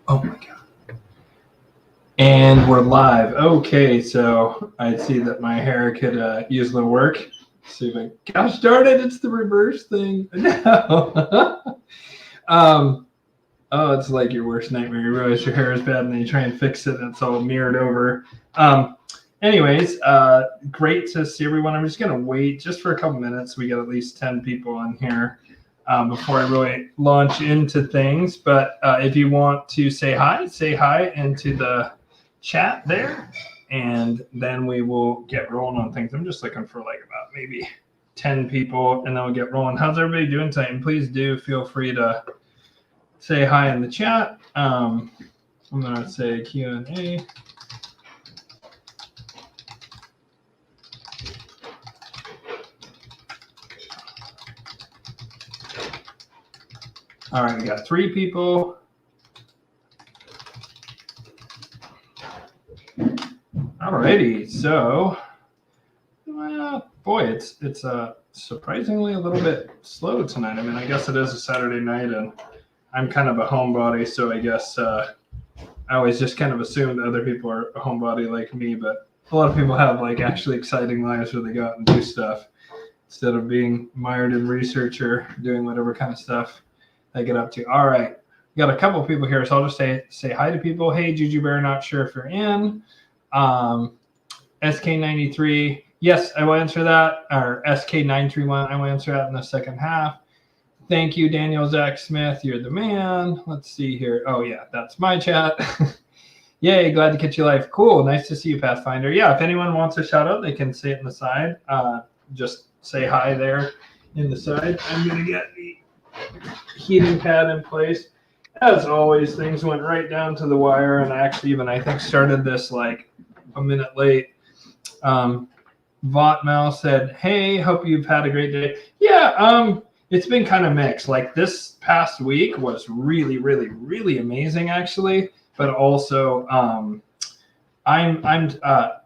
Oh my God. And we're live. Okay, so I see that my hair could use a little work. See if I, gosh darn it, it's the reverse thing. No. Oh, it's like your worst nightmare. You realize your hair is bad and then you try and fix it and it's all mirrored over. Anyways, great to see everyone. I'm just going to wait just for a couple minutes. We got at least 10 people in here before I really launch into things. But if you want to say hi into the chat there, and then we will get rolling on things. I'm just looking for like about maybe 10 people, and then we'll get rolling. How's everybody doing tonight? And please do feel free to say hi in the chat. I'm going to say Q&A. All right, we got 3 people. Alrighty, so boy, it's surprisingly a little bit slow tonight. I mean, I guess it is a Saturday night, and I'm kind of a homebody, so I guess I always just kind of assume that other people are a homebody like me, but a lot of people have like actually exciting lives where they go out and do stuff instead of being mired in research or doing whatever kind of stuff they get up to. All right, we got a couple of people here, so I'll just say hi to people. Hey, Juju Bear, not sure if you're in. SK93, yes, I will answer that. Or SK931, I will answer that in the second half. Thank you, Daniel Zach Smith. You're the man. Let's see here. Oh, yeah, that's my chat. Yay, glad to catch you live. Cool. Nice to see you, Pathfinder. Yeah, if anyone wants a shout out, they can say it in the side. Just say hi there in the side. I'm going to get the heating pad in place. As always, things went right down to the wire, and I actually I think started this like a minute late. Votmel said, hey, hope you've had a great day. Yeah, it's been kind of mixed. Like this past week was really, really, really amazing, actually. But also, I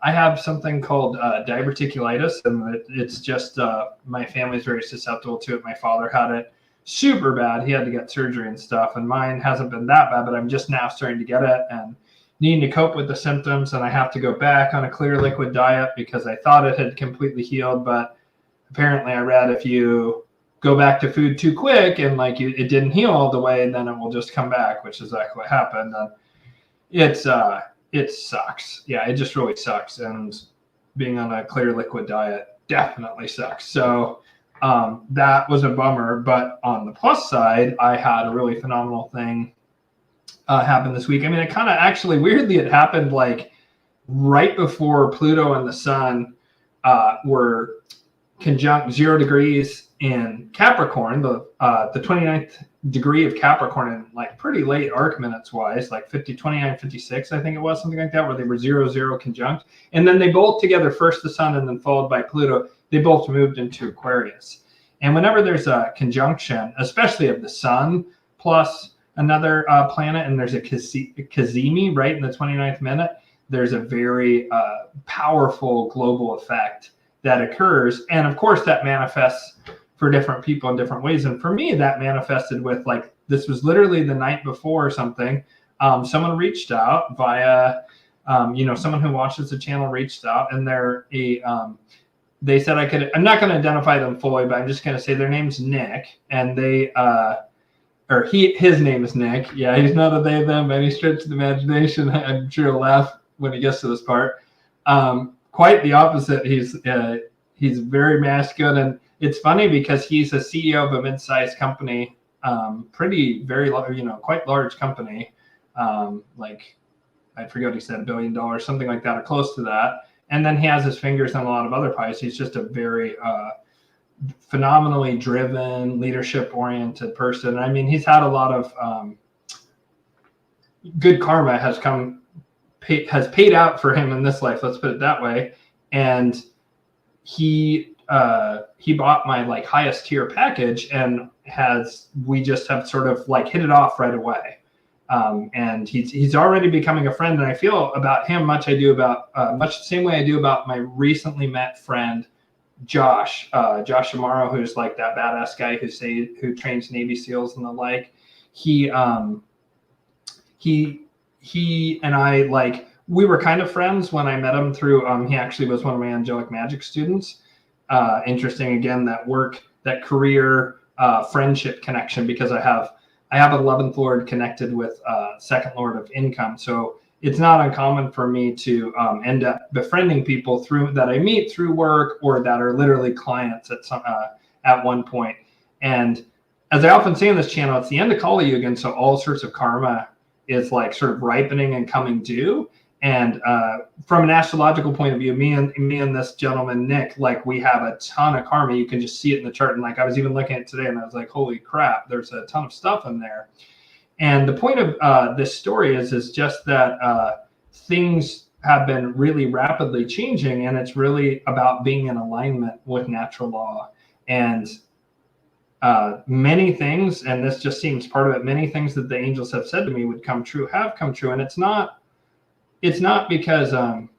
have something called diverticulitis, and it's just my family's very susceptible to it. My father had it super bad. He had to get surgery and stuff, and mine hasn't been that bad, but I'm just now starting to get it and needing to cope with the symptoms, and I have to go back on a clear liquid diet because I thought it had completely healed, but apparently I read if you go back to food too quick and like it didn't heal all the way, then it will just come back, which is exactly what happened. And it sucks. Yeah, it just really sucks, and being on a clear liquid diet definitely sucks. So that was a bummer, but on the plus side, I had a really phenomenal thing happen this week. I mean, it kind of actually weirdly, it happened like right before Pluto and the Sun were conjunct 0 degrees in Capricorn, the 29th degree of Capricorn, in like pretty late arc minutes wise, like 29, 56, I think it was, something like that, where they were 0, conjunct. And then they both together, first the Sun and then followed by Pluto, they both moved into Aquarius. And whenever there's a conjunction, especially of the Sun plus another planet, and there's a Cazimi right in the 29th minute, there's a very powerful global effect that occurs. And of course, that manifests for different people in different ways. And for me, that manifested with like, this was literally the night before or something. Someone reached out via, someone who watches the channel reached out, and they said I'm not going to identify them fully, but I'm just going to say their name's Nick, and his name is Nick. Yeah, he's not a they, them by any stretch of the imagination. I'm sure he'll laugh when he gets to this part. Quite the opposite. He's very masculine, and it's funny because he's a CEO of a mid-sized company, quite large company. Like I forget what he said, $1 billion, something like that, or close to that. And then he has his fingers on a lot of other pies. He's just a very phenomenally driven, leadership-oriented person. I mean, he's had a lot of good karma has paid out for him in this life. Let's put it that way. And he bought my like highest tier package, and we just have sort of like hit it off right away. And he's already becoming a friend, and I feel about him much the same way I do about my recently met friend Josh Amaro, who's like that badass guy who trains Navy SEALs and the like. he and I, like, we were kind of friends when I met him through, he actually was one of my Angelic Magick students. Interesting, again, that career friendship connection, because I have 11th Lord connected with 2nd Lord of Income. So it's not uncommon for me to end up befriending people that I meet through work, or that are literally clients at one point. And as I often say on this channel, it's the end of Kali Yuga, and so all sorts of karma is like sort of ripening and coming due. And from an astrological point of view, me and this gentleman, Nick, like, we have a ton of karma. You can just see it in the chart. And like, I was even looking at it today and I was like, holy crap, there's a ton of stuff in there. And the point of this story is just that things have been really rapidly changing, and it's really about being in alignment with natural law. And many things, and this just seems part of it, many things that the angels have said to me would come true, have come true. And it's not because I'm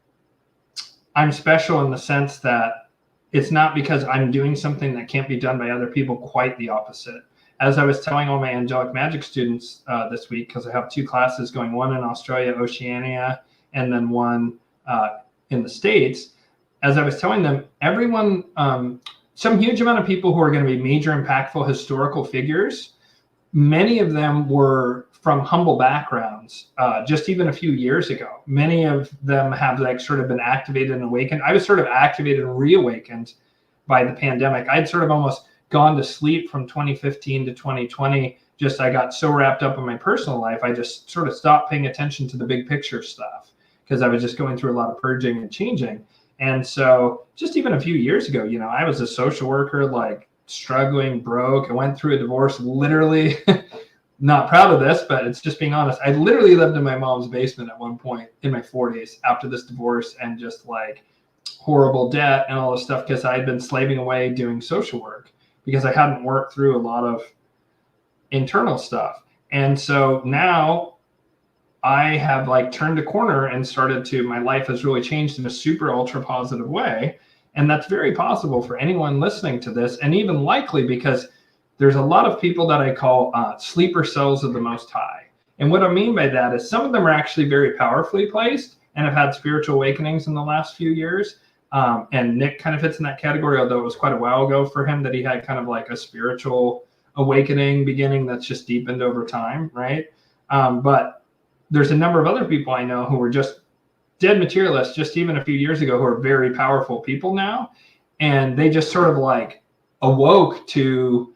special, in the sense that it's not because I'm doing something that can't be done by other people. Quite the opposite. As I was telling all my Angelic Magick students this week, because I have 2 classes going, one in Australia, Oceania, and then one in the States. As I was telling them, everyone, some huge amount of people who are going to be major impactful historical figures, many of them were from humble backgrounds, just even a few years ago. Many of them have like sort of been activated and awakened. I was sort of activated and reawakened by the pandemic. I'd sort of almost gone to sleep from 2015 to 2020. Just, I got so wrapped up in my personal life, I just sort of stopped paying attention to the big picture stuff, because I was just going through a lot of purging and changing. And so just even a few years ago, I was a social worker, like struggling, broke. I went through a divorce, literally. Not proud of this, but it's just being honest. I literally lived in my mom's basement at one point in my 40s after this divorce, and just like horrible debt and all this stuff, because I had been slaving away doing social work, because I hadn't worked through a lot of internal stuff. And so now I have like turned a corner and my life has really changed in a super ultra positive way. And that's very possible for anyone listening to this, and even likely because there's a lot of people that I call sleeper cells of the Most High. And what I mean by that is some of them are actually very powerfully placed and have had spiritual awakenings in the last few years. And Nick kind of fits in that category, although it was quite a while ago for him that he had kind of like a spiritual awakening beginning that's just deepened over time, right? But there's a number of other people I know who were just dead materialists just even a few years ago, who are very powerful people now. And they just sort of like awoke to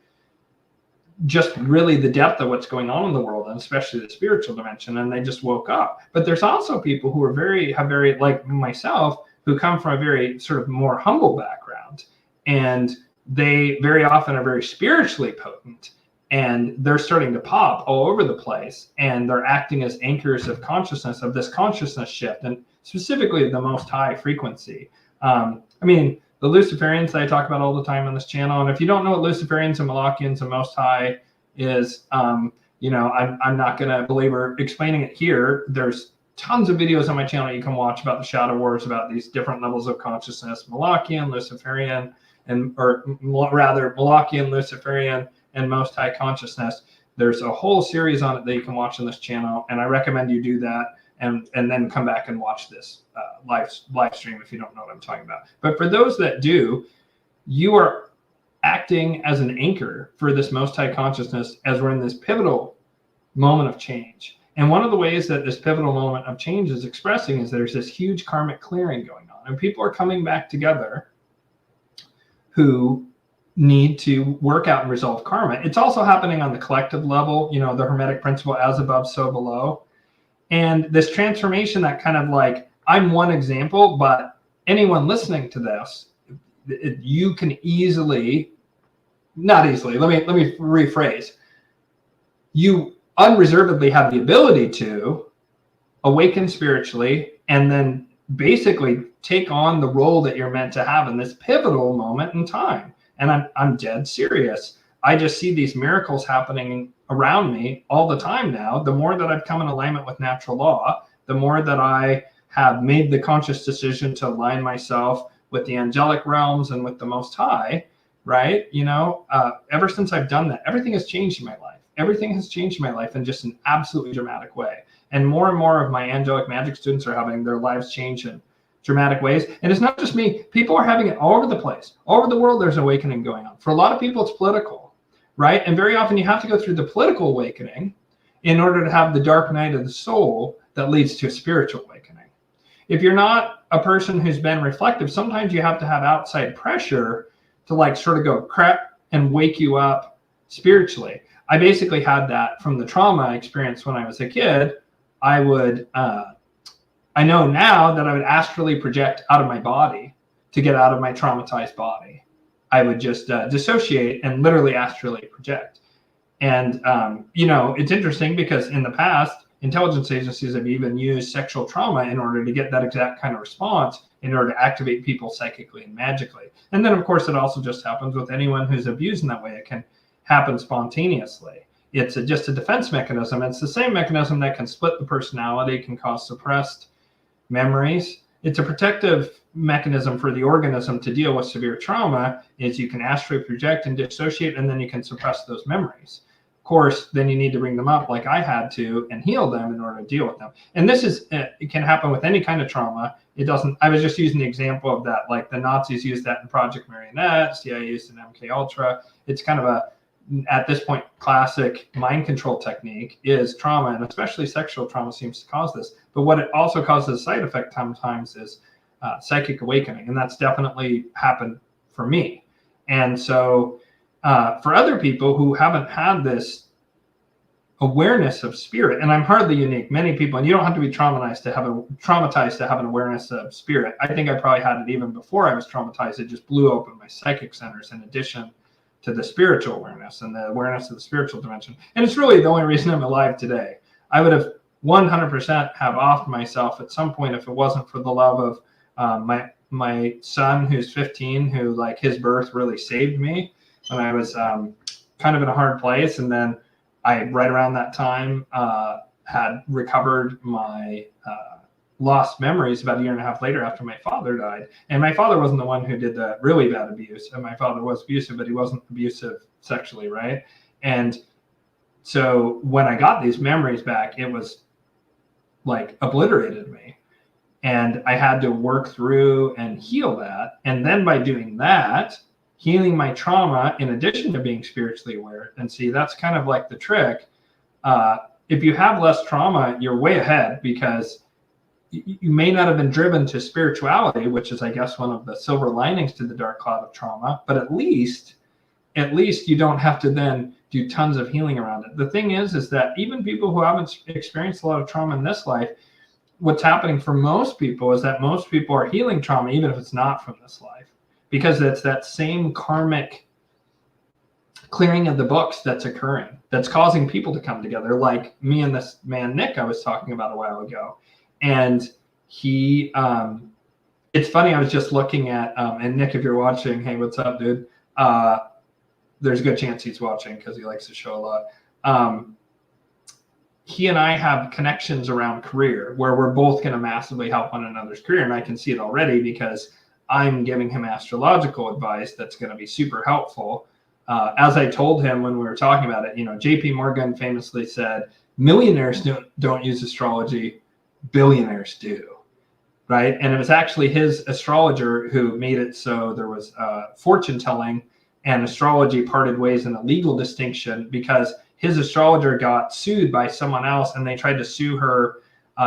just really the depth of what's going on in the world, and especially the spiritual dimension, and they just woke up. But there's also people who are have very like myself, who come from a very sort of more humble background, and they very often are very spiritually potent, and they're starting to pop all over the place, and they're acting as anchors of consciousness, of this consciousness shift, and specifically the Most High frequency. I mean, the Luciferians that I talk about all the time on this channel. And if you don't know what Luciferians and Malachians and Most High is, I'm not going to belabor explaining it here. There's tons of videos on my channel you can watch about the Shadow Wars, about these different levels of consciousness, Malachian, Luciferian, Malachian, Luciferian, and Most High consciousness. There's a whole series on it that you can watch on this channel, and I recommend you do that. And then come back and watch this live stream if you don't know what I'm talking about. But for those that do, you are acting as an anchor for this Most High consciousness as we're in this pivotal moment of change. And one of the ways that this pivotal moment of change is expressing is there's this huge karmic clearing going on, and people are coming back together who need to work out and resolve karma. It's also happening on the collective level, the Hermetic principle, as above, so below. And this transformation that kind of like, I'm one example, but anyone listening to this, you can not easily, let me rephrase. You unreservedly have the ability to awaken spiritually and then basically take on the role that you're meant to have in this pivotal moment in time. And I'm dead serious. I just see these miracles happening around me all the time now. The more that I've come in alignment with natural law, the more that I have made the conscious decision to align myself with the angelic realms and with the Most High, right? Ever since I've done that, everything has changed in my life. everything has changed in my life in just an absolutely dramatic way. And more of my Angelic Magick students are having their lives change in dramatic ways. And it's not just me. People are having it all over the place. All over the world, there's an awakening going on. For a lot of people, it's political, right? And very often you have to go through the political awakening in order to have the dark night of the soul that leads to a spiritual awakening. If you're not a person who's been reflective, sometimes you have to have outside pressure to like sort of go crap and wake you up spiritually. I basically had that from the trauma experience when I was a kid. I know now that I would astrally project out of my body to get out of my traumatized body. I would just dissociate and literally astrally project. And, it's interesting because in the past, intelligence agencies have even used sexual trauma in order to get that exact kind of response in order to activate people psychically and magically. And then, of course, it also just happens with anyone who's abused in that way. It can happen spontaneously. It's just a defense mechanism. It's the same mechanism that can split the personality, can cause suppressed memories. It's a protective mechanism for the organism to deal with severe trauma. Is you can astrally project and dissociate, and then you can suppress those memories. Of course, then you need to bring them up like I had to and heal them in order to deal with them. And this is, it can happen with any kind of trauma. It doesn't, I was just using the example of that, like the Nazis used that in Project Marionette, CIA used in MK Ultra. It's kind of a, at this point, classic mind control technique is trauma, and especially sexual trauma seems to cause this. But what it also causes a side effect sometimes is psychic awakening, and that's definitely happened for me. And so for other people who haven't had this awareness of spirit, and I'm hardly unique, many people, and you don't have to be traumatized to have an awareness of spirit. I think I probably had it even before I was traumatized. It just blew open my psychic centers in addition to the spiritual awareness and the awareness of the spiritual dimension. And it's really the only reason I'm alive today. I would have 100% have offed myself at some point if it wasn't for the love of my son who's 15, who like his birth really saved me when I was kind of in a hard place. And then I, right around that time, had recovered my lost memories about a year and a half later after my father died. And my father wasn't the one who did the really bad abuse. And my father was abusive, but he wasn't abusive sexually, right? And so when I got these memories back, it was like obliterated me. And I had to work through and heal that. And then by doing that, healing my trauma in addition to being spiritually aware. And see, that's kind of like the trick. If you have less trauma, you're way ahead because you may not have been driven to spirituality, which is, I guess, one of the silver linings to the dark cloud of trauma. But at least you don't have to then do tons of healing around it. The thing is that even people who haven't experienced a lot of trauma in this life, what's happening for most people is that most people are healing trauma, even if it's not from this life, because it's that same karmic clearing of the books that's occurring, that's causing people to come together, like me and this man, Nick, I was talking about a while ago. And he, it's funny, I was just looking at, and Nick, if you're watching, hey, what's up, dude? There's a good chance he's watching because he likes the show a lot. He and I have connections around career where we're both going to massively help one another's career. And I can see it already because I'm giving him astrological advice that's going to be super helpful. As I told him when we were talking about it, JP Morgan famously said, millionaires don't use astrology, billionaires do, right? And it was actually his astrologer who made it so there was fortune telling and astrology parted ways in a legal distinction because his astrologer got sued by someone else and they tried to sue her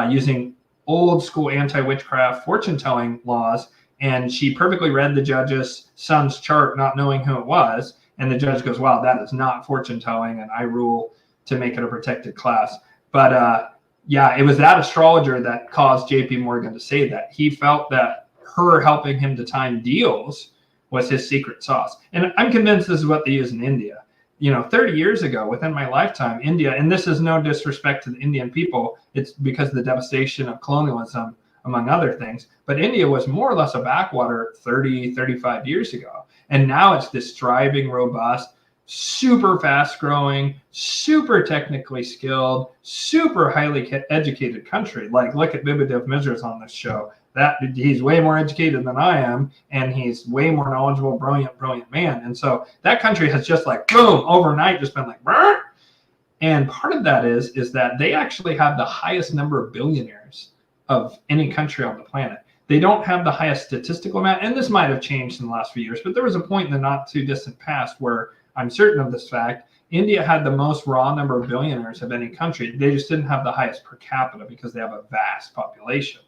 using old school anti-witchcraft fortune telling laws. And she perfectly read the judge's son's chart, not knowing who it was. And the judge goes, wow, that is not fortune telling. And I rule to make it a protected class. But yeah, it was that astrologer that caused JP Morgan to say that. He felt that her helping him to time deals was his secret sauce. And I'm convinced this is what they use in India. 30 years ago, within my lifetime, India, and this is no disrespect to the Indian people, it's because of the devastation of colonialism, among other things, but India was more or less a backwater 30, 35 years ago. And now it's this thriving, robust, super fast growing, super technically skilled, super highly educated country. Like, look at Bibidev Mizra's on this show. That he's way more educated than I am, and he's way more knowledgeable, brilliant man. And so that country has just like, boom, overnight just been like, brr. And part of that is that they actually have the highest number of billionaires of any country on the planet. They don't have the highest statistical amount, and this might have changed in the last few years, but there was a point in the not too distant past where I'm certain of this fact. India had the most raw number of billionaires of any country. They just didn't have the highest per capita because they have a vast population.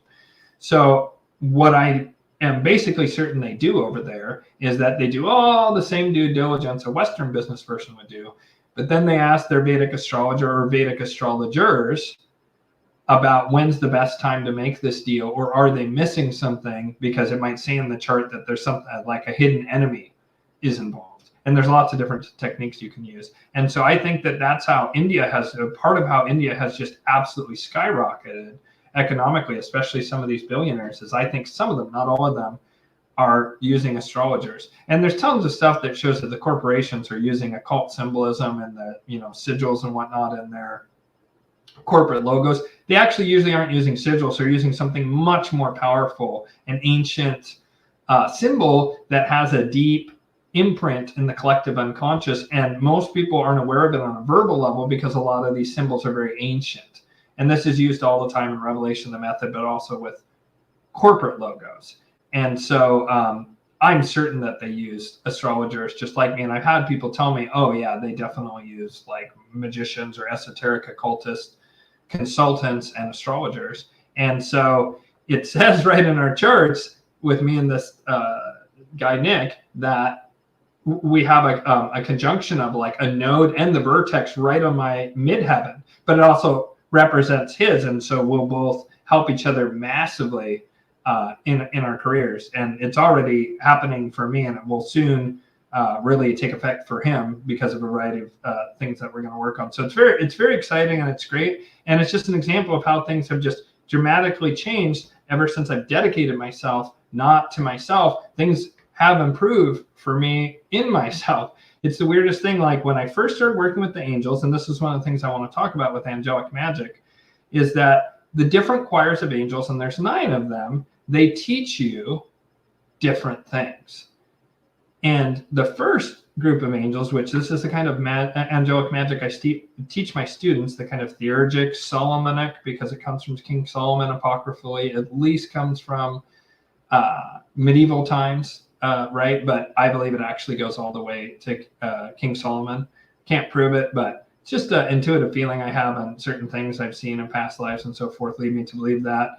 So what I am basically certain they do over there is that they do all the same due diligence a Western business person would do, but then they ask their Vedic astrologer or Vedic astrologers about when's the best time to make this deal, or are they missing something because it might say in the chart that there's something like a hidden enemy is involved. And there's lots of different techniques you can use. And so I think that that's how India has, part of how India has just absolutely skyrocketed economically, especially some of these billionaires, is I think some of them, not all of them, are using astrologers. And there's tons of stuff that shows that the corporations are using occult symbolism and the sigils and whatnot in their corporate logos. They actually usually aren't using sigils. They're using something much more powerful, an ancient symbol that has a deep imprint in the collective unconscious. And most people aren't aware of it on a verbal level because a lot of these symbols are very ancient. And this is used all the time in Revelation, the Method, but also with corporate logos. And so I'm certain that they use astrologers just like me. And I've had people tell me, oh yeah, they definitely use like magicians or esoteric occultist consultants and astrologers. And so it says right in our charts with me and this guy, Nick, that we have a conjunction of like a node and the vertex right on my midheaven, but it also represents his. And so we'll both help each other massively in our careers. And it's already happening for me, and it will soon really take effect for him because of a variety of things that we're going to work on. So it's very exciting, and it's great. And it's just an example of how things have just dramatically changed ever since I've dedicated myself, not to myself. Things have improved for me in myself. It's the weirdest thing. Like when I first started working with the angels, and this is one of the things I want to talk about with Angelic Magick, is that the different choirs of angels, and there's 9 of them, they teach you different things. And the first group of angels, which this is the kind of angelic magic I teach my students, the kind of theurgic, Solomonic, because it comes from King Solomon apocryphally, at least comes from medieval times, right? But I believe it actually goes all the way to King Solomon. Can't prove it, but it's just an intuitive feeling I have on certain things I've seen in past lives and so forth lead me to believe that.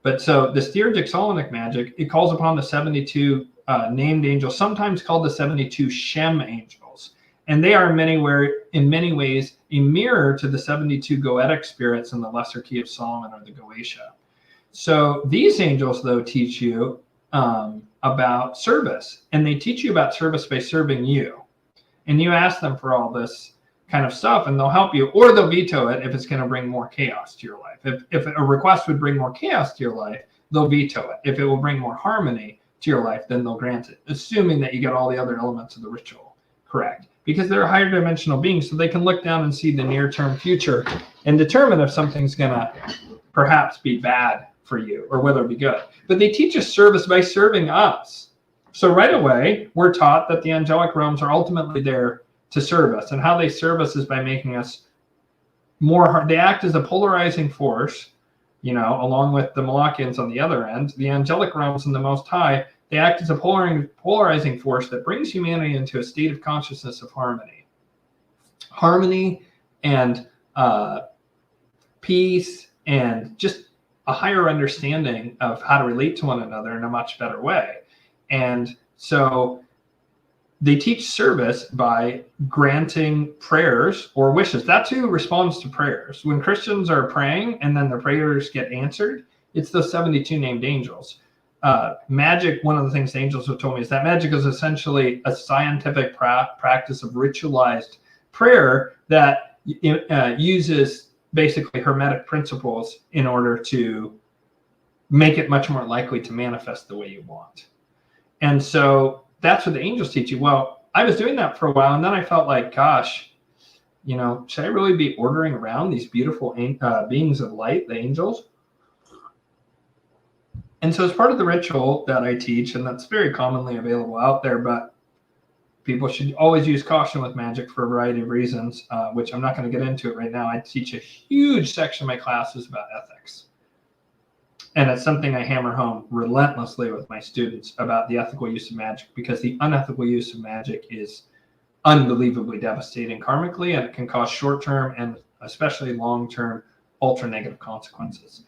But so this theurgic Solomonic magic, it calls upon the 72 named angels, sometimes called the 72 Shem angels. And they are in many ways a mirror to the 72 Goetic spirits in the lesser key of Solomon, or the Goetia. So these angels, though, teach you about service. And they teach you about service by serving you. And you ask them for all this kind of stuff, and they'll help you, or they'll veto it if it's going to bring more chaos to your life. If a request would bring more chaos to your life, they'll veto it. If it will bring more harmony to your life, then they'll grant it, assuming that you get all the other elements of the ritual correct. Because they're a higher dimensional being, so they can look down and see the near-term future and determine if something's going to perhaps be bad for you or whether it be good. But they teach us service by serving us. So right away, we're taught that the angelic realms are ultimately there to serve us. And how they serve us is by making us more, they act as a polarizing force, along with the Malachians on the other end. The angelic realms and the Most High, they act as a polarizing force that brings humanity into a state of consciousness of harmony. Harmony and peace, and just a higher understanding of how to relate to one another in a much better way. And so they teach service by granting prayers or wishes. That's who responds to prayers. When Christians are praying and then their prayers get answered, it's those 72 named angels. Magic, one of the things the angels have told me is that magic is essentially a scientific practice of ritualized prayer that uses basically hermetic principles in order to make it much more likely to manifest the way you want. And so that's what the angels teach you. Well, I was doing that for a while, and then I felt like, gosh, should I really be ordering around these beautiful beings of light, the angels? And so it's part of the ritual that I teach, and that's very commonly available out there. But people should always use caution with magic for a variety of reasons, which I'm not going to get into it right now. I teach a huge section of my classes about ethics. And it's something I hammer home relentlessly with my students about the ethical use of magic, because the unethical use of magic is unbelievably devastating karmically, and it can cause short-term and especially long-term ultra negative consequences.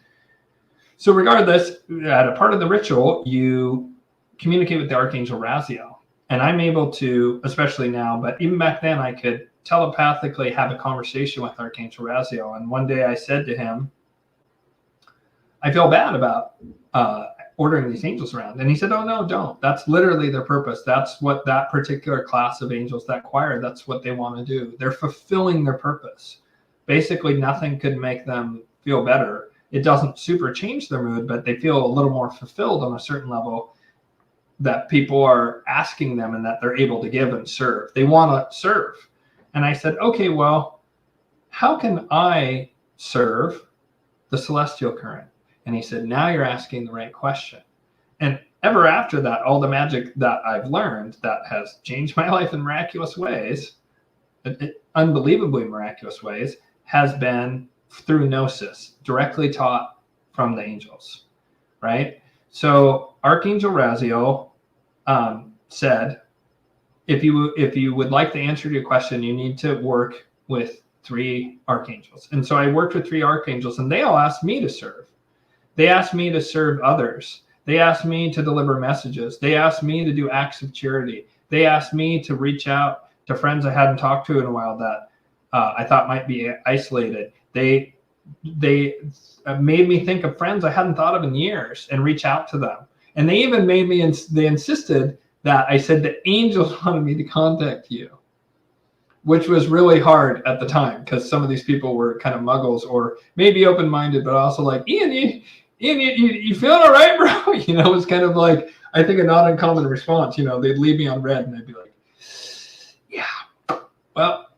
So regardless, at a part of the ritual, you communicate with the Archangel Raziel. And I'm able to, especially now, but even back then, I could telepathically have a conversation with Archangel Raziel. And one day I said to him, I feel bad about ordering these angels around. And he said, oh, no, don't. That's literally their purpose. That's what that particular class of angels, that choir, that's what they want to do. They're fulfilling their purpose. Basically, nothing could make them feel better. It doesn't super change their mood, but they feel a little more fulfilled on a certain level that people are asking them and that they're able to give and serve. They want to serve. And I said, okay, well, how can I serve the celestial current? And he said, now you're asking the right question. And ever after that, all the magic that I've learned that has changed my life in miraculous ways, unbelievably miraculous ways, has been through gnosis, directly taught from the angels, right? So Archangel Raziel said, if you would like the answer to your question, you need to work with 3 archangels. And so I worked with 3 archangels, and they all asked me to serve. They asked me to serve others. They asked me to deliver messages. They asked me to do acts of charity. They asked me to reach out to friends I hadn't talked to in a while that I thought might be isolated. They made me think of friends I hadn't thought of in years and reach out to them. And they even made me, they insisted that I said the angels wanted me to contact you, which was really hard at the time because some of these people were kind of muggles or maybe open-minded, but also like, Ian, you feeling all right, bro? You know, it's kind of like, I think a not uncommon response. You know, they'd leave me on red and they'd be like, yeah, well,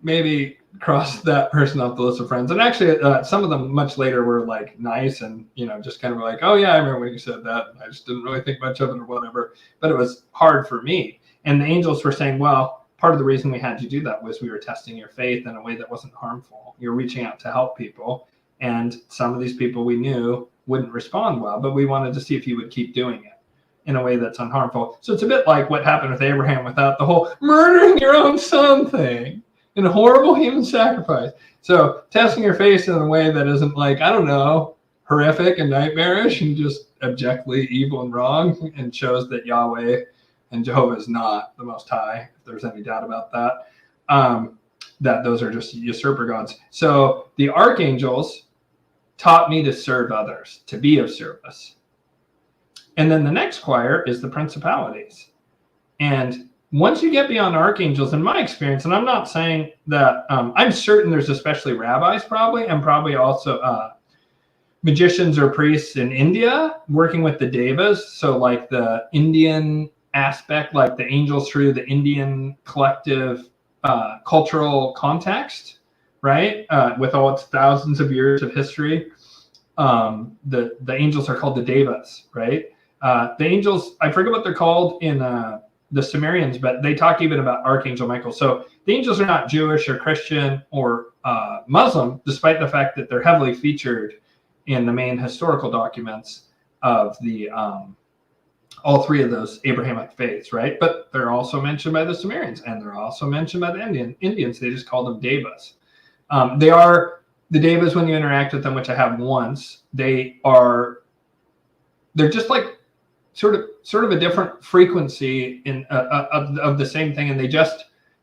maybe cross that person off the list of friends. And actually, some of them much later were like nice and, you know, just kind of like, oh yeah, I remember when you said that. I just didn't really think much of it or whatever, but it was hard for me. And the angels were saying, well, part of the reason we had you do that was we were testing your faith in a way that wasn't harmful. You're reaching out to help people. And some of these people we knew wouldn't respond well, but we wanted to see if you would keep doing it in a way that's unharmful. So it's a bit like what happened with Abraham without the whole murdering your own son thing and a horrible human sacrifice. So testing your faith in a way that isn't like, I don't know, horrific and nightmarish and just abjectly evil and wrong, and shows that Yahweh and Jehovah is not the Most High, if there's any doubt about that, that those are just usurper gods. So the archangels taught me to serve others, to be of service. And then the next choir is the principalities. And once you get beyond archangels, in my experience, and I'm not saying that, I'm certain there's especially rabbis probably, and probably also magicians or priests in India working with the devas. So like the Indian aspect, like the angels through the Indian collective cultural context, right? With all its thousands of years of history, the angels are called the devas, right? The angels, I forget what they're called in the Sumerians, but they talk even about Archangel Michael. So the angels are not Jewish or Christian or Muslim, despite the fact that they're heavily featured in the main historical documents of the all 3 of those Abrahamic faiths, right? But they're also mentioned by the Sumerians, and they're also mentioned by the Indians. They just call them devas. They are the devas when you interact with them, which I have once. They're just like sort of a different frequency in of the same thing, and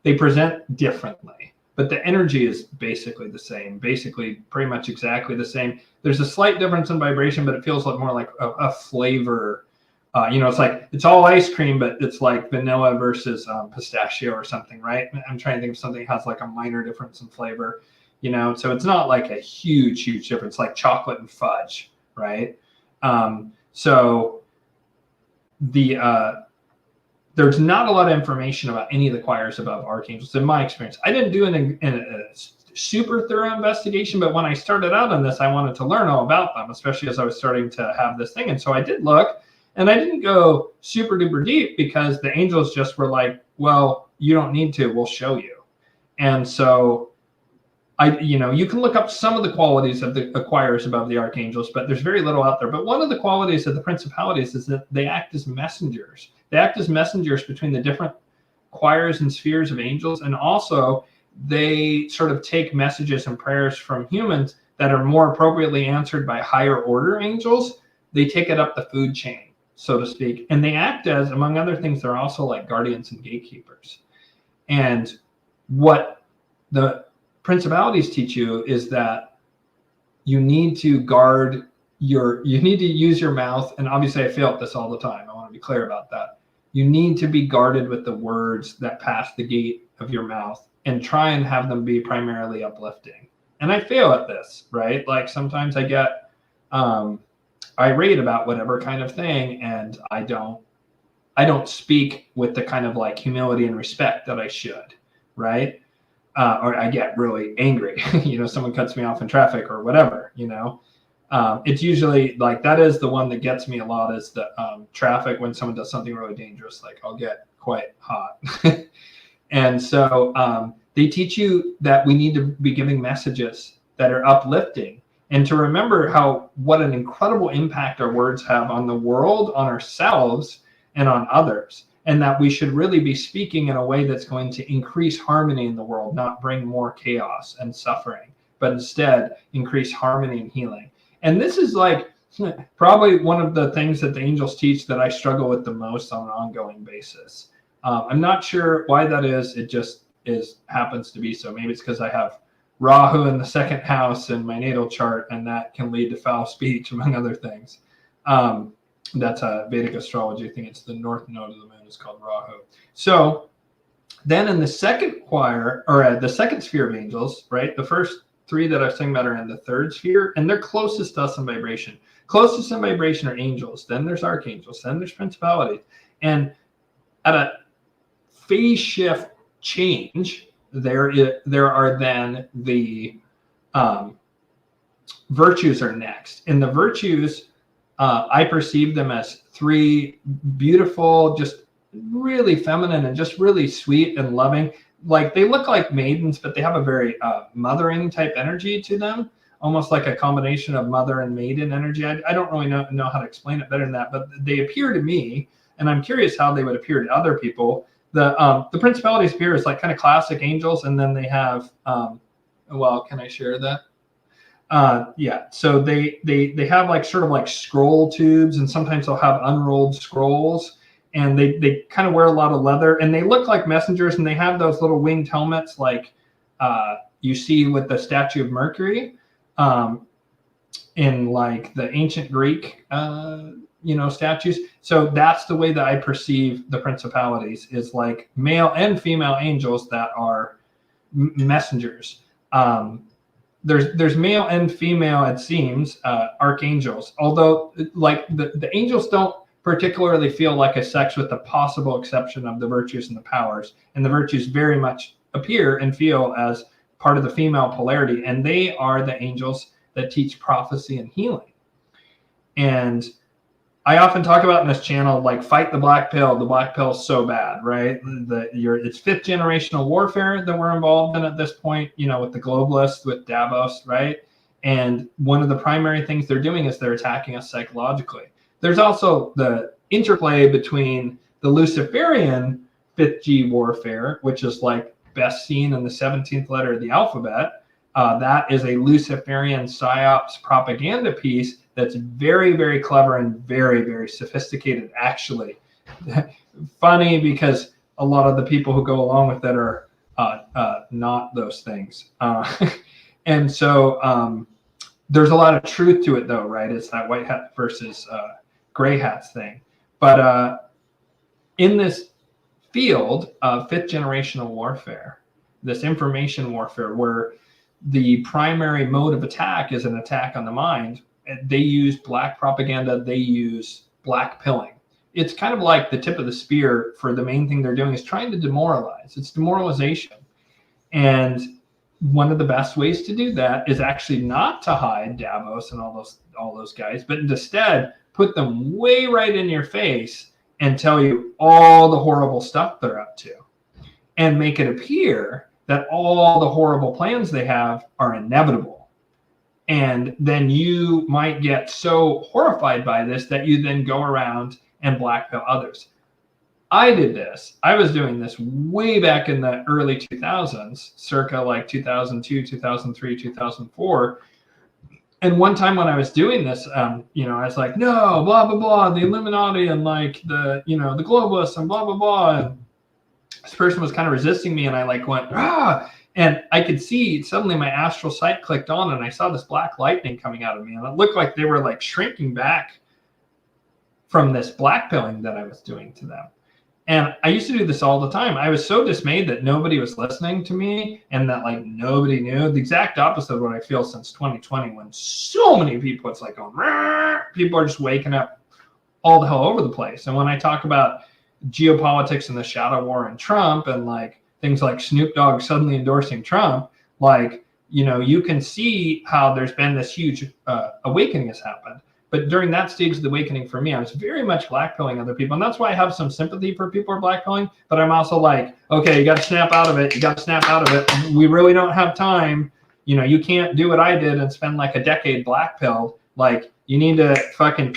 they present differently, but the energy is basically the same, basically pretty much exactly the same. There's a slight difference in vibration, but it feels like more like a flavor. You know, it's like it's all ice cream, but it's like vanilla versus pistachio or something, right? I'm trying to think of something that has like a minor difference in flavor, you know, so it's not like a huge difference, like chocolate and fudge, right? So there's not a lot of information about any of the choirs above archangels in my experience. I didn't do a super thorough investigation, but when I started out on this, I wanted to learn all about them, especially as I was starting to have this thing. And so I did look, and I didn't go super duper deep because the angels just were like, well, You don't need to. We'll show you. And so you can look up some of the qualities of the acquirers above the archangels, but there's very little out there. But one of the qualities of the principalities is that they act as messengers. They act as messengers between the different choirs and spheres of angels, and also they sort of take messages and prayers from humans that are more appropriately answered by higher order angels. They take it up the food chain, so to speak, and they act as, among other things, they're also like guardians and gatekeepers. And what the principalities teach you is that you need to guard you need to use your mouth. And obviously I fail at this all the time. I want to be clear about that. You need to be guarded with the words that pass the gate of your mouth, and try and have them be primarily uplifting. And I fail at this, right? Like sometimes I get irate about whatever kind of thing, and I don't speak with the kind of like humility and respect that I should, right? Or I get really angry, someone cuts me off in traffic or whatever, it's usually like, that is the one that gets me a lot, is the traffic. When someone does something really dangerous, like I'll get quite hot. And so they teach you that we need to be giving messages that are uplifting, and to remember what an incredible impact our words have on the world, on ourselves, and on others. And that we should really be speaking in a way that's going to increase harmony in the world, not bring more chaos and suffering, but instead increase harmony and healing. And this is like probably one of the things that the angels teach that I struggle with the most on an ongoing basis. I'm not sure why that is. It just happens to be so. Maybe it's because I have Rahu in the second house in my natal chart, and that can lead to foul speech, among other things. That's a Vedic astrology thing. It's the north node of the moon is called Rahu. So then in the second choir, or the second sphere of angels, right? The first three that I was talking about are in the third sphere, and they're closest to us in vibration. Closest in vibration are angels. Then there's archangels. Then there's principalities. And at a phase shift change, there are then the virtues are next. And the virtues, I perceive them as three beautiful, just really feminine and just really sweet and loving. Like they look like maidens, but they have a very mothering type energy to them, almost like a combination of mother and maiden energy. I don't really know how to explain it better than that, but they appear to me, and I'm curious how they would appear to other people. The principalities appear as like kind of classic angels, and then they have, can I share that? Yeah, so they have like sort of like scroll tubes, and sometimes they'll have unrolled scrolls, and they kind of wear a lot of leather, and they look like messengers, and they have those little winged helmets like you see with the statue of Mercury in like the ancient Greek statues. So that's the way that I perceive the principalities, is like male and female angels that are messengers. There's male and female, it seems, archangels, although like the angels don't particularly feel like a sex, with the possible exception of the virtues and the powers. And the virtues very much appear and feel as part of the female polarity, and they are the angels that teach prophecy and healing. And I often talk about in this channel, like, fight the black pill. The black pill is so bad, right? It's fifth generational warfare that we're involved in at this point, with the globalists, with Davos, right? And one of the primary things they're doing is they're attacking us psychologically. There's also the interplay between the Luciferian 5th G warfare, which is like best seen in the 17th letter of the alphabet. That is a Luciferian psyops propaganda piece that's very, very clever and very, very sophisticated, actually. Funny, because a lot of the people who go along with it are not those things. And so there's a lot of truth to it, though, right? It's that white hat versus gray hats thing. But in this field of 5th generational warfare, this information warfare, where the primary mode of attack is an attack on the mind, they use black propaganda, they use black pilling. It's kind of like the tip of the spear for the main thing they're doing is trying to demoralize. It's demoralization. And one of the best ways to do that is actually not to hide Davos and all those guys, but instead put them way right in your face and tell you all the horrible stuff they're up to. and make it appear that all the horrible plans they have are inevitable. And then you might get so horrified by this that you then go around and blackmail others. I did this. I was doing this way back in the early 2000s, circa like 2002, 2003, 2004. And one time when I was doing this, I was like, no, blah, blah, blah, the Illuminati and like the globalists and blah, blah, blah. And this person was kind of resisting me, and I like went, ah, and I could see suddenly my astral sight clicked on, and I saw this black lightning coming out of me, and it looked like they were like shrinking back from this blackpilling that I was doing to them. And I used to do this all the time. I was so dismayed that nobody was listening to me and that like nobody knew. The exact opposite of what I feel since 2020, when so many people, it's like, people are just waking up all the hell over the place. And when I talk about geopolitics and the shadow war and Trump and like things like Snoop Dogg suddenly endorsing Trump, like, you can see how there's been this huge awakening has happened. But during that stage of the awakening for me, I was very much blackpilling other people. And that's why I have some sympathy for people who are blackpilling. But I'm also like, okay, you got to snap out of it. You got to snap out of it. We really don't have time. You can't do what I did and spend like a decade blackpilled. Like, you need to fucking,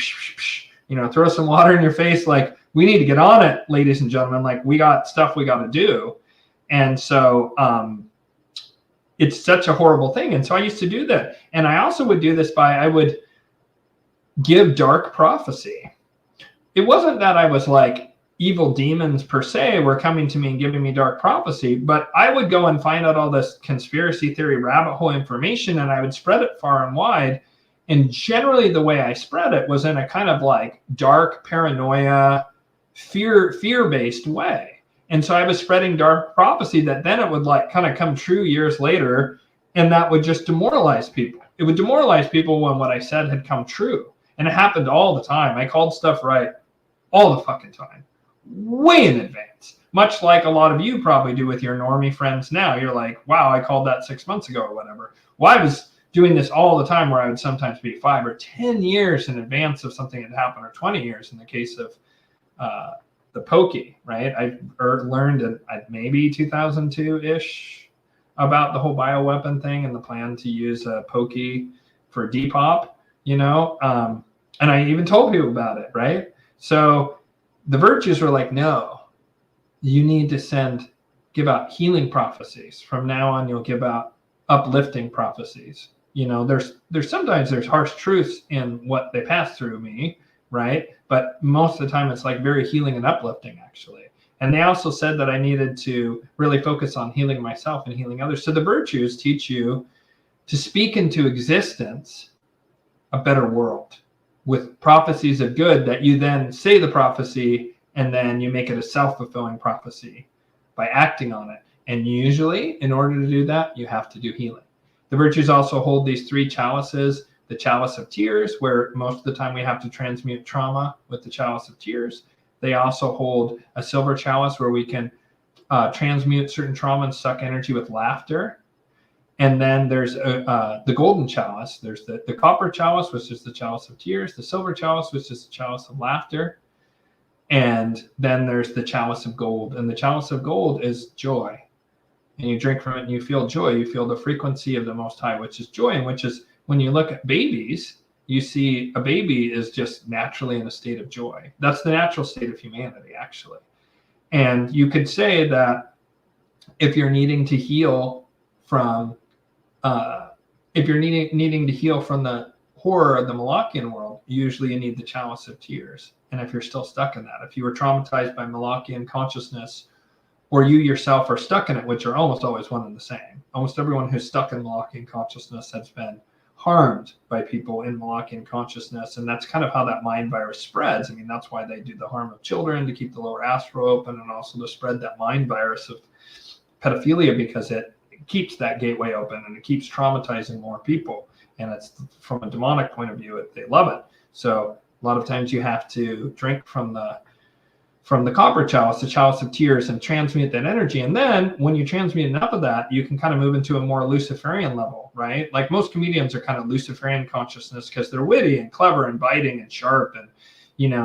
throw some water in your face. Like, we need to get on it, ladies and gentlemen. Like, we got stuff we got to do. And so it's such a horrible thing. And so I used to do that. And I also would do this I would give dark prophecy. It wasn't that I was like evil demons per se were coming to me and giving me dark prophecy, but I would go and find out all this conspiracy theory rabbit hole information, and I would spread it far and wide. And generally the way I spread it was in a kind of like dark paranoia, fear-based way. And so I was spreading dark prophecy that then it would like kind of come true years later, and that would just demoralize people. It would demoralize people when what I said had come true. And it happened all the time. I called stuff right all the fucking time, way in advance, much like a lot of you probably do with your normie friends now. You're like, wow, I called that 6 months ago or whatever. Well, I was doing this all the time, where I would sometimes be 5 or 10 years in advance of something that happened, or 20 years in the case of the pokey, right? I learned in maybe 2002-ish about the whole bioweapon thing and the plan to use a pokey for Depop, and I even told people about it, right? So the virtues were like, no, you need to give out healing prophecies. From now on, you'll give out uplifting prophecies. There's sometimes there's harsh truths in what they pass through me, right? But most of the time it's like very healing and uplifting, actually. And they also said that I needed to really focus on healing myself and healing others. So the virtues teach you to speak into existence a better world with prophecies of good, that you then say the prophecy and then you make it a self-fulfilling prophecy by acting on it. And usually, in order to do that, you have to do healing. The virtues also hold these 3 chalices: the chalice of tears, where most of the time we have to transmute trauma with the chalice of tears. They also hold a silver chalice, where we can transmute certain trauma and suck energy with laughter. And then there's the golden chalice. There's the copper chalice, which is the chalice of tears, the silver chalice, which is the chalice of laughter. And then there's the chalice of gold. And the chalice of gold is joy. And you drink from it and you feel joy. You feel the frequency of the Most High, which is joy. And which is, when you look at babies, you see a baby is just naturally in a state of joy. That's the natural state of humanity, actually. And you could say that if you're needing to heal from needing to heal from the horror of the Malachian world, usually you need the chalice of tears. And if you're still stuck in that, if you were traumatized by Malachian consciousness, or you yourself are stuck in it, which are almost always one and the same. Almost everyone who's stuck in Malachian consciousness has been harmed by people in Malachian consciousness. And that's kind of how that mind virus spreads. I mean, that's why they do the harm of children, to keep the lower astral open, and also to spread that mind virus of pedophilia, because it keeps that gateway open and it keeps traumatizing more people. And it's, from a demonic point of view, they love it. So a lot of times you have to drink from the copper chalice, the chalice of tears, and transmute that energy. And then when you transmute enough of that, you can kind of move into a more Luciferian level, right? Like most comedians are kind of Luciferian consciousness because they're witty and clever and biting and sharp, and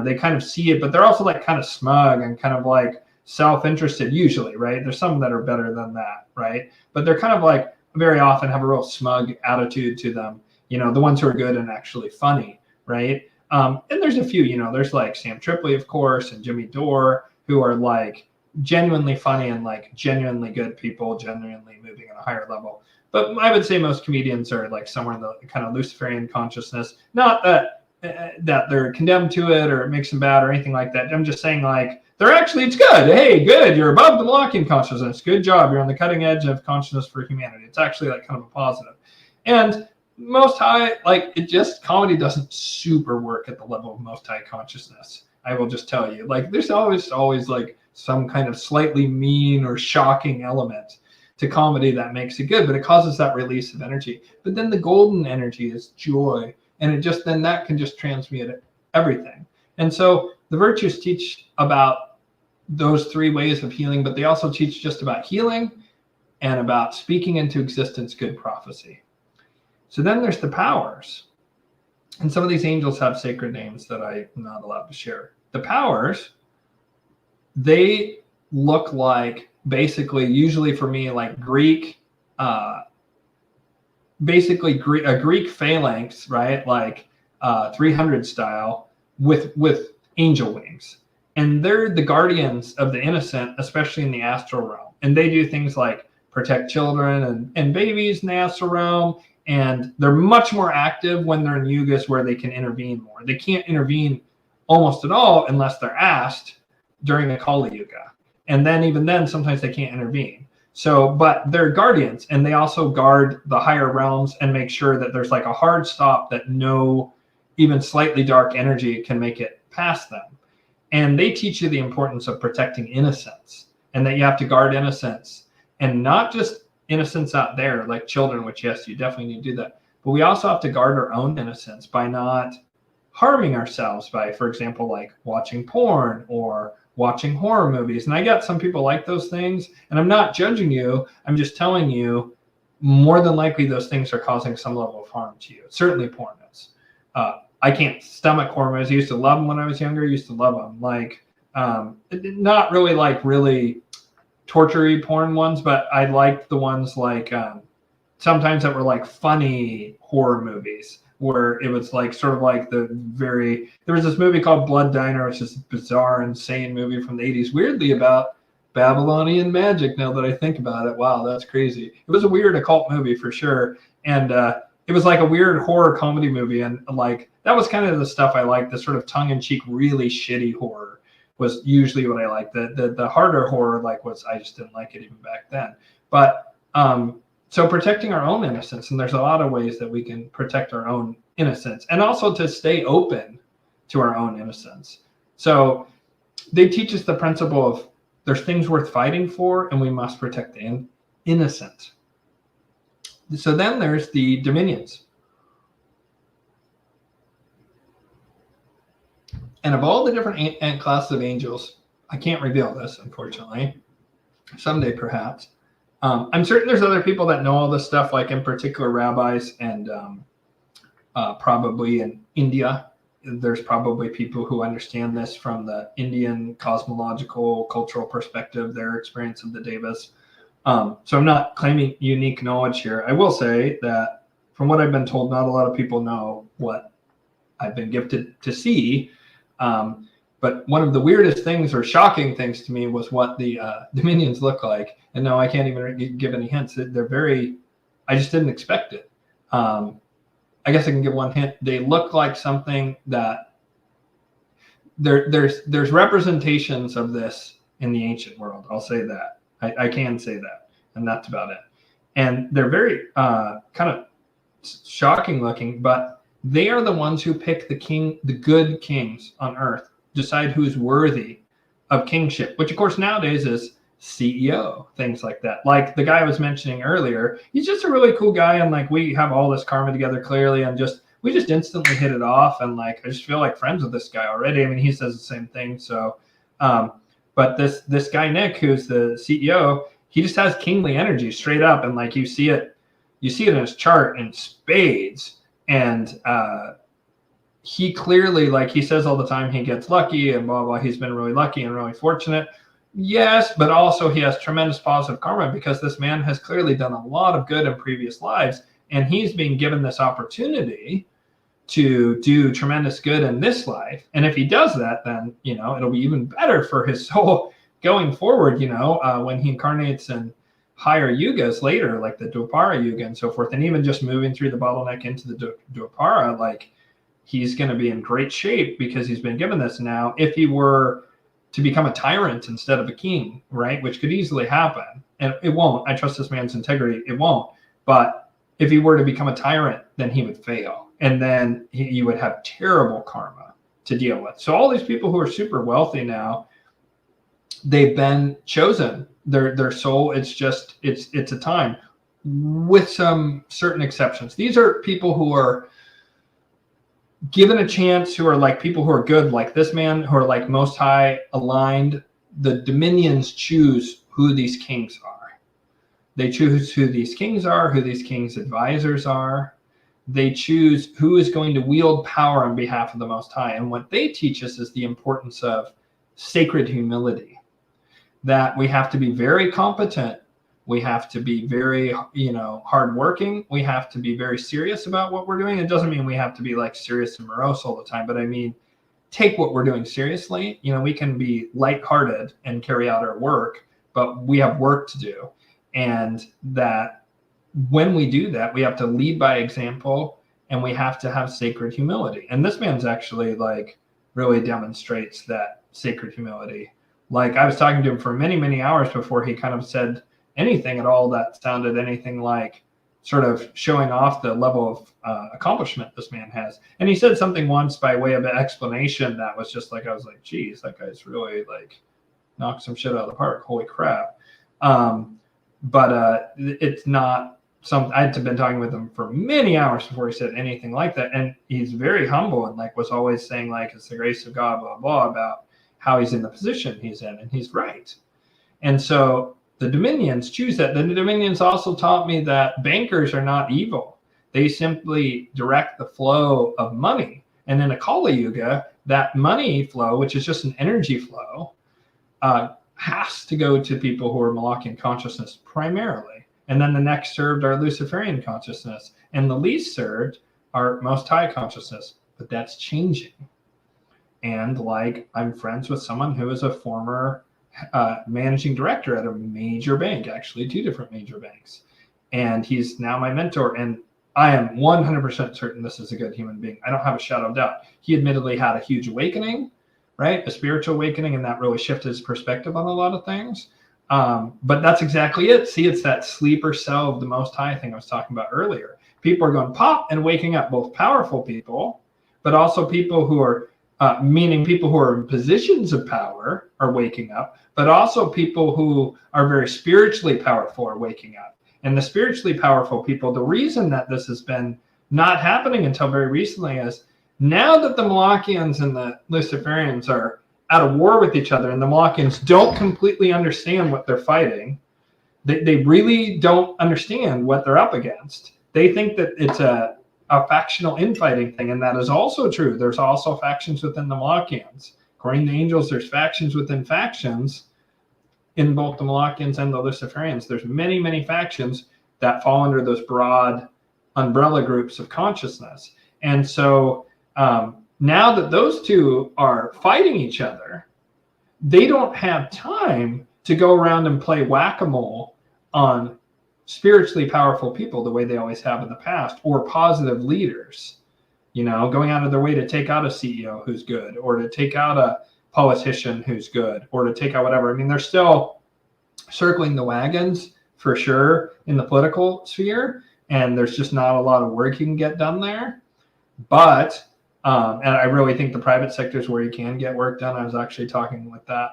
they kind of see it, but they're also like kind of smug and kind of like self-interested usually, right? There's some that are better than that, right? But they're kind of like very often have a real smug attitude to them, you know, the ones who are good and actually funny, right? And there's a few, you know, there's like Sam Tripoli, of course, and Jimmy Dore, who are like genuinely funny and like genuinely good people, genuinely moving at a higher level. But I would say most comedians are like somewhere in the kind of Luciferian consciousness. Not that that they're condemned to it or it makes them bad or anything like that. I'm just saying like they're actually, it's good. Hey, good. You're above the Malachian consciousness. Good job. You're on the cutting edge of consciousness for humanity. It's actually like kind of a positive. And most high, like it just, comedy doesn't super work at the level of most high consciousness. I will just tell you, like there's always like some kind of slightly mean or shocking element to comedy that makes it good, but it causes that release of energy. But then the golden energy is joy, and it just, then that can just transmute everything. And so the virtues teach about those three ways of healing, but they also teach just about healing and about speaking into existence good prophecy. So then there's the powers. And some of these angels have sacred names that I'm not allowed to share. The powers, they look like basically, usually for me, like Greek, basically a Greek phalanx, right? Like 300 style with angel wings. And they're the guardians of the innocent, especially in the astral realm. And they do things like protect children and babies in the astral realm. And they're much more active when they're in yugas where they can intervene more. They can't intervene almost at all unless they're asked during a Kali Yuga. And then even then, sometimes they can't intervene. So, but they're guardians, and they also guard the higher realms and make sure that there's like a hard stop that no even slightly dark energy can make it past them. And they teach you the importance of protecting innocence, and that you have to guard innocence, and not just innocence out there like children, which yes, you definitely need to do that. But we also have to guard our own innocence by not harming ourselves by, for example, like watching porn or watching horror movies. And I get some people like those things, and I'm not judging you. I'm just telling you more than likely those things are causing some level of harm to you. Certainly porn is. I can't stomach horror movies. I used to love them when I was younger. I used to love them. Like, not really like really torture-y porn ones, but I liked the ones like sometimes that were like funny horror movies, where it was like sort of like there was this movie called Blood Diner, which is a bizarre, insane movie from the 80s, weirdly about Babylonian magic. Now that I think about it, wow, that's crazy. It was a weird occult movie for sure. And it was like a weird horror comedy movie. And like, that was kind of the stuff I liked, the sort of tongue-in-cheek, really shitty horror was usually what I liked. The harder horror, like, I just didn't like it even back then. But so protecting our own innocence, and there's a lot of ways that we can protect our own innocence, and also to stay open to our own innocence. So they teach us the principle of there's things worth fighting for, and we must protect the innocent. So then there's the dominions. And of all the different classes of angels, I can't reveal this, unfortunately. Someday, perhaps. I'm certain there's other people that know all this stuff, like in particular rabbis, and probably in India, there's probably people who understand this from the Indian cosmological, cultural perspective, their experience of the devas. So I'm not claiming unique knowledge here. I will say that from what I've been told, not a lot of people know what I've been gifted to see. But one of the weirdest things or shocking things to me was what the dominions look like. And no, I can't even give any hints. They're very, I just didn't expect it. I guess I can give one hint. They look like something that there's representations of this in the ancient world. I'll say that. I can say that. And that's about it. And they're very kind of shocking looking, but they are the ones who pick the good kings on earth, decide who's worthy of kingship, which of course nowadays is CEO, things like that. Like the guy I was mentioning earlier, he's just a really cool guy, and like we have all this karma together clearly, and we just instantly hit it off, and like I just feel like friends with this guy already. I mean, he says the same thing. So but this guy Nick, who's the CEO, he just has kingly energy straight up, and like you see it in his chart in spades. And he clearly, like he says all the time, he gets lucky and blah, blah. He's been really lucky and really fortunate. Yes, but also he has tremendous positive karma because this man has clearly done a lot of good in previous lives, and he's being given this opportunity to do tremendous good in this life. And if he does that, then, you know, it'll be even better for his soul going forward, you know, when he incarnates in higher yugas later, like the Dwapara Yuga and so forth, and even just moving through the bottleneck into the Dwapara, like he's going to be in great shape because he's been given this. Now, if he were to become a tyrant instead of a king, right, which could easily happen, and it won't. I trust this man's integrity. It won't. But if he were to become a tyrant, then he would fail. And then you would have terrible karma to deal with. So all these people who are super wealthy now, they've been chosen. Their soul, it's a time with some certain exceptions. These are people who are given a chance, who are like people who are good, like this man, who are like most high aligned. The dominions choose who these kings are. They choose who these kings are, who these kings' advisors are. They choose who is going to wield power on behalf of the Most High. And what they teach us is the importance of sacred humility, that we have to be very competent. We have to be very, hardworking. We have to be very serious about what we're doing. It doesn't mean we have to be like serious and morose all the time, but I mean, take what we're doing seriously. You know, we can be lighthearted and carry out our work, but we have work to do. And that when we do that, we have to lead by example, and we have to have sacred humility. And this man's actually like really demonstrates that sacred humility. Like I was talking to him for many, many hours before he kind of said anything at all that sounded anything like sort of showing off the level of accomplishment this man has. And he said something once by way of an explanation that was just like, I was like, geez, that guy's really like knocked some shit out of the park. Holy crap. But it's not something. I had been talking with him for many hours before he said anything like that. And he's very humble and like was always saying like, it's the grace of God, blah, blah, about how he's in the position he's in. And he's right. And so the dominions choose that. The dominions also taught me that bankers are not evil. They simply direct the flow of money. And in a Kali Yuga, that money flow, which is just an energy flow, has to go to people who are Malachian consciousness primarily. And then the next served are Luciferian consciousness. And the least served are Most High consciousness. But that's changing. And like I'm friends with someone who is a former managing director at a major bank, actually 2 different major banks. And he's now my mentor. And I am 100% certain this is a good human being. I don't have a shadow of doubt. He admittedly had a huge awakening, right? A spiritual awakening, and that really shifted his perspective on a lot of things. But that's exactly it. See, it's that sleeper cell of the Most High thing I was talking about earlier. People are going pop and waking up, both powerful people, but also people who are meaning people who are in positions of power are waking up, but also people who are very spiritually powerful are waking up. And the spiritually powerful people, the reason that this has been not happening until very recently is now that the Malachians and the Luciferians are at a war with each other, and the Malachians don't completely understand what they're fighting. They really don't understand what they're up against. They think that it's a factional infighting thing, and that is also true. There's also factions within the Malachians. According to angels, there's factions within factions in both the Malachians and the Luciferians. There's many, many factions that fall under those broad umbrella groups of consciousness. And so now that those two are fighting each other, they don't have time to go around and play whack-a-mole on spiritually powerful people the way they always have in the past, or positive leaders, going out of their way to take out a CEO who's good, or to take out a politician who's good, or to take out whatever. I mean, they're still circling the wagons for sure in the political sphere, and there's just not a lot of work you can get done there. But and I really think the private sector is where you can get work done. I was actually talking with that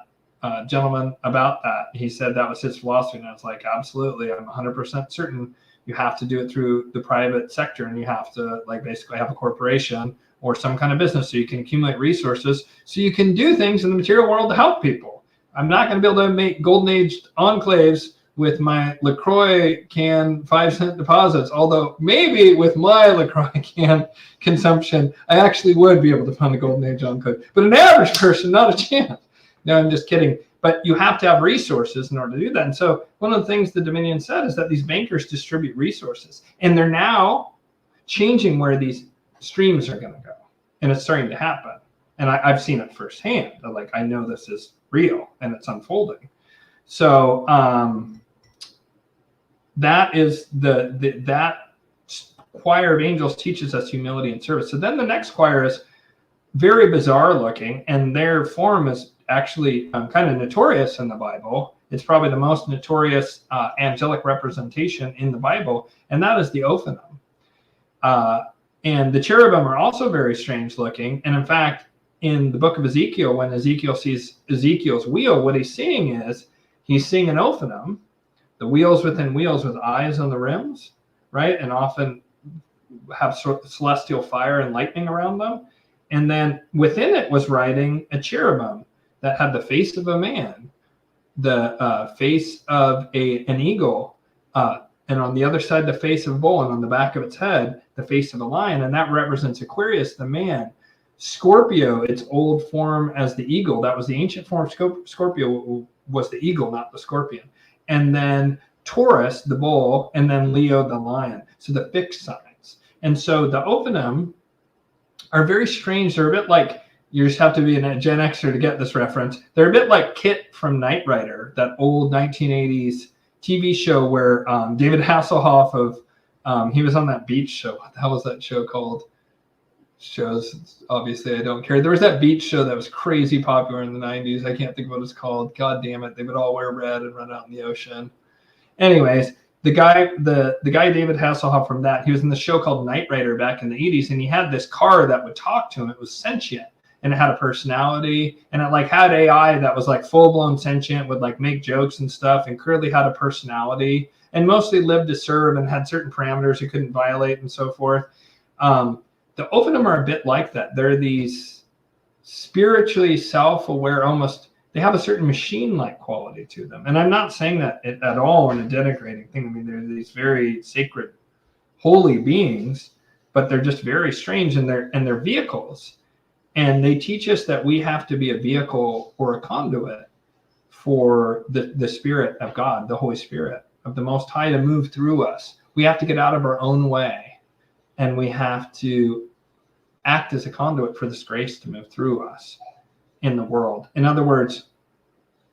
gentleman about that. He said that was his philosophy, and I was like, absolutely, I'm 100% certain you have to do it through the private sector, and you have to like basically have a corporation or some kind of business so you can accumulate resources so you can do things in the material world to help people. I'm not going to be able to make golden aged enclaves with my LaCroix can 5-cent deposits, although maybe with my LaCroix can consumption, I actually would be able to fund a golden age enclave. But an average person, not a chance. No, I'm just kidding. But you have to have resources in order to do that. And so one of the things the Dominion said is that these bankers distribute resources, and they're now changing where these streams are going to go. And it's starting to happen. And I've seen it firsthand. Like, I know this is real and it's unfolding. So that is that choir of angels teaches us humility and service. So then the next choir is very bizarre looking, and their form is actually kind of notorious in the Bible. It's probably the most notorious angelic representation in the Bible, and that is the Ophanim. And the cherubim are also very strange looking. And in fact, in the book of Ezekiel, when Ezekiel sees Ezekiel's wheel, what he's seeing is he's seeing an Ophanim, the wheels within wheels with eyes on the rims, right? And often have celestial fire and lightning around them. And then within it was riding a cherubim that had the face of a man, the face of an eagle, and on the other side, the face of a bull, and on the back of its head, the face of a lion. And that represents Aquarius, the man. Scorpio, its old form as the eagle. That was the ancient form of Scorpio, was the eagle, not the scorpion. And then Taurus, the bull, and then Leo, the lion. So the fixed signs. And so the Ophanim are very strange. They're a bit like, you just have to be a Gen Xer to get this reference. They're a bit like Kit from Knight Rider, that old 1980s TV show where David Hasselhoff he was on that beach show. What the hell was that show called? Shows, obviously I don't care. There was that beach show that was crazy popular in the 90s. I can't think of what it's called. God damn it. They would all wear red and run out in the ocean. Anyways, the guy David Hasselhoff from that, he was in the show called Knight Rider back in the 80s, and he had this car that would talk to him. It was sentient, and it had a personality, and it like had AI that was like full-blown sentient, would like make jokes and stuff, and clearly had a personality, and mostly lived to serve and had certain parameters he couldn't violate and so forth. The Ophanim are a bit like that. They're these spiritually self-aware, almost, they have a certain machine-like quality to them. And I'm not saying that at all in a denigrating thing. I mean, they're these very sacred, holy beings, but they're just very strange, and they're vehicles. And they teach us that we have to be a vehicle or a conduit for the Spirit of God, the Holy Spirit of the Most High, to move through us. We have to get out of our own way, and we have to act as a conduit for this grace to move through us in the world. In other words,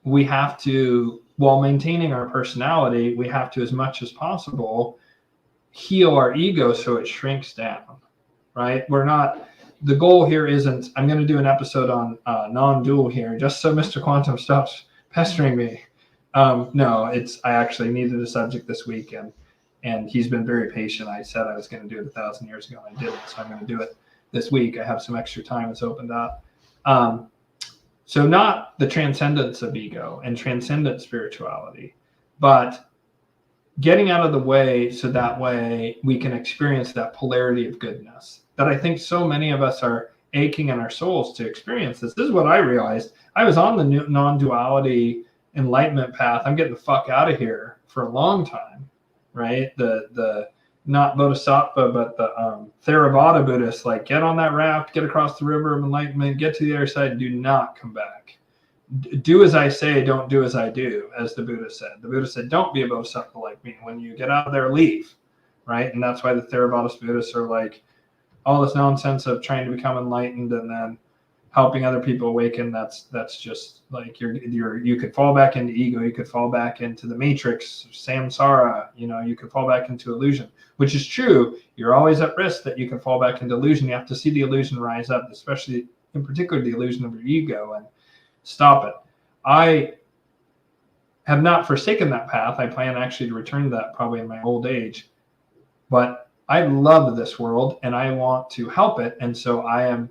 we have to, while maintaining our personality, we have to, as much as possible, heal our ego so it shrinks down, right? We're not, the goal here isn't, I'm going to do an episode on non-dual here, just so Mr. Quantum stops pestering me. No, I actually needed a subject this week, and he's been very patient. I said I was going to do it 1,000 years ago, and I didn't, so I'm going to do it this week. I have some extra time. It's opened up. So not the transcendence of ego and transcendent spirituality, but getting out of the way so that way we can experience that polarity of goodness that I think so many of us are aching in our souls to experience. This is what I realized. I was on the non-duality enlightenment path. I'm getting the fuck out of here for a long time, right? The not Bodhisattva, but the Theravada Buddhists, like, get on that raft, get across the river of enlightenment, get to the other side, and do not come back. Do as I say, don't do as I do, as the Buddha said. The Buddha said, don't be a Bodhisattva like me. When you get out of there, leave, right? And that's why the Theravada Buddhists are like, all this nonsense of trying to become enlightened and then helping other people awaken. That's just like you could fall back into ego, you could fall back into the matrix, samsara, you could fall back into illusion, which is true. You're always at risk that you can fall back into illusion. You have to see the illusion rise up, especially in particular the illusion of your ego, and stop it. I have not forsaken that path. I plan actually to return to that probably in my old age, but I love this world and I want to help it. And so I am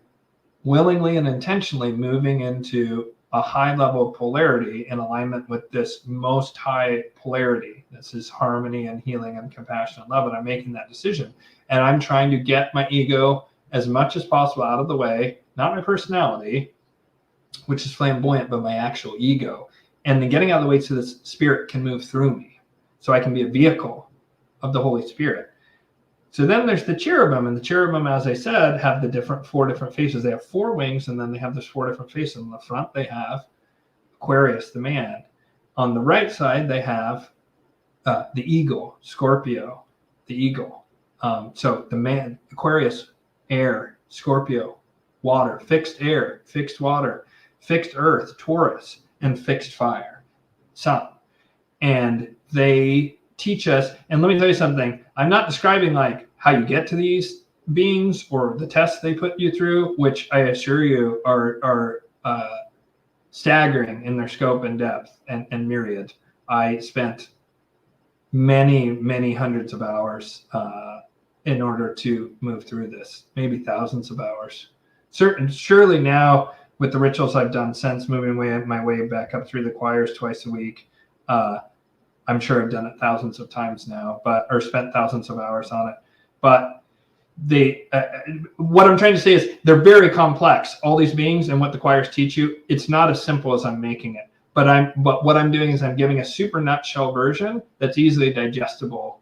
willingly and intentionally moving into a high level of polarity in alignment with this most high polarity. This is harmony and healing and compassion and love. And I'm making that decision. And I'm trying to get my ego as much as possible out of the way, not my personality, which is flamboyant, but my actual ego. And then getting out of the way so the Spirit can move through me, so I can be a vehicle of the Holy Spirit. So then there's the cherubim, and the cherubim, as I said, have the four different faces. They have 4 wings, and then they have this 4 different faces. In the front, they have Aquarius, the man. On the right side, they have the eagle, Scorpio, the eagle. So the man, Aquarius, air, Scorpio, water, fixed air, fixed water, fixed earth, Taurus, and fixed fire, sun. And they teach us, and let me tell you something, I'm not describing like how you get to these beings or the tests they put you through, which I assure you are staggering in their scope and depth and myriad. I spent many hundreds of hours in order to move through this, maybe thousands of hours. Surely now with the rituals I've done since moving my way back up through the choirs twice a week, I'm sure I've done it thousands of times now, or spent thousands of hours on it. But what I'm trying to say is they're very complex, all these beings, and what the choirs teach you. It's not as simple as I'm making it. But what I'm doing is I'm giving a super nutshell version that's easily digestible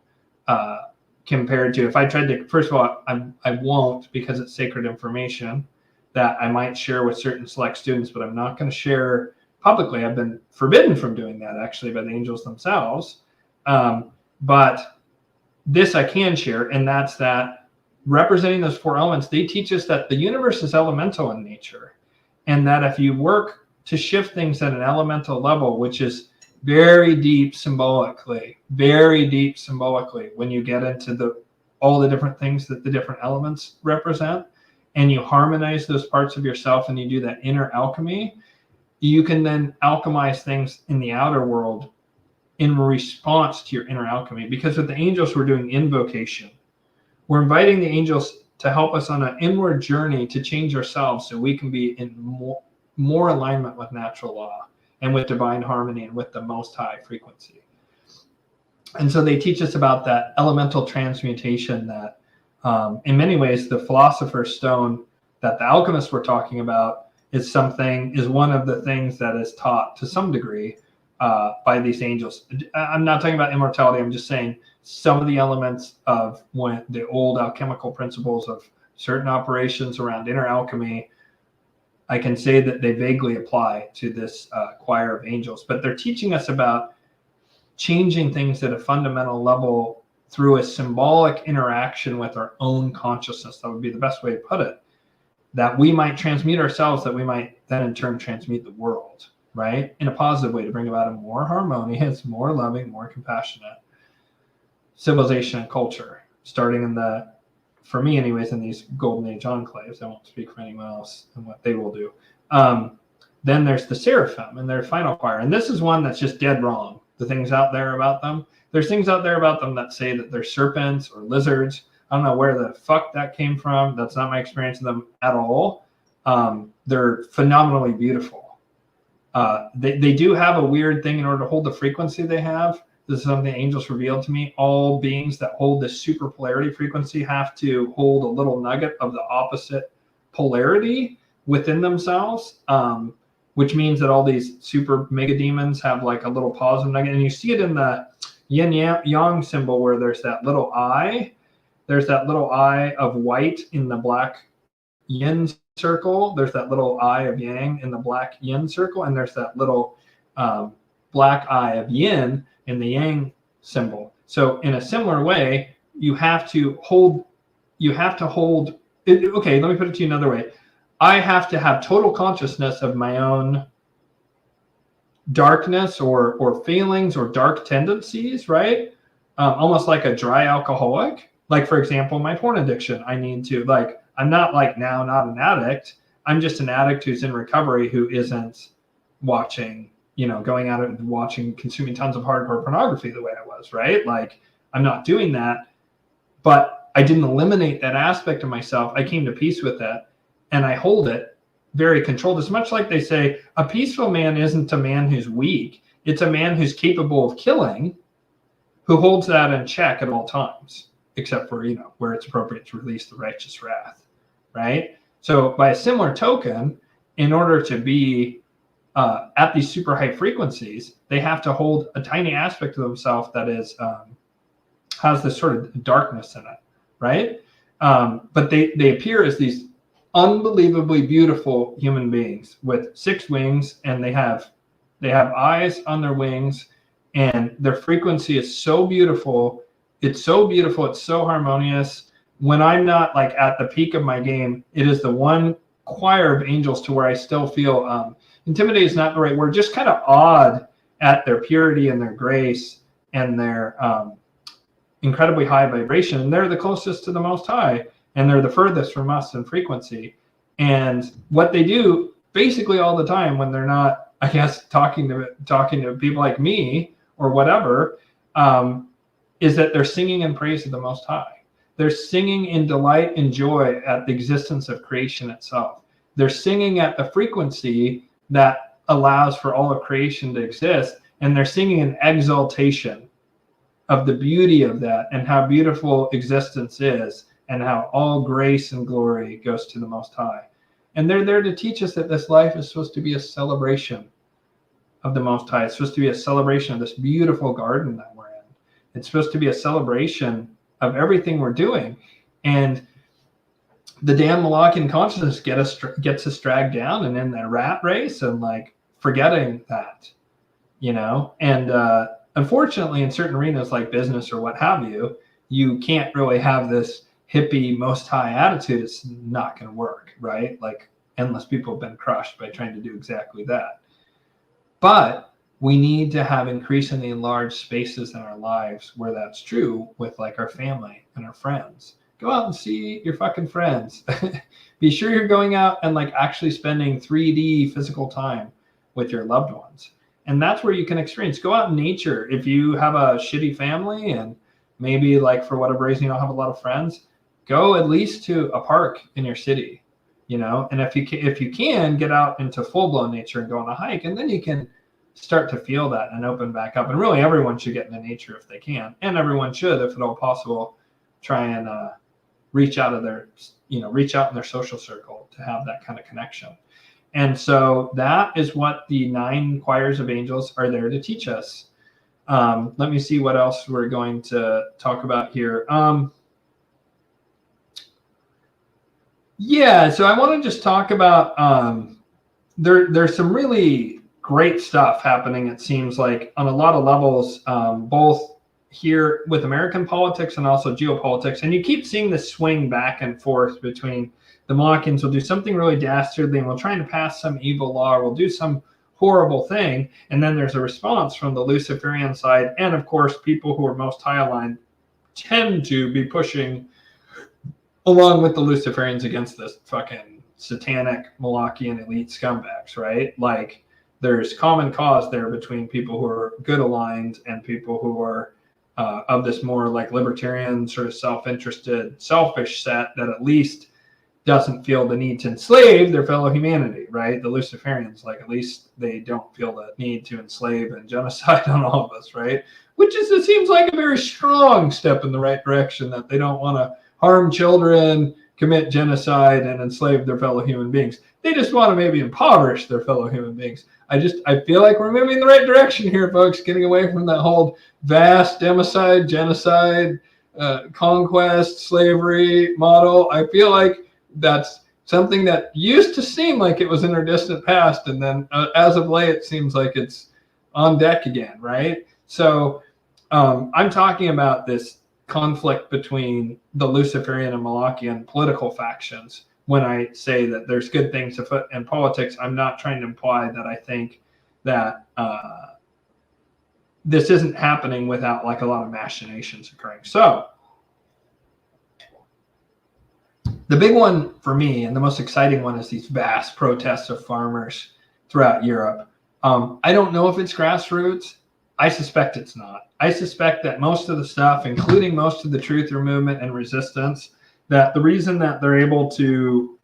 compared to if I tried to. First of all, I won't, because it's sacred information that I might share with certain select students, but I'm not going to share publicly. I've been forbidden from doing that actually by the angels themselves. But this I can share, and that's that representing those four elements, they teach us that the universe is elemental in nature, and that if you work to shift things at an elemental level, which is very deep symbolically, when you get into all the different things that the different elements represent, and you harmonize those parts of yourself and you do that inner alchemy, you can then alchemize things in the outer world in response to your inner alchemy. Because with the angels, we're doing invocation. We're inviting the angels to help us on an inward journey to change ourselves so we can be in more alignment with natural law and with divine harmony and with the most high frequency. And so they teach us about that elemental transmutation that in many ways the philosopher's stone that the alchemists were talking about is one of the things that is taught to some degree by these angels. I'm not talking about immortality. I'm just saying some of the elements of the old alchemical principles of certain operations around inner alchemy, I can say that they vaguely apply to this choir of angels. But they're teaching us about changing things at a fundamental level through a symbolic interaction with our own consciousness. That would be the best way to put it. That we might transmute ourselves, that we might then in turn transmute the world, right? In a positive way, to bring about a more harmonious, more loving, more compassionate civilization and culture, starting for me anyways, in these golden age enclaves. I won't speak for anyone else and what they will do. Then there's the seraphim and their final choir. And this is one that's just dead wrong. The things out there about them. There's things out there about them that say that they're serpents or lizards. I don't know where the fuck that came from. That's not my experience of them at all. They're phenomenally beautiful. They do have a weird thing in order to hold the frequency they have. This is something the angels revealed to me. All beings that hold this super polarity frequency have to hold a little nugget of the opposite polarity within themselves, which means that all these super mega demons have like a little positive nugget. And you see it in the yin yang symbol where there's that little eye. There's that little eye of white in the black yin circle. There's that little eye of yang in the black yin circle. And there's that little black eye of yin in the yang symbol. So in a similar way, you have to hold it. Okay, let me put it to you another way. I have to have total consciousness of my own darkness or feelings or dark tendencies, right? Almost like a dry alcoholic. Like, for example, my porn addiction. I need to, I'm not not an addict. I'm just an addict who's in recovery who isn't watching, going out and consuming tons of hardcore pornography the way I was, right? Like, I'm not doing that, but I didn't eliminate that aspect of myself. I came to peace with that, and I hold it very controlled. It's much like they say, a peaceful man isn't a man who's weak. It's a man who's capable of killing, who holds that in check at all times, except for, where it's appropriate to release the righteous wrath, right? So by a similar token, in order to be at these super high frequencies, they have to hold a tiny aspect of themselves that is has this sort of darkness in it, right? But they appear as these unbelievably beautiful human beings with 6 wings, and they have They have eyes on their wings, and their frequency is so beautiful. It's so beautiful. It's so harmonious. When I'm not like at the peak of my game, it is the one choir of angels to where I still feel intimidated is not the right word, just kind of awed at their purity and their grace and their incredibly high vibration. And they're the closest to the Most High, and they're the furthest from us in frequency. And what they do basically all the time when they're not, I guess, talking to people like me or whatever, is that they're singing in praise of the Most High. They're singing in delight and joy at the existence of creation itself. They're singing at the frequency that allows for all of creation to exist, and they're singing in exaltation of the beauty of that and how beautiful existence is and how all grace and glory goes to the Most High. And they're there to teach us that this life is supposed to be a celebration of the Most High. It's supposed to be a celebration of this beautiful garden that we're in. It's supposed to be a celebration of everything we're doing. And the damn Malachian consciousness gets us dragged down and in that rat race and like forgetting that, you know. And unfortunately, in certain arenas like business or what have you, you can't really have this hippie Most High attitude. It's not going to work, right? Like endless people have been crushed by trying to do exactly that. But we need to have increasingly large spaces in our lives where that's true with like our family and our friends. Go out and see your fucking friends. Be sure you're going out and like actually spending 3D physical time with your loved ones. And that's where you can experience. Go out in nature. If you have a shitty family and maybe like for whatever reason you don't have a lot of friends, go at least to a park in your city, you know. And if you can get out into full-blown nature and go on a hike, and then you can start to feel that and open back up. And really everyone should get into nature if they can, and everyone should, if at all possible, try and reach out in their social circle to have that kind of connection. And so that is what the 9 choirs of angels are there to teach us. Let me see what else we're going to talk about here. Yeah, so I want to just talk about there's some really great stuff happening, it seems like, on a lot of levels, both here with American politics and also geopolitics. And you keep seeing this swing back and forth between the Malachians will do something really dastardly and we'll try to pass some evil law, or we'll do some horrible thing. And then there's a response from the Luciferian side. And of course, people who are most high aligned tend to be pushing along with the Luciferians against this fucking satanic Malachian elite scumbags, right? Like there's common cause there between people who are good aligned and people who are of this more like libertarian, sort of self-interested, selfish set that at least doesn't feel the need to enslave their fellow humanity, right? The Luciferians, like, at least they don't feel the need to enslave and genocide on all of us, right? Which is, it seems like a very strong step in the right direction, that they don't want to harm children, commit genocide, and enslave their fellow human beings. They just want to maybe impoverish their fellow human beings. I feel like we're moving in the right direction here, folks, getting away from that whole vast democide, genocide, conquest, slavery model. I feel like that's something that used to seem like it was in our distant past, and then as of late, it seems like it's on deck again, right? So I'm talking about this conflict between the Luciferian and Malachian political factions. When I say that there's good things afoot in politics, I'm not trying to imply that I think that this isn't happening without like a lot of machinations occurring. So the big one for me, and the most exciting one, is these vast protests of farmers throughout Europe. I don't know if it's grassroots. I suspect it's not. I suspect that most of the stuff, including most of the truther movement and resistance, that the reason that we're able to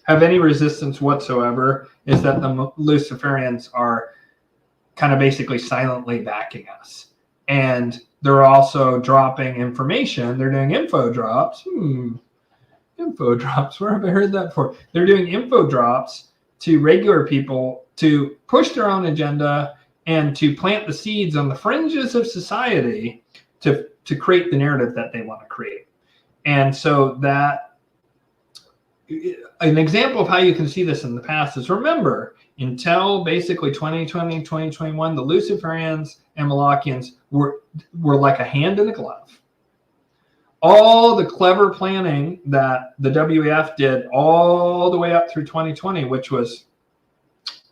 have any resistance whatsoever is that the Luciferians are kind of basically silently backing us. And they're also dropping information. They're doing info drops. Info drops. Where have I heard that before? They're doing info drops to regular people to push their own agenda and to plant the seeds on the fringes of society to create the narrative that they want to create. And so that an example of how you can see this in the past is, remember, until basically 2020, 2021, the Luciferians and Malachians were like a hand in a glove. All the clever planning that the WEF did all the way up through 2020, which was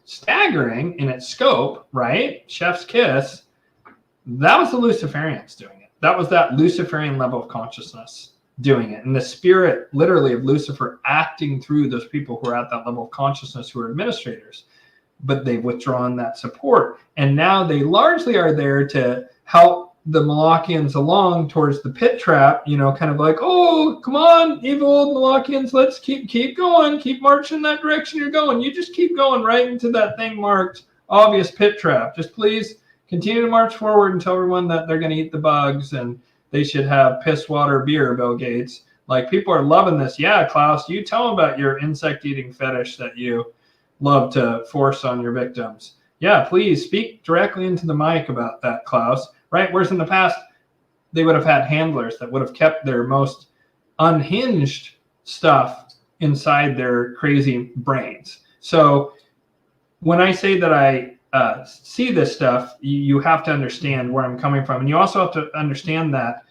staggering in its scope, right? Chef's kiss. That was the Luciferians doing it. That was that Luciferian level of consciousness doing it. And the spirit, literally, of Lucifer acting through those people who are at that level of consciousness, who are administrators. But they've withdrawn that support. And now they largely are there to help the Malachians along towards the pit trap, you know, kind of like, oh, come on, evil Malachians, let's keep going, keep marching that direction you're going. You just keep going right into that thing marked obvious pit trap. Just please continue to march forward and tell everyone that they're going to eat the bugs and they should have piss water beer, Bill Gates. Like, people are loving this. Yeah, Klaus, you tell them about your insect eating fetish that you love to force on your victims. Yeah, please speak directly into the mic about that, Klaus. Right? Whereas in the past, they would have had handlers that would have kept their most unhinged stuff inside their crazy brains. So when I say that I see this stuff, you have to understand where I'm coming from. And you also have to understand that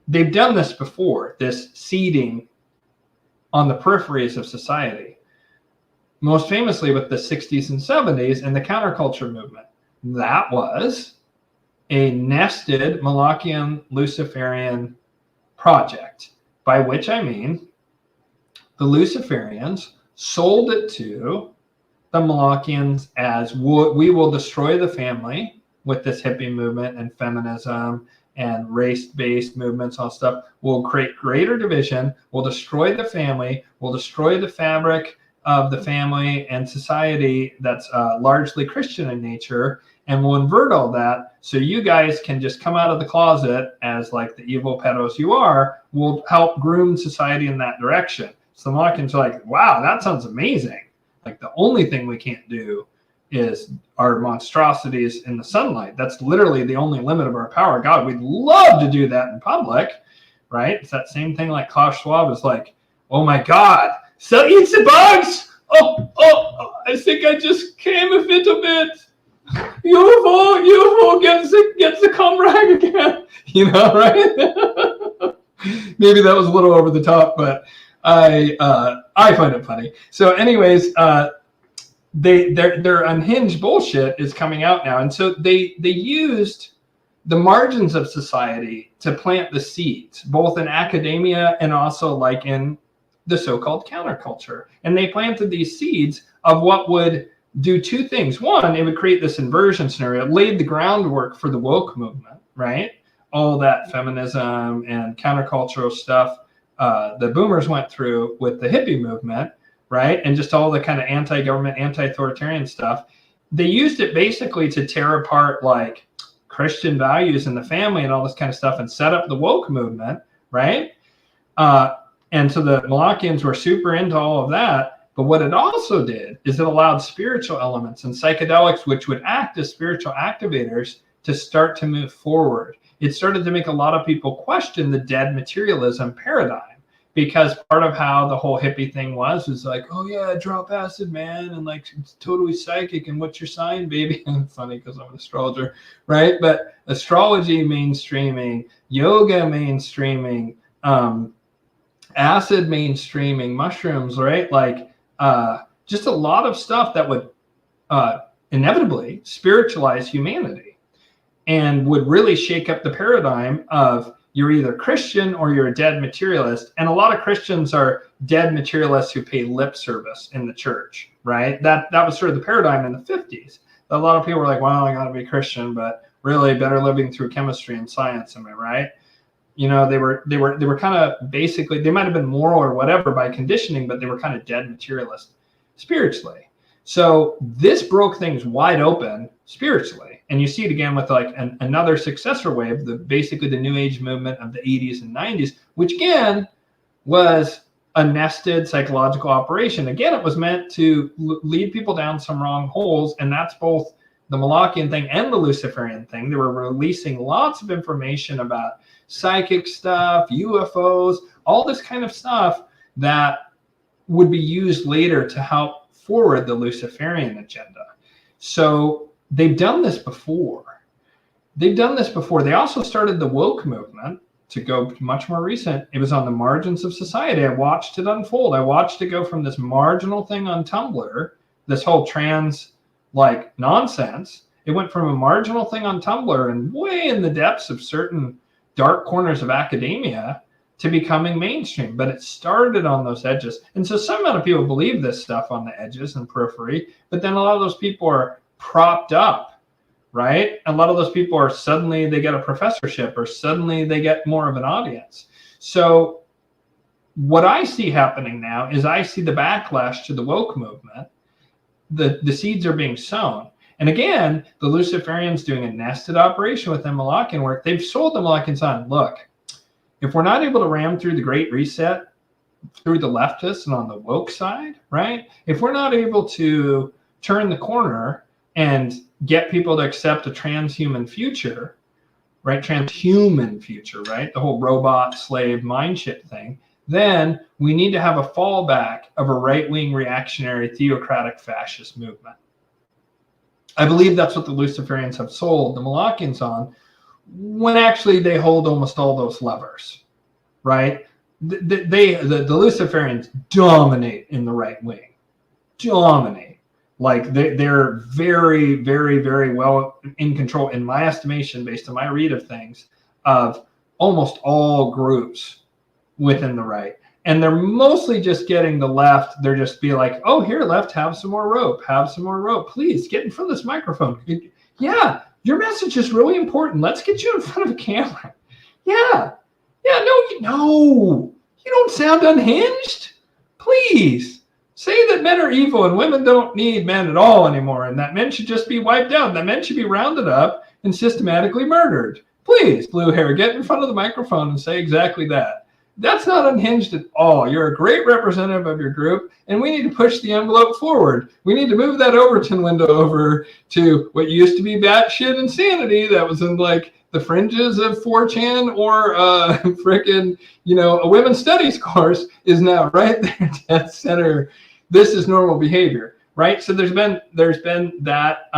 they've done this before, this seeding on the peripheries of society. Most famously with the 60s and 70s and the counterculture movement. That was a nested Malachian Luciferian project, by which I mean the Luciferians sold it to the Malachians as, we will destroy the family with this hippie movement and feminism and race-based movements, all stuff. We'll create greater division. We'll destroy the family. We'll destroy the fabric of the family and society that's largely Christian in nature. And we'll invert all that so you guys can just come out of the closet as like the evil pedos you are. We'll help groom society in that direction. So the Malachians are like, wow, that sounds amazing. Like, the only thing we can't do is our monstrosities in the sunlight. That's literally the only limit of our power. God, we'd love to do that in public, right? It's that same thing like Klaus Schwab is like, oh my God, so eats the bugs. Oh, I think I just came a little bit. UFO gets the cum rag again. You know, right? Maybe that was a little over the top, but I find it funny. So anyways, their unhinged bullshit is coming out now. And so they used the margins of society to plant the seeds, both in academia and also like in the so-called counterculture. And they planted these seeds of what would do two things. One, it would create this inversion scenario. It laid the groundwork for the woke movement, right? All that feminism and countercultural stuff the boomers went through with the hippie movement, right? And just all the kind of anti-government, anti-authoritarian stuff. They used it basically to tear apart like Christian values in the family and all this kind of stuff and set up the woke movement, right? And so the Malachians were super into all of that. But what it also did is it allowed spiritual elements and psychedelics, which would act as spiritual activators, to start to move forward. It started to make a lot of people question the dead materialism paradigm, because part of how the whole hippie thing was like, oh yeah, drop acid, man, and like it's totally psychic, and what's your sign, baby? And it's funny because I'm an astrologer, right? But astrology mainstreaming, yoga mainstreaming, acid mainstreaming, mushrooms, right? Like just a lot of stuff that would inevitably spiritualize humanity and would really shake up the paradigm of you're either Christian or you're a dead materialist. And a lot of Christians are dead materialists who pay lip service in the church, right? That was sort of the paradigm in the 50s. A lot of people were like, well, I got to be Christian, but really better living through chemistry and science. Am I right? You know, they were kind of basically, they might have been moral or whatever by conditioning, but they were kind of dead materialist spiritually. So this broke things wide open spiritually. And you see it again with like another successor wave, basically the New Age movement of the 80s and 90s, which again was a nested psychological operation. Again, it was meant to lead people down some wrong holes. And that's both the Malachian thing and the Luciferian thing. They were releasing lots of information about psychic stuff, UFOs, all this kind of stuff that would be used later to help forward the Luciferian agenda. So they've done this before. They've done this before. They also started the woke movement, to go much more recent. It was on the margins of society. I watched it unfold. I watched it go from this marginal thing on Tumblr, this whole trans like nonsense. It went from a marginal thing on Tumblr and way in the depths of certain dark corners of academia to becoming mainstream. But it started on those edges. And so some amount of people believe this stuff on the edges and periphery, but then a lot of those people are propped up, right? A lot of those people are suddenly they get a professorship or suddenly they get more of an audience. So what I see happening now is I see the backlash to the woke movement. The seeds are being sown. And again, the Luciferians doing a nested operation with the Malachian work. They've sold the Malachians on, look, if we're not able to ram through the Great Reset through the leftists and on the woke side, right? If we're not able to turn the corner and get people to accept a transhuman future, right? Transhuman future, right? The whole robot slave mind shit thing. Then we need to have a fallback of a right-wing reactionary theocratic fascist movement. I believe that's what the Luciferians have sold the Malachians on, when actually they hold almost all those levers, right? The Luciferians dominate in the right wing, dominate. Like they're very, very, very well in control, in my estimation, based on my read of things, of almost all groups within the right. And they're mostly just getting the left. They're just be like, oh, here, left, have some more rope. Have some more rope. Please get in front of this microphone. Yeah, your message is really important. Let's get you in front of a camera. Yeah. Yeah, no, you don't sound unhinged. Please. Say that men are evil and women don't need men at all anymore, and that men should just be wiped out. That men should be rounded up and systematically murdered. Please, blue hair, get in front of the microphone and say exactly that. That's not unhinged at all. You're a great representative of your group, and we need to push the envelope forward. We need to move that Overton window over to what used to be batshit insanity that was in like the fringes of 4chan or frickin', a women's studies course is now right there, dead center. This is normal behavior, right? So there's been that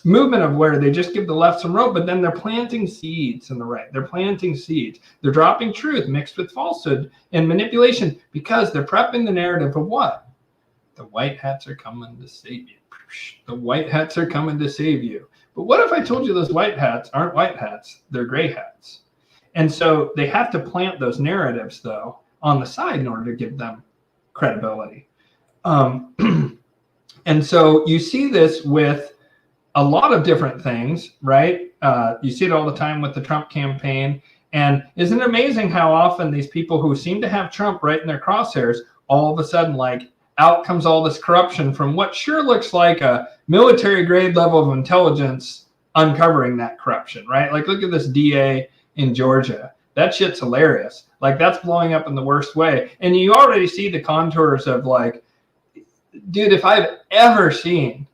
movement of where they just give the left some rope, but then they're planting seeds in the right. They're planting seeds. They're dropping truth mixed with falsehood and manipulation because they're prepping the narrative of what? The white hats are coming to save you. The white hats are coming to save you. But what if I told you those white hats aren't white hats? They're gray hats. And so they have to plant those narratives, though, on the side in order to give them credibility. And so you see this with a lot of different things, right? You see it all the time with the Trump campaign. And isn't it amazing how often these people who seem to have Trump right in their crosshairs, all of a sudden, like, out comes all this corruption from what sure looks like a military grade level of intelligence uncovering that corruption, right? Like, look at this DA in Georgia. That shit's hilarious. Like, that's blowing up in the worst way. And you already see the contours of, like, dude, if I've ever seen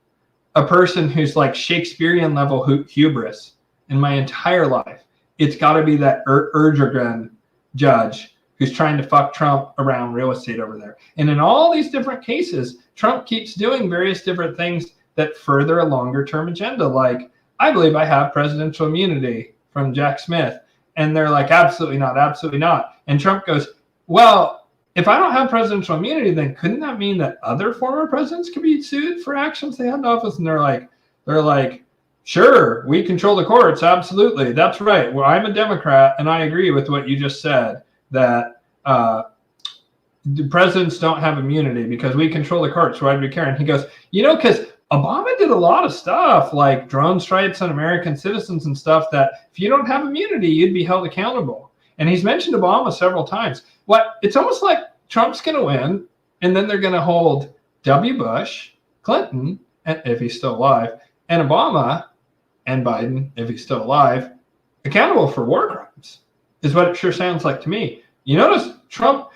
a person who's like Shakespearean level hubris in my entire life, it's got to be that Erdogan judge who's trying to fuck Trump around real estate over there. And in all these different cases, Trump keeps doing various different things that further a longer term agenda. Like, I believe I have presidential immunity from Jack Smith. And they're like, absolutely not, absolutely not. And Trump goes, well, if I don't have presidential immunity, then couldn't that mean that other former presidents could be sued for actions they had in office? And they're like, sure, we control the courts. Absolutely. That's right. Well, I'm a Democrat, and I agree with what you just said, that the presidents don't have immunity because we control the courts. Why do we care? And he goes, because Obama did a lot of stuff like drone strikes on American citizens and stuff that if you don't have immunity, you'd be held accountable. And he's mentioned Obama several times. It's almost like Trump's going to win, and then they're going to hold W. Bush, Clinton, if he's still alive, and Obama and Biden, if he's still alive, accountable for war crimes, is what it sure sounds like to me. You notice Trump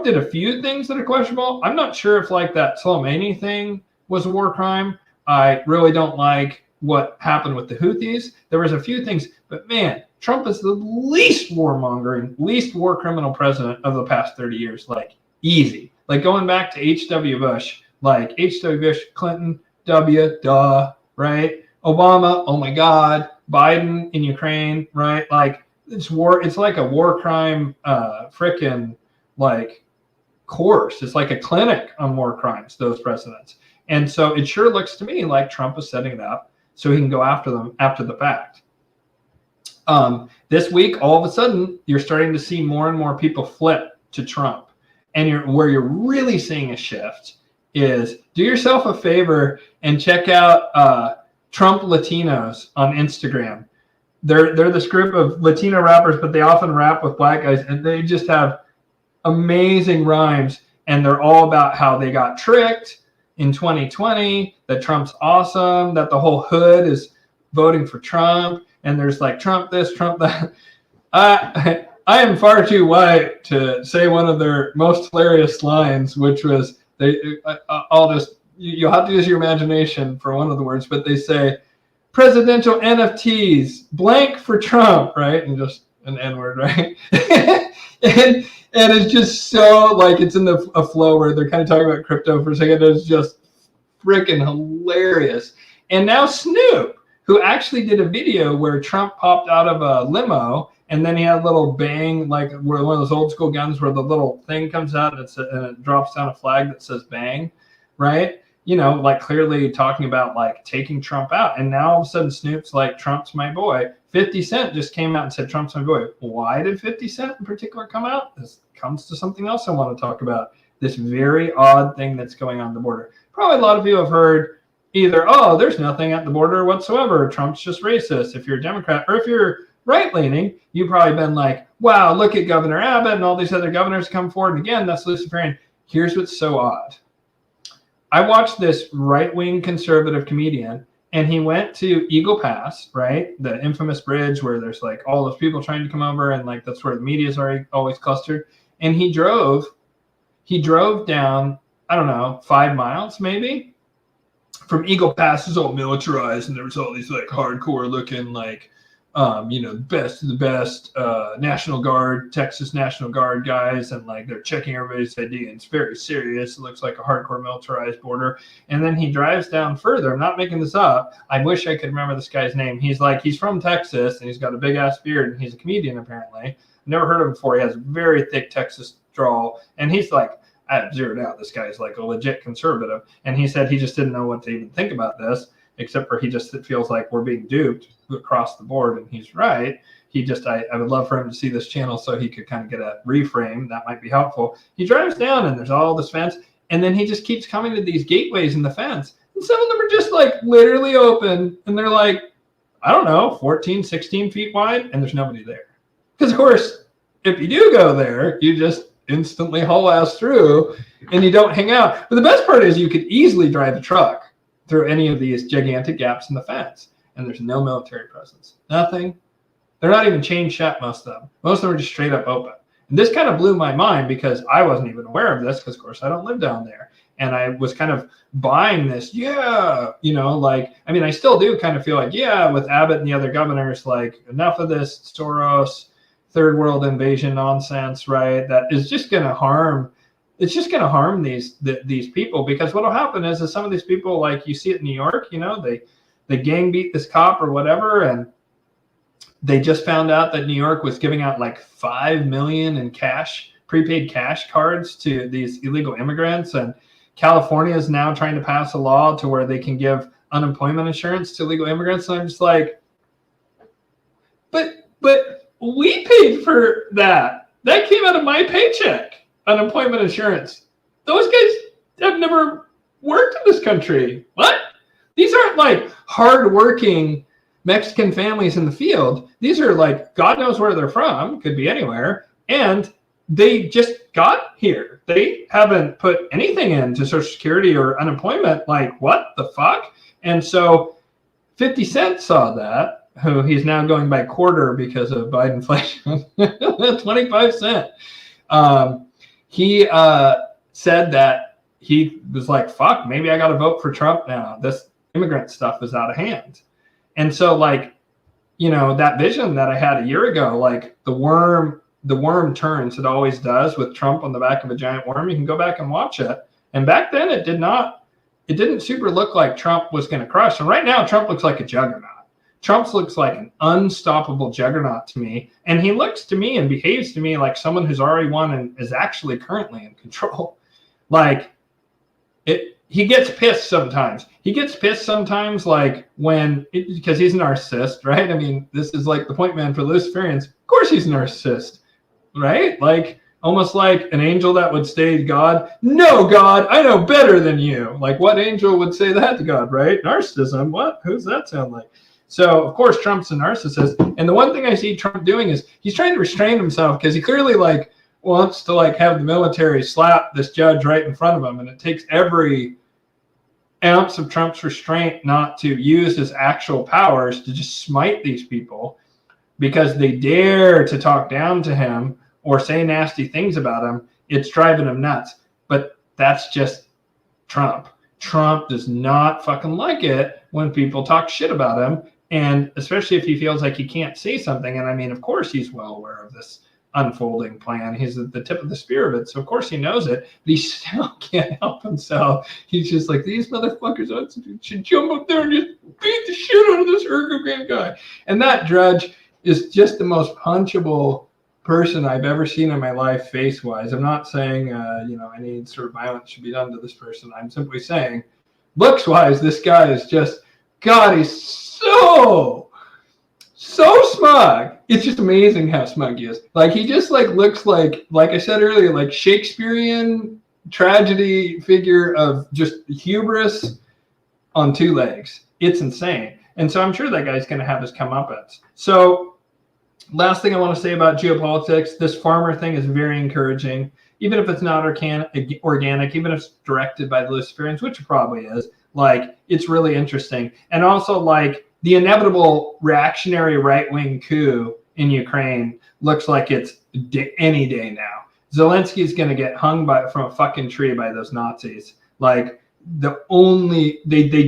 did a few things that are questionable. I'm not sure if like that Soleimani thing was a war crime. I really don't like what happened with the Houthis. There was a few things, but man, Trump is the least warmongering, least war criminal president of the past 30 years. Like, easy. Like going back to H.W. Bush, like H.W. Bush, Clinton, W, duh, right? Obama, oh my God, Biden in Ukraine, right? Like it's war. It's like a war crime, frickin' like course. It's like a clinic on war crimes, those presidents. And so it sure looks to me like Trump is setting it up so he can go after them after the fact. This week, all of a sudden, you're starting to see more and more people flip to Trump. And where you're really seeing a shift is do yourself a favor and check out Trump Latinos on Instagram. They're this group of Latino rappers, but they often rap with black guys, and they just have amazing rhymes. And they're all about how they got tricked in 2020, that Trump's awesome, that the whole hood is voting for Trump. And there's like Trump this, Trump that. I am far too white to say one of their most hilarious lines, which was you'll have to use your imagination for one of the words, but they say presidential NFTs blank for Trump, right? And just an N-word, right? and it's just so like it's in a flow where they're kind of talking about crypto for a second. It's just freaking hilarious. And now Snoop, who actually did a video where Trump popped out of a limo and then he had a little bang, like one of those old school guns where the little thing comes out and it drops down a flag that says bang, right? You know, like clearly talking about like taking Trump out. And now all of a sudden Snoop's like, Trump's my boy. 50 Cent just came out and said, Trump's my boy. Why did 50 Cent in particular come out? This comes to something else I want to talk about. This very odd thing that's going on the border. Probably a lot of you have heard either, oh, there's nothing at the border whatsoever. Trump's just racist. If you're a Democrat or if you're right-leaning, you've probably been like, wow, look at Governor Abbott and all these other governors come forward. And again, that's Luciferian. Here's what's so odd. I watched this right-wing conservative comedian, and he went to Eagle Pass, right? The infamous bridge where there's like all those people trying to come over, and like that's where the media is always clustered. And he drove down, I don't know, 5 miles maybe, from Eagle Pass. Is all militarized, and there was all these like hardcore looking like best of the best National Guard, Texas National Guard guys, and like they're checking everybody's ID, and it's very serious. It looks like a hardcore militarized border. And then he drives down further. I'm not making this up. I wish I could remember this guy's name. He's from Texas, and he's got a big ass beard, and he's a comedian apparently. Never heard of him before. He has a very thick Texas drawl, and he's like, I zeroed out. This guy's like a legit conservative, and he said he just didn't know what to even think about this, except for he just feels like we're being duped across the board, and he's right. I would love for him to see this channel so he could kind of get a reframe. That might be helpful. He drives down, and there's all this fence, and then he just keeps coming to these gateways in the fence, and some of them are just like literally open, and they're like, I don't know, 14, 16 feet wide, and there's nobody there. Because, of course, if you do go there, you just instantly haul ass through, and you don't hang out. But the best part is you could easily drive a truck through any of these gigantic gaps in the fence, and there's no military presence. Nothing. They're not even chain shut, most of them. Most of them are just straight up open. And this kind of blew my mind because I wasn't even aware of this because, of course, I don't live down there. And I was kind of buying this, I still do kind of feel like, with Abbott and the other governors, like enough of this Soros third world invasion nonsense, right? That is just going to harm. It's just going to harm these people, because what will happen is some of these people, like you see it in New York, they gang beat this cop or whatever, and they just found out that New York was giving out like 5 million in cash, prepaid cash cards to these illegal immigrants, and California is now trying to pass a law to where they can give unemployment insurance to illegal immigrants. And I'm just like, but we paid for that. That came out of my paycheck. Unemployment insurance. Those guys have never worked in this country. What? These aren't like hardworking Mexican families in the field. These are like, God knows where they're from. Could be anywhere. And they just got here. They haven't put anything into Social Security or unemployment. Like, what the fuck? And so 50 Cent saw that, who he's now going by quarter because of Biden inflation. 25 cents. He said that he was like, fuck, maybe I got to vote for Trump now. This immigrant stuff is out of hand. And so, like, that vision that I had a year ago, like the worm the worm turns. It always does with Trump on the back of a giant worm. You can go back and watch it. And back then it didn't super look like Trump was going to crush. And right now Trump looks like a juggernaut. Trump looks like an unstoppable juggernaut to me. And he looks to me and behaves to me like someone who's already won and is actually currently in control. Like he gets pissed sometimes. He gets pissed sometimes, like because he's a narcissist, right? I mean, this is like the point man for Luciferians. Of course he's a narcissist, right? Like almost like an angel that would say to God, no, God, I know better than you. Like what angel would say that to God, right? Narcissism, what? Who's that sound like? So, of course, Trump's a narcissist. And the one thing I see Trump doing is he's trying to restrain himself because he clearly wants to have the military slap this judge right in front of him. And it takes every ounce of Trump's restraint not to use his actual powers to just smite these people because they dare to talk down to him or say nasty things about him. It's driving him nuts. But that's just Trump. Trump does not fucking like it when people talk shit about him. And especially if he feels like he can't say something. And I mean, of course, he's well aware of this unfolding plan. He's at the tip of the spear of it. So, of course, he knows it. But he still can't help himself. He's just like, these motherfuckers should jump up there and just beat the shit out of this Erdogan guy. And that Drudge is just the most punchable person I've ever seen in my life face-wise. I'm not saying, any sort of violence should be done to this person. I'm simply saying, looks-wise, this guy is just, God, he's so smug. It's just amazing how smug he is. Like he just looks like I said earlier, like Shakespearean tragedy figure of just hubris on two legs. It's insane. And so I'm sure that guy's going to have his comeuppance. So last thing I want to say about geopolitics, this farmer thing is very encouraging. Even if it's not organic, even if it's directed by the Luciferians, which it probably is, it's really interesting. And also the inevitable reactionary right-wing coup in Ukraine looks like it's any day now. Zelensky's going to get hung from a fucking tree by those Nazis. They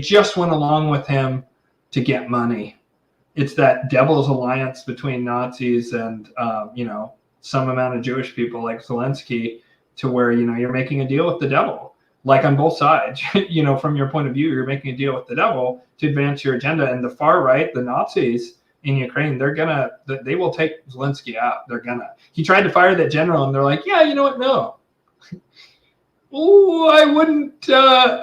just went along with him to get money. It's that devil's alliance between Nazis and, some amount of Jewish people like Zelensky to where, you're making a deal with the devil. On both sides, from your point of view, you're making a deal with the devil to advance your agenda. And the far right, the Nazis in Ukraine, they will take Zelensky out. He tried to fire that general and they're like, yeah, you know what? No. Oh, I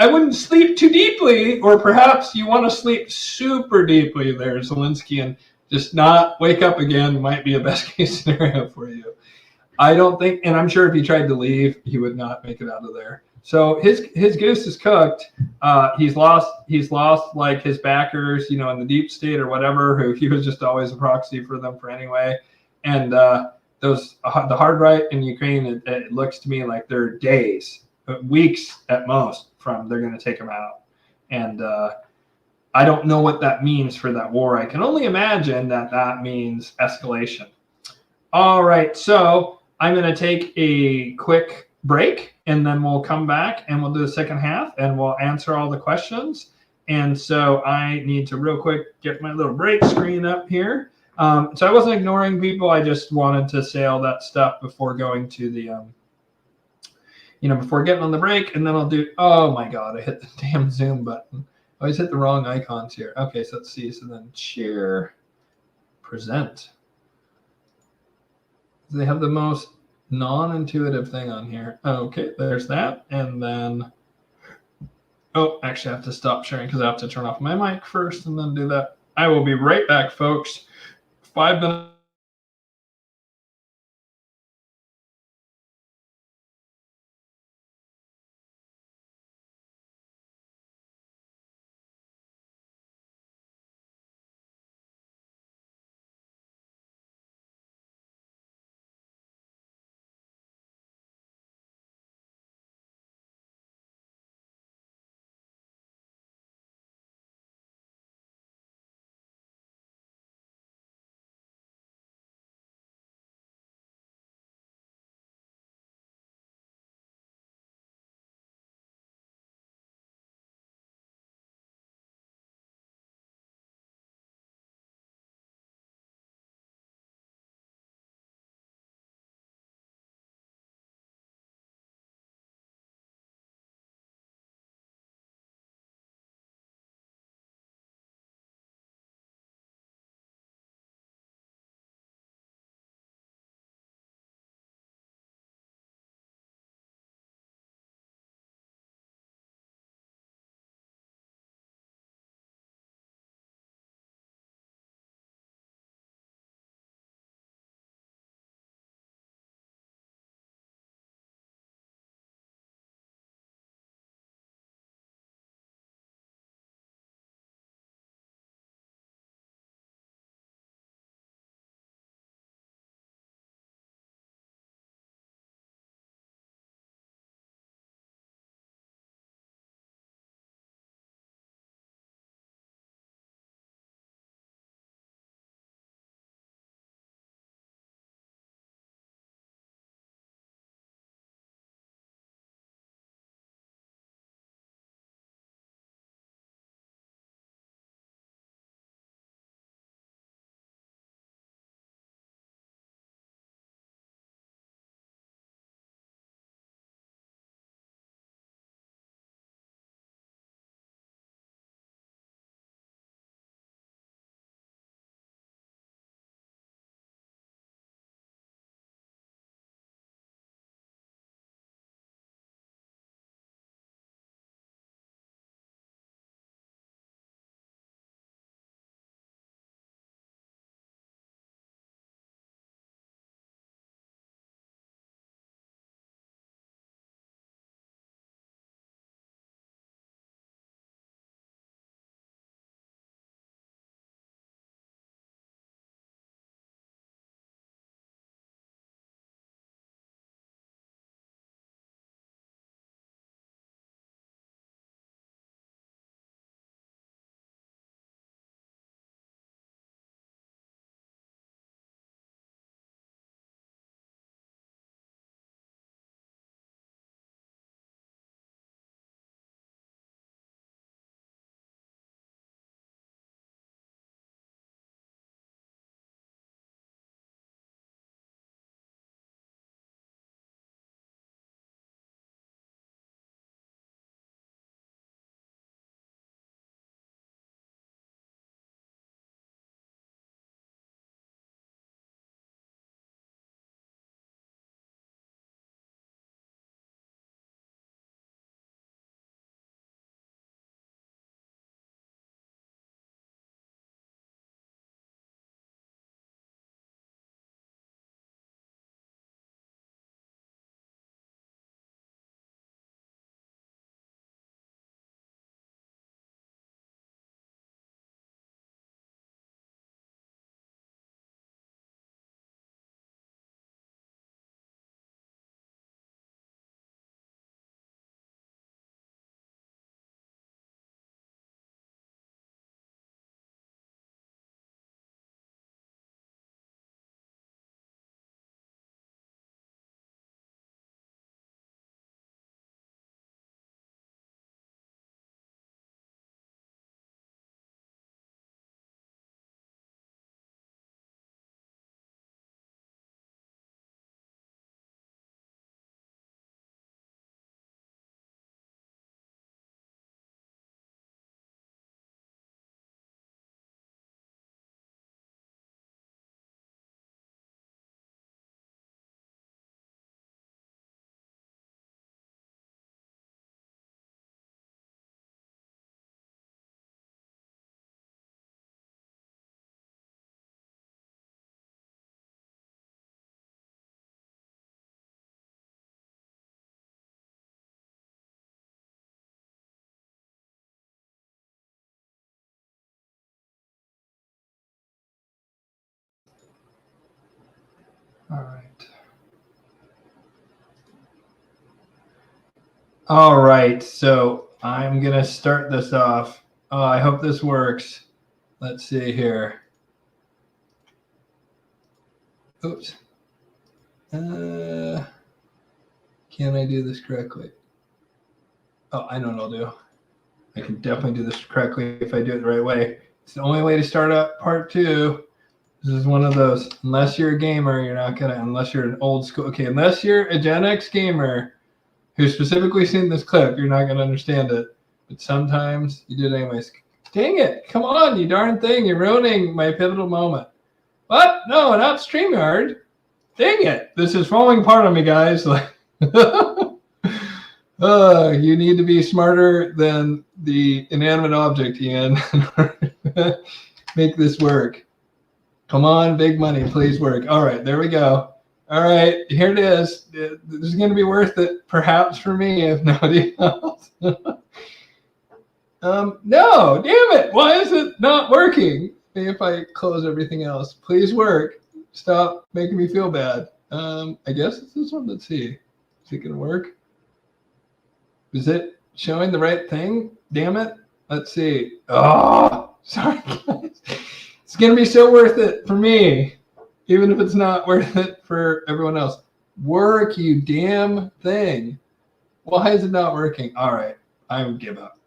wouldn't sleep too deeply, or perhaps you want to sleep super deeply there, Zelensky, and just not wake up again might be a best case scenario for you. I don't think, and I'm sure if he tried to leave, he would not make it out of there. So his goose is cooked. He's lost his backers, in the deep state or whatever, who he was just always a proxy for them for anyway. And the hard right in Ukraine, it looks to me like they're days, weeks at most from they're going to take him out. And I don't know what that means for that war. I can only imagine that means escalation. All right, so I'm going to take a quick break and then we'll come back and we'll do the second half and we'll answer all the questions. And so I need to real quick get my little break screen up here. So I wasn't ignoring people. I just wanted to say all that stuff before going to the, before getting on the break. And then I'll do, oh my God, I hit the damn Zoom button. I always hit the wrong icons here. Okay, so let's see. So then share, present. They have the most non-intuitive thing on here. Okay, there's that. And then, actually I have to stop sharing because I have to turn off my mic first and then do that. I will be right back, folks. 5 minutes. All right. All right. So I'm going to start this off. I hope this works. Let's see here. Oops. Can I do this correctly? Oh, I know what I'll do. I can definitely do this correctly if I do it the right way. It's the only way to start up part 2. This is one of those, unless you're a gamer, you're not going to, unless you're an old school, okay, unless you're a Gen X gamer who's specifically seen this clip, you're not going to understand it. But sometimes you do it anyways. Dang it. Come on, you darn thing. You're ruining my pivotal moment. What? No, not StreamYard. Dang it. This is falling apart on me, guys. Like, you need to be smarter than the inanimate object, Ian, in order to make this work. Come on, big money, please work. All right, there we go. All right, here it is. This is going to be worth it, perhaps for me, if nobody else. No, damn it. Why is it not working? If I close everything else, please work. Stop making me feel bad. I guess it's this one. Let's see. Is it going to work? Is it showing the right thing? Damn it. Let's see. Oh, sorry, guys. It's going to be so worth it for me, even if it's not worth it for everyone else. Work, you damn thing. Why is it not working? All right. I would give up.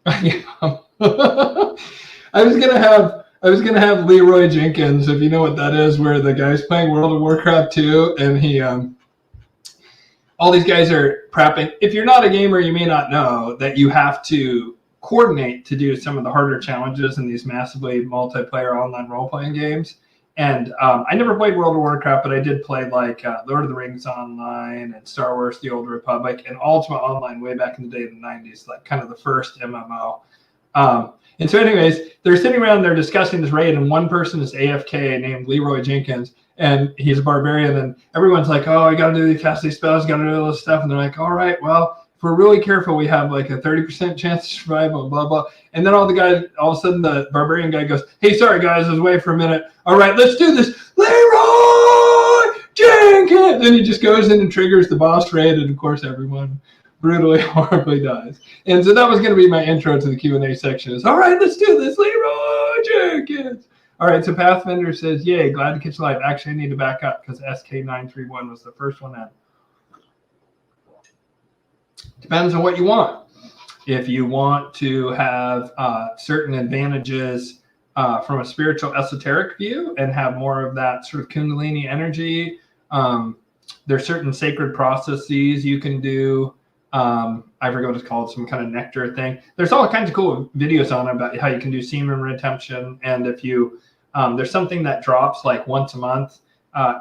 I give up. I was gonna have Leroy Jenkins, if you know what that is, where the guy's playing World of Warcraft 2, and he all these guys are prepping. If you're not a gamer, you may not know that you have to coordinate to do some of the harder challenges in these massively multiplayer online role-playing games. And I never played World of Warcraft, but I did play like Lord of the Rings Online and Star Wars: The Old Republic and Ultima Online way back in the day in the 90s, like kind of the first MMO. And so anyways, they're sitting around, they're discussing this raid, and one person is AFK named Leroy Jenkins, and he's a barbarian, and everyone's like, oh, I got to do these cast these spells, got to do all this stuff. And they're like, all right, well, if we're really careful, we have like a 30% chance to survive, blah, blah, blah. And then all of a sudden the barbarian guy goes, hey, sorry, guys, I was away for a minute. All right, let's do this. Leroy Jenkins! And he just goes in and triggers the boss raid, and of course, everyone brutally, horribly dies. And so that was going to be my intro to the Q&A section. Is all right, let's do this, Leroy Jenkins. All right, so Pathfinder says, yay, glad to catch you live. Actually, I need to back up because SK931 was the first one in. Depends on what you want. If you want to have certain advantages from a spiritual esoteric view and have more of that sort of Kundalini energy, there's certain sacred processes you can do. I forget what it's called, some kind of nectar thing. There's all kinds of cool videos on it about how you can do semen retention. And if you, there's something that drops like once a month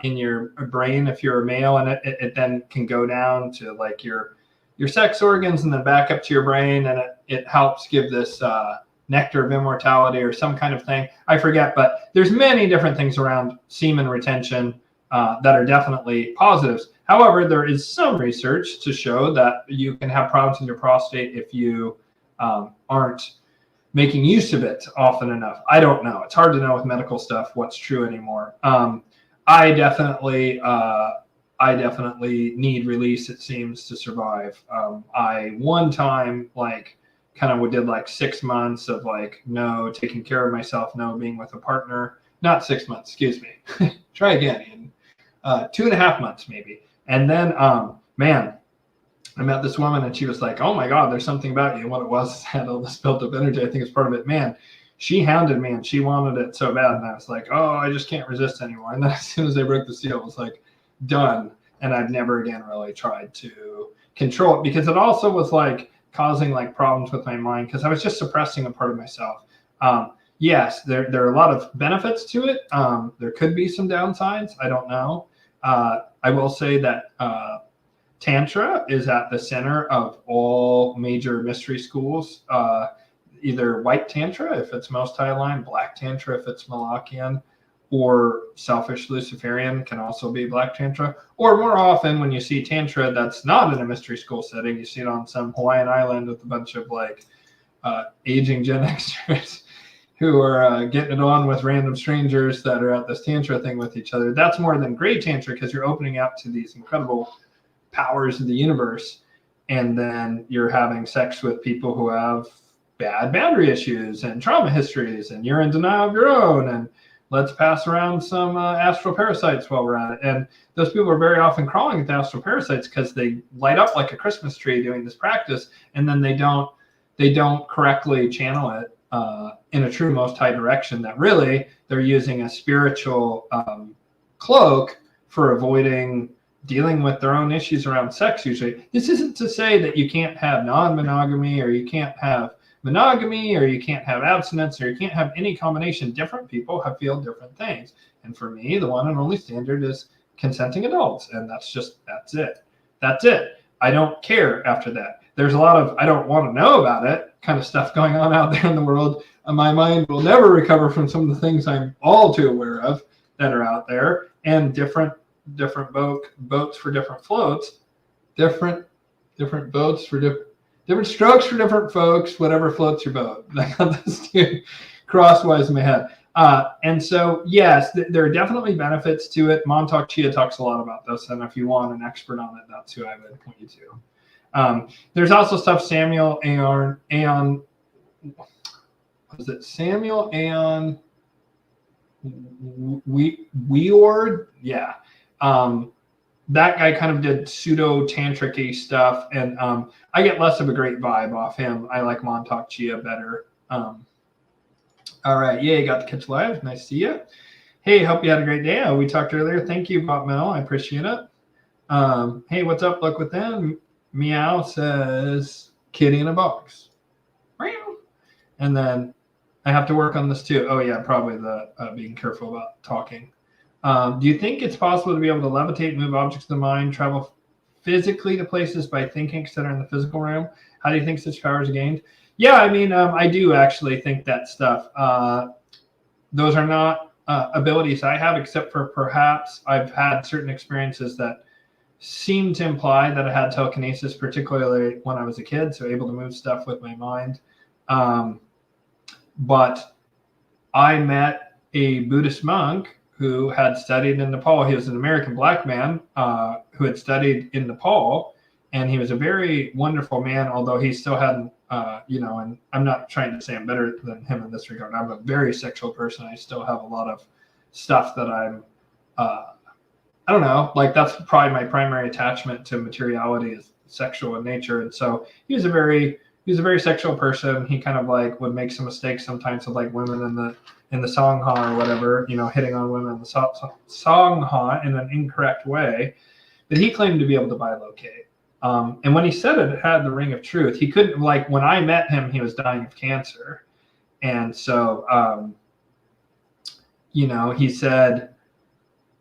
in your brain if you're a male, and it then can go down to like your sex organs and then back up to your brain, and it helps give this nectar of immortality or some kind of thing. I forget, but there's many different things around semen retention that are definitely positives. However, there is some research to show that you can have problems in your prostate if you aren't making use of it often enough. I don't know. It's hard to know with medical stuff what's true anymore. I definitely need release, it seems, to survive. I one time like kind of did like 6 months of like no taking care of myself, no being with a partner. Not 6 months, excuse me. Try again. 2.5 months maybe. And then, man, I met this woman and she was like, oh my God, there's something about you. And what it was had all this built up energy. I think it's part of it. Man, she hounded me and she wanted it so bad. And I was like, oh, I just can't resist anymore. And then as soon as I broke the seal, it was like, done. And I've never again really tried to control it because it also was like causing like problems with my mind because I was just suppressing a part of myself. Yes, there are a lot of benefits to it. There could be some downsides. I don't know. I will say that Tantra is at the center of all major mystery schools, either white Tantra, if it's most high line, black Tantra, if it's Malachian, or selfish Luciferian can also be black Tantra. Or more often when you see Tantra that's not in a mystery school setting, you see it on some Hawaiian island with a bunch of like aging Gen Xers who are getting it on with random strangers that are at this tantra thing with each other. That's more than gray tantra because you're opening up to these incredible powers of the universe, and then you're having sex with people who have bad boundary issues and trauma histories, and you're in denial of your own, and let's pass around some astral parasites while we're at it. And those people are very often crawling at the astral parasites because they light up like a Christmas tree doing this practice, and then they don't correctly channel it in a true most high direction, that really they're using a spiritual cloak for avoiding dealing with their own issues around sex usually. This isn't to say that you can't have non-monogamy, or you can't have monogamy, or you can't have abstinence, or you can't have any combination. Different people feel different things. And for me, the one and only standard is consenting adults. And that's it. That's it. I don't care after that. There's a lot of I don't want to know about it kind of stuff going on out there in the world. My mind will never recover from some of the things I'm all too aware of that are out there, and different boats for different floats, different boats for different strokes for different folks, whatever floats your boat. I got this crosswise in my head. And so, yes, there are definitely benefits to it. Montauk Chia talks a lot about this, and if you want an expert on it, that's who I would point you to. There's also stuff Samuel Aon, was it Samuel Aon Weord? Yeah. That guy kind of did pseudo tantric-y stuff, and I get less of a great vibe off him. I like Montauk Chia better. All right, yeah, you got to catch live. Nice to see you. Hey, hope you had a great day. We talked earlier. Thank you, Bob Mel. I appreciate it. Hey, what's up? Look with them. Meow says kitty in a box. And then I have to work on this too. Oh yeah, probably the being careful about talking. Do you think it's possible to be able to levitate, move objects of the mind, travel physically to places by thinking, etc. in the physical realm? How do you think such powers are gained? Yeah, I mean, I do actually think that stuff. Those are not abilities I have, except for perhaps I've had certain experiences that seem to imply that I had telekinesis, particularly when I was a kid, so able to move stuff with my mind. But I met a Buddhist monk who had studied in Nepal. He was an American black man who had studied in Nepal, and he was a very wonderful man, although he still hadn't, and I'm not trying to say I'm better than him in this regard. I'm a very sexual person. I still have a lot of stuff that I'm, I don't know, like that's probably my primary attachment to materiality is sexual in nature. And so he was a very sexual person. He kind of like would make some mistakes sometimes with like women in the Sangha or whatever, hitting on women in the Sangha in an incorrect way, that he claimed to be able to bilocate. And when he said it, it had the ring of truth. He couldn't, like when I met him, he was dying of cancer. And so, he said,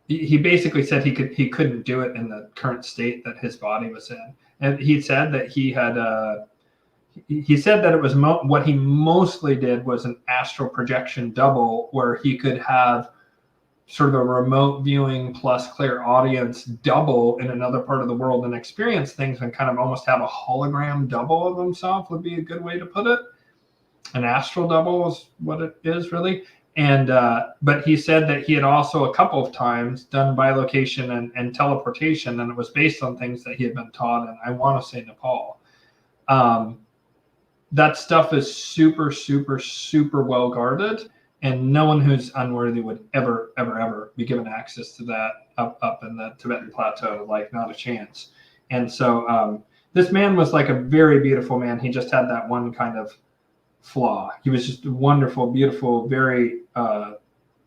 he basically said he couldn't do it in the current state that his body was in. And he said that he had, he said that it was what he mostly did was an astral projection double, where he could have sort of a remote viewing plus clear audience double in another part of the world and experience things and kind of almost have a hologram double of himself would be a good way to put it. An astral double is what it is really. And but he said that he had also a couple of times done bilocation and teleportation, and it was based on things that he had been taught in, I want to say, Nepal. That stuff is super, super, super well guarded, and no one who's unworthy would ever, ever, ever be given access to that up in the Tibetan plateau, like not a chance. And so this man was like a very beautiful man. He just had that one kind of flaw. He was just a wonderful, beautiful, very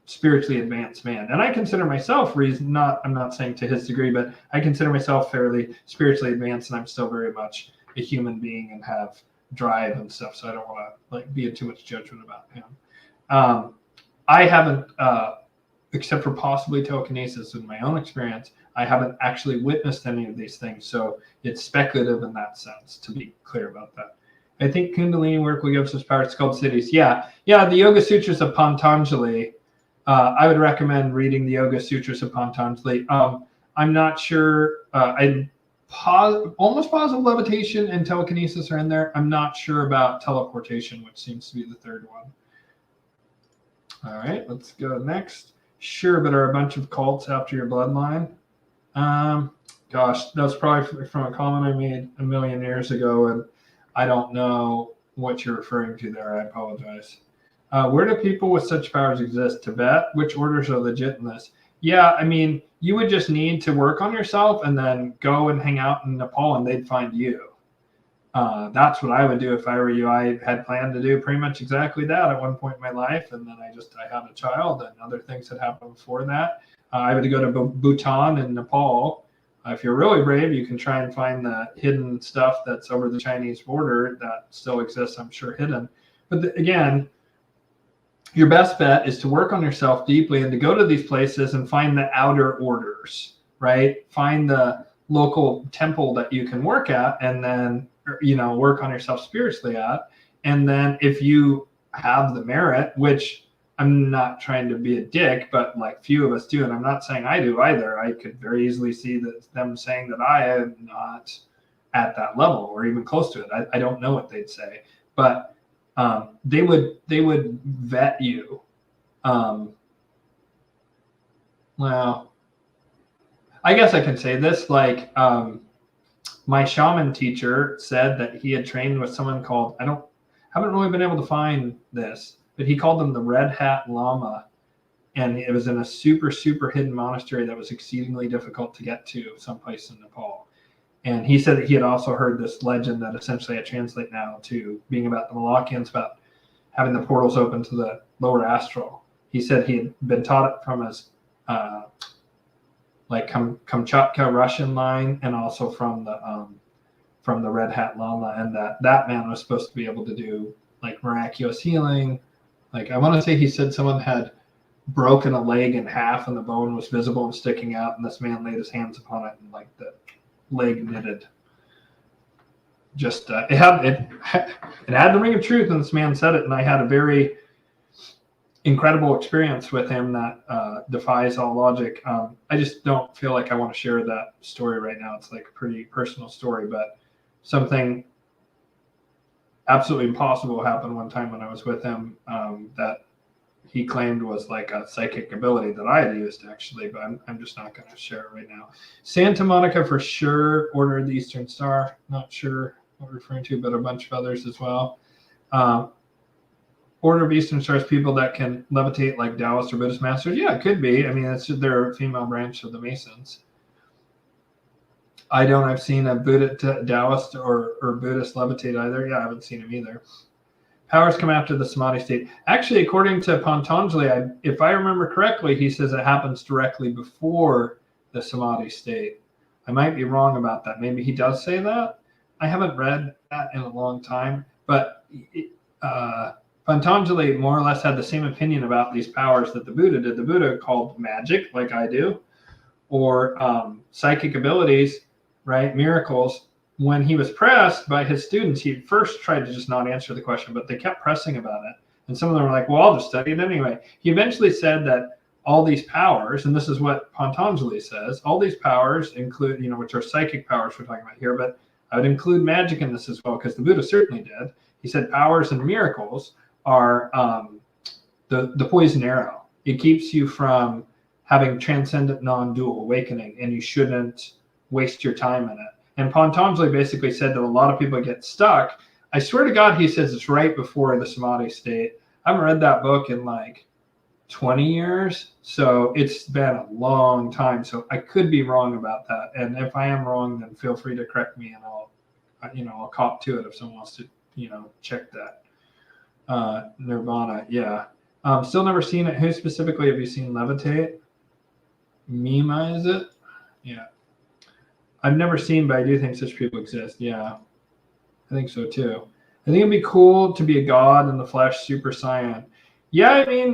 spiritually advanced man. And I consider myself I'm not saying to his degree, but I consider myself fairly spiritually advanced, and I'm still very much a human being and have drive and stuff. So I don't want to like be in too much judgment about him. I haven't, except for possibly telekinesis in my own experience, I haven't actually witnessed any of these things. So it's speculative in that sense, to be clear about that. I think Kundalini work will give us power to sculpt cities. Yeah. The Yoga Sutras of Patanjali. I would recommend reading the Yoga Sutras of Patanjali. I'm not sure. I'm almost positive levitation and telekinesis are in there. I'm not sure about teleportation, which seems to be the third one. All right, let's go next. Sure, but are a bunch of cults after your bloodline? Gosh, that's probably from a comment I made a million years ago, and I don't know what you're referring to there. I apologize. Where do people with such powers exist? Tibet? Which orders are legit in this? Yeah, I mean, you would just need to work on yourself and then go and hang out in Nepal, and they'd find you. That's what I would do if I were you. I had planned to do pretty much exactly that at one point in my life, and then I had a child, and other things had happened before that. I would go to Bhutan and Nepal. If you're really brave, you can try and find the hidden stuff that's over the Chinese border that still exists, I'm sure, hidden. But again, your best bet is to work on yourself deeply and to go to these places and find the outer orders, right? Find the local temple that you can work at, and then work on yourself spiritually at. And then if you have the merit, which I'm not trying to be a dick, but like few of us do, and I'm not saying I do either. I could very easily see them saying that I am not at that level or even close to it. I don't know what they'd say, but they would vet you. Well, I guess I can say this, like, my shaman teacher said that he had trained with someone called, haven't really been able to find this, but he called them the Red Hat Lama. And it was in a super, super hidden monastery that was exceedingly difficult to get to someplace in Nepal. And he said that he had also heard this legend that essentially I translate now to being about the Malakians, about having the portals open to the lower astral. He said he had been taught it from his Kamchatka Russian line, and also from the Red Hat Lama, and that man was supposed to be able to do like miraculous healing. Like, I want to say he said someone had broken a leg in half and the bone was visible and sticking out, and this man laid his hands upon it and like the leg knitted. Just it had the ring of truth, and this man said it, and I had a very incredible experience with him that defies all logic. I just don't feel like I want to share that story right now. It's like a pretty personal story, but something absolutely impossible happened one time when I was with him, that he claimed was like a psychic ability that I had used, actually, but I'm just not going to share it right now. Santa Monica for sure, Order of the Eastern Star, not sure what we're referring to, but a bunch of others as well. Order of Eastern Star is people that can levitate like Taoist or Buddhist masters. Yeah, it could be. I mean, they're a female branch of the Masons. I've seen a Taoist or Buddhist levitate either. Yeah, I haven't seen him either. Powers come after the Samadhi state. Actually, according to Patanjali, if I remember correctly, he says it happens directly before the Samadhi state. I might be wrong about that. Maybe he does say that. I haven't read that in a long time, but Patanjali more or less had the same opinion about these powers that the Buddha did. The Buddha called magic, like I do, or psychic abilities, right? Miracles. When he was pressed by his students, he first tried to just not answer the question, but they kept pressing about it. And some of them were like, well, I'll just study it anyway. He eventually said that all these powers, and this is what Patanjali says, all these powers include, which are psychic powers we're talking about here, but I would include magic in this as well, because the Buddha certainly did. He said powers and miracles are the poison arrow. It keeps you from having transcendent non-dual awakening, and you shouldn't waste your time in it. And Patanjali basically said that a lot of people get stuck. I swear to God, he says it's right before the Samadhi state. I haven't read that book in like 20 years, so it's been a long time. So I could be wrong about that. And if I am wrong, then feel free to correct me, and I'll cop to it if someone wants to, check that. Nirvana, yeah. Still never seen it. Who specifically have you seen levitate? Mima, is it? Yeah. I've never seen, but I do think such people exist. Yeah, I think so too. I think it'd be cool to be a god in the flesh, super saiyan. Yeah, I mean,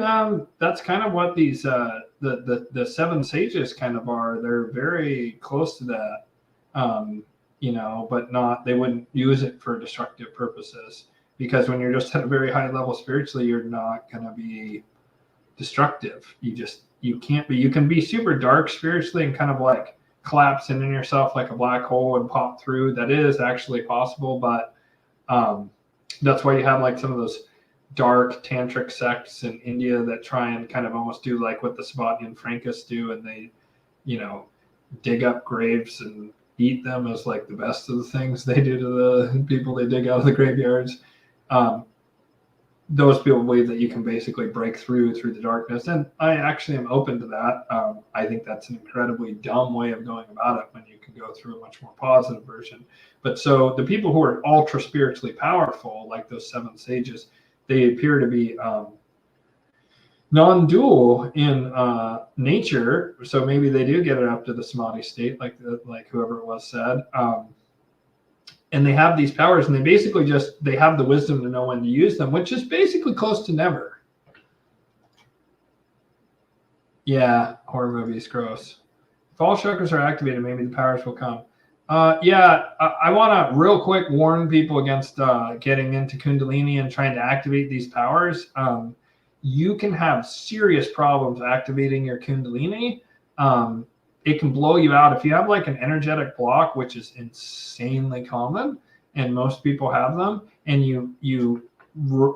that's kind of what these the seven sages kind of are. They're very close to that, but not. They wouldn't use it for destructive purposes, because when you're just at a very high level spiritually, you're not going to be destructive. You can't be. You can be super dark spiritually and kind of like collapse in yourself like a black hole and pop through. That is actually possible, but that's why you have like some of those dark tantric sects in India that try and kind of almost do like what the Sabbatian Frankists do, and they, you know, dig up graves and eat them as like the best of the things they do to the people they dig out of the graveyards. Those people believe that you can basically break through the darkness, and I actually am open to that. I think that's an incredibly dumb way of going about it when you can go through a much more positive version. But so the people who are ultra spiritually powerful, like those 7 sages, they appear to be non-dual in nature, so maybe they do get it up to the samadhi state, like whoever it was said. And they have these powers, and they basically they have the wisdom to know when to use them, which is basically close to never. Yeah, horror movies, gross. If all chakras are activated, maybe the powers will come. Yeah, I want to real quick warn people against getting into Kundalini and trying to activate these powers. You can have serious problems activating your Kundalini. It can blow you out if you have like an energetic block, which is insanely common, and most people have them, and you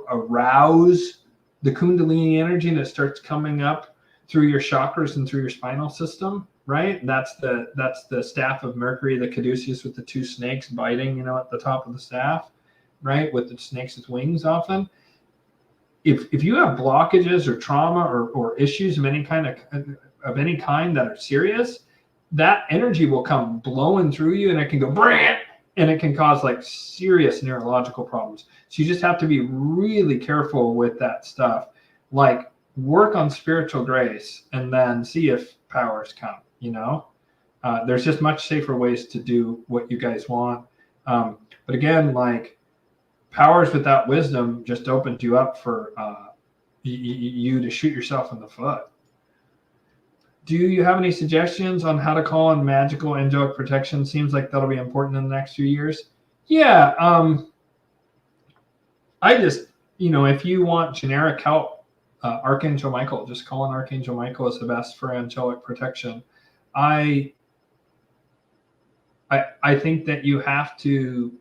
arouse the Kundalini energy and it starts coming up through your chakras and through your spinal system, right? That's the staff of Mercury, the caduceus with the 2 snakes biting, you know, at the top of the staff, right? With the snakes with wings often. If you have blockages or trauma or issues of any kind that are serious, that energy will come blowing through you, and it can go brand, and it can cause like serious neurological problems. So you just have to be really careful with that stuff. Like, work on spiritual grace and then see if powers come, you know. There's just much safer ways to do what you guys want. But again, like, powers without wisdom just opened you up for you to shoot yourself in the foot. Do you have any suggestions on how to call in magical angelic protection? Seems like that'll be important in the next few years. Yeah. I just, you know, if you want generic help, Archangel Michael, just call in Archangel Michael is the best for angelic protection. I think that you have to,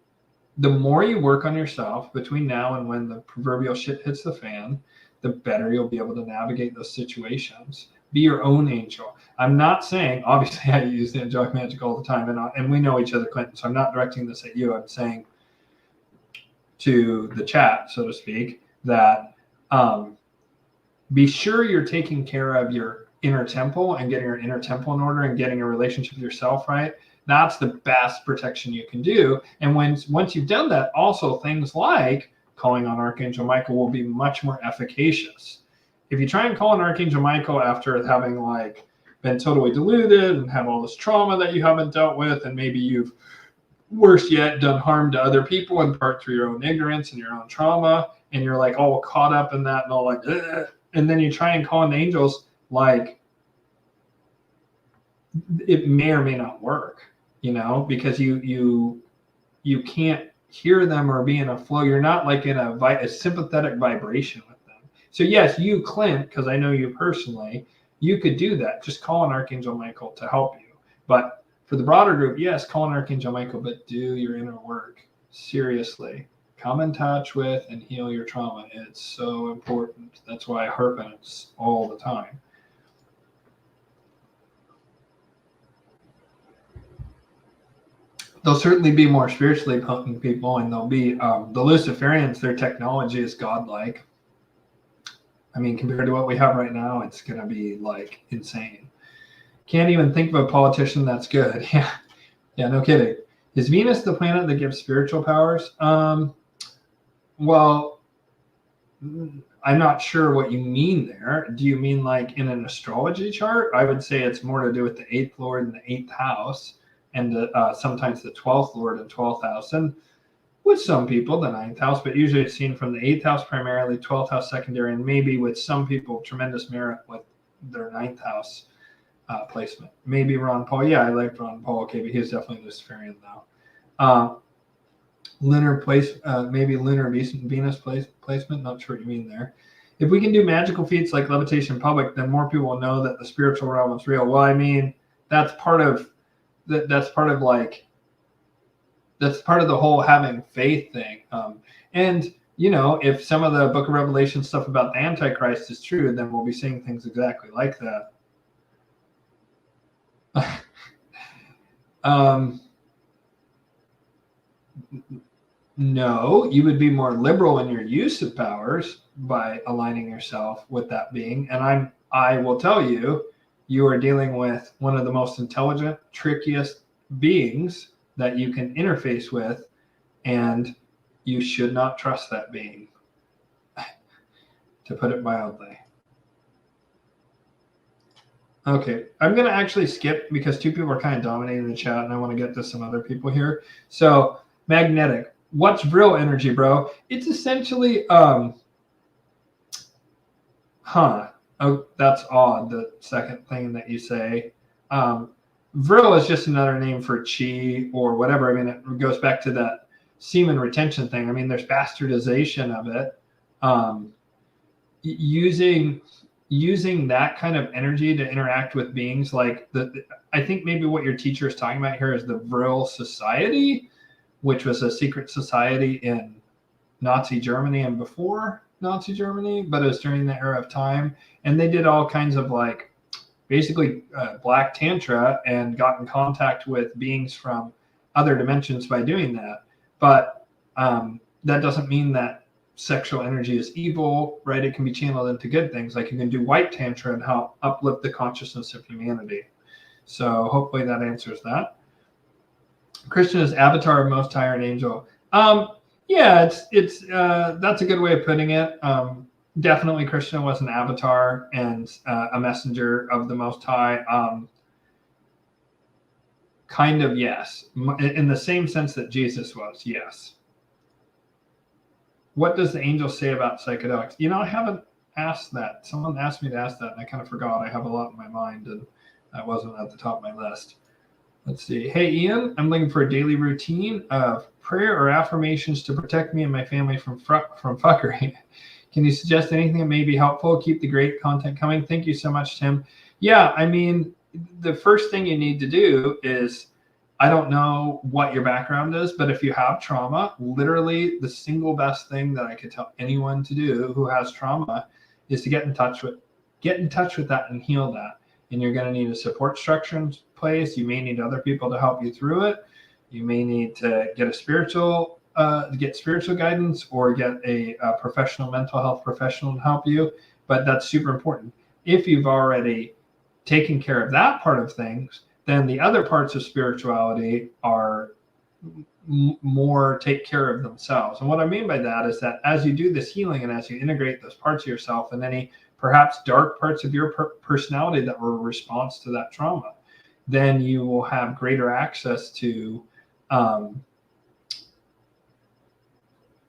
the more you work on yourself between now and when the proverbial shit hits the fan, the better you'll be able to navigate those situations. Be your own angel. I'm not saying, obviously, I use the Angelic Magick all the time, and we know each other, Clinton, so I'm not directing this at you. I'm saying to the chat, so to speak, that be sure you're taking care of your inner temple and getting your inner temple in order and getting a relationship with yourself right. That's the best protection you can do. And once you've done that, also things like calling on Archangel Michael will be much more efficacious. If you try and call on Archangel Michael after having like been totally deluded and have all this trauma that you haven't dealt with, and maybe you've, worse yet, done harm to other people in part through your own ignorance and your own trauma, and you're like all caught up in that and all like, ugh, and then you try and call on the angels, like, it may or may not work, you know, because you can't hear them or be in a flow. You're not like in a sympathetic vibration with them. So yes, you, Clint, because I know you personally, you could do that. Just call on Archangel Michael to help you. But for the broader group, yes, call on Archangel Michael, but do your inner work. Seriously. Come in touch with and heal your trauma. It's so important. That's why I harp on it all the time. There'll certainly be more spiritually potent people, and there'll be the Luciferians. Their technology is godlike. I mean, compared to what we have right now, it's going to be like insane. Can't even think of a politician that's good. Yeah, no kidding. Is Venus the planet that gives spiritual powers? Well, I'm not sure what you mean there. Do you mean like in an astrology chart? I would say it's more to do with the 8th Lord and the 8th house, and sometimes the 12th Lord and 12th house, and with some people the 9th house, but usually it's seen from the 8th house primarily, 12th house secondary, and maybe with some people tremendous merit with their 9th house placement. Maybe Ron Paul. Yeah, I liked Ron Paul. Okay, but he's definitely Luciferian though. Lunar place, maybe lunar Venus placement. Not sure what you mean there. If we can do magical feats like levitation in public, then more people will know that the spiritual realm is real. Well, I mean, that's part of that's part of the whole having faith thing. And you know, if some of the Book of Revelation stuff about the Antichrist is true, then we'll be seeing things exactly like that. No, you would be more liberal in your use of powers by aligning yourself with that being. And I will tell you, you are dealing with one of the most intelligent, trickiest beings that you can interface with, and you should not trust that being, to put it mildly. Okay, I'm going to actually skip because two people are kind of dominating the chat, and I want to get to some other people here. So, magnetic. What's real energy, bro? It's essentially, oh, that's odd, the second thing that you say. Vril is just another name for chi or whatever. I mean, it goes back to that semen retention thing. I mean, there's bastardization of it. Using that kind of energy to interact with beings like I think maybe what your teacher is talking about here is the Vril Society, which was a secret society in Nazi Germany and before Nazi Germany, but it was during the era of time. And they did all kinds of like basically black tantra and got in contact with beings from other dimensions by doing that. But that doesn't mean that sexual energy is evil, right? It can be channeled into good things. Like you can do white tantra and help uplift the consciousness of humanity. So hopefully that answers that. Christian is avatar of Most High or an angel. Yeah, it's that's a good way of putting it. Definitely Christian was an avatar and a messenger of the Most High. Kind of, yes. In the same sense that Jesus was, yes. What does the angel say about psychedelics? You know, I haven't asked that. Someone asked me to ask that, and I kind of forgot. I have a lot in my mind, and that wasn't at the top of my list. Let's see. Hey, Ian, I'm looking for a daily routine of prayer or affirmations to protect me and my family from fuckery. Can you suggest anything that may be helpful? Keep the great content coming. Thank you so much, Tim. Yeah, I mean, the first thing you need to do is, I don't know what your background is, but if you have trauma, literally the single best thing that I could tell anyone to do who has trauma is to get in touch with that and heal that. And you're going to need a support structure in place. You may need other people to help you through it. You may need to get spiritual guidance or get a professional mental health professional to help you. But that's super important. If you've already taken care of that part of things, then the other parts of spirituality are more take care of themselves. And what I mean by that is that as you do this healing and as you integrate those parts of yourself and any perhaps dark parts of your personality that were a response to that trauma, then you will have greater access to,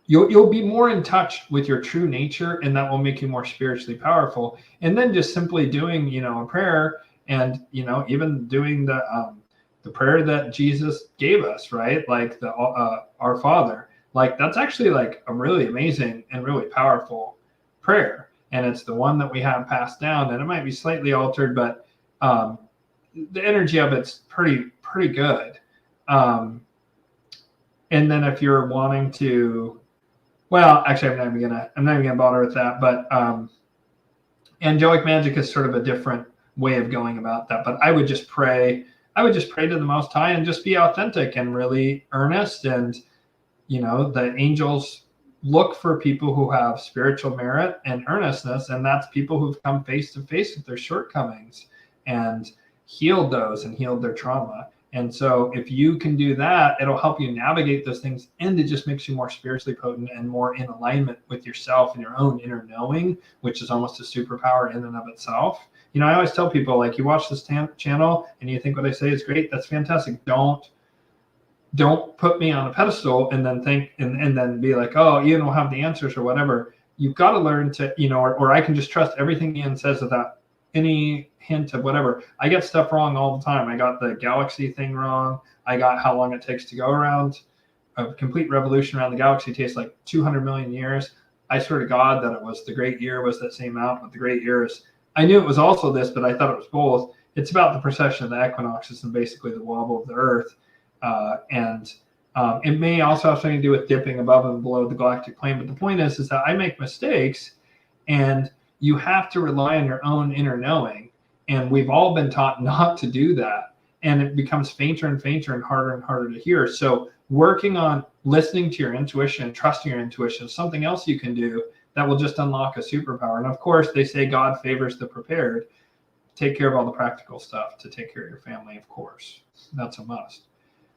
you'll be more in touch with your true nature, and that will make you more spiritually powerful. And then just simply doing, a prayer and, even doing the prayer that Jesus gave us, right? Like the Our Father, like that's actually like a really amazing and really powerful prayer. And it's the one that we have passed down, and it might be slightly altered, but the energy of it's pretty good. And then if you're wanting to, well, actually, I'm not even gonna bother with that. But Angelic Magick is sort of a different way of going about that. But I would just pray. I would just pray to the Most High and just be authentic and really earnest. And the angels look for people who have spiritual merit and earnestness, and that's people who've come face to face with their shortcomings and healed those and healed their trauma. And so if you can do that, it'll help you navigate those things, and it just makes you more spiritually potent and more in alignment with yourself and your own inner knowing, which is almost a superpower in and of itself. I always tell people, like, you watch this channel and you think what I say is great, that's fantastic. Don't put me on a pedestal and then think and then be like, oh, Ian will have the answers or whatever. You've got to learn to, or I can just trust everything Ian says without any hint of whatever. I get stuff wrong all the time. I got the galaxy thing wrong. I got how long it takes to go around. A complete revolution around the galaxy takes like 200 million years. I swear to God that it was the great year was that same amount, but the great year is, I knew it was also this, but I thought it was both. It's about the precession of the equinoxes and basically the wobble of the earth. And It may also have something to do with dipping above and below the galactic plane. But the point is that I make mistakes, and you have to rely on your own inner knowing. And we've all been taught not to do that. And it becomes fainter and fainter and harder to hear. So working on listening to your intuition and trusting your intuition is something else you can do that will just unlock a superpower. And of course, they say God favors the prepared. Take care of all the practical stuff to take care of your family, of course. That's a must.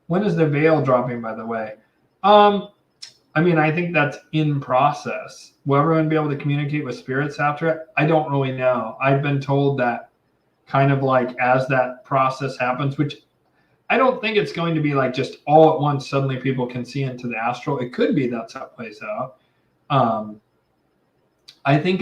When is the veil dropping, by the way? I mean, I think that's in process. Will everyone be able to communicate with spirits after it? I don't really know. I've been told that kind of like as that process happens, which I don't think it's going to be like just all at once, suddenly people can see into the astral. It could be that's how it plays out. I think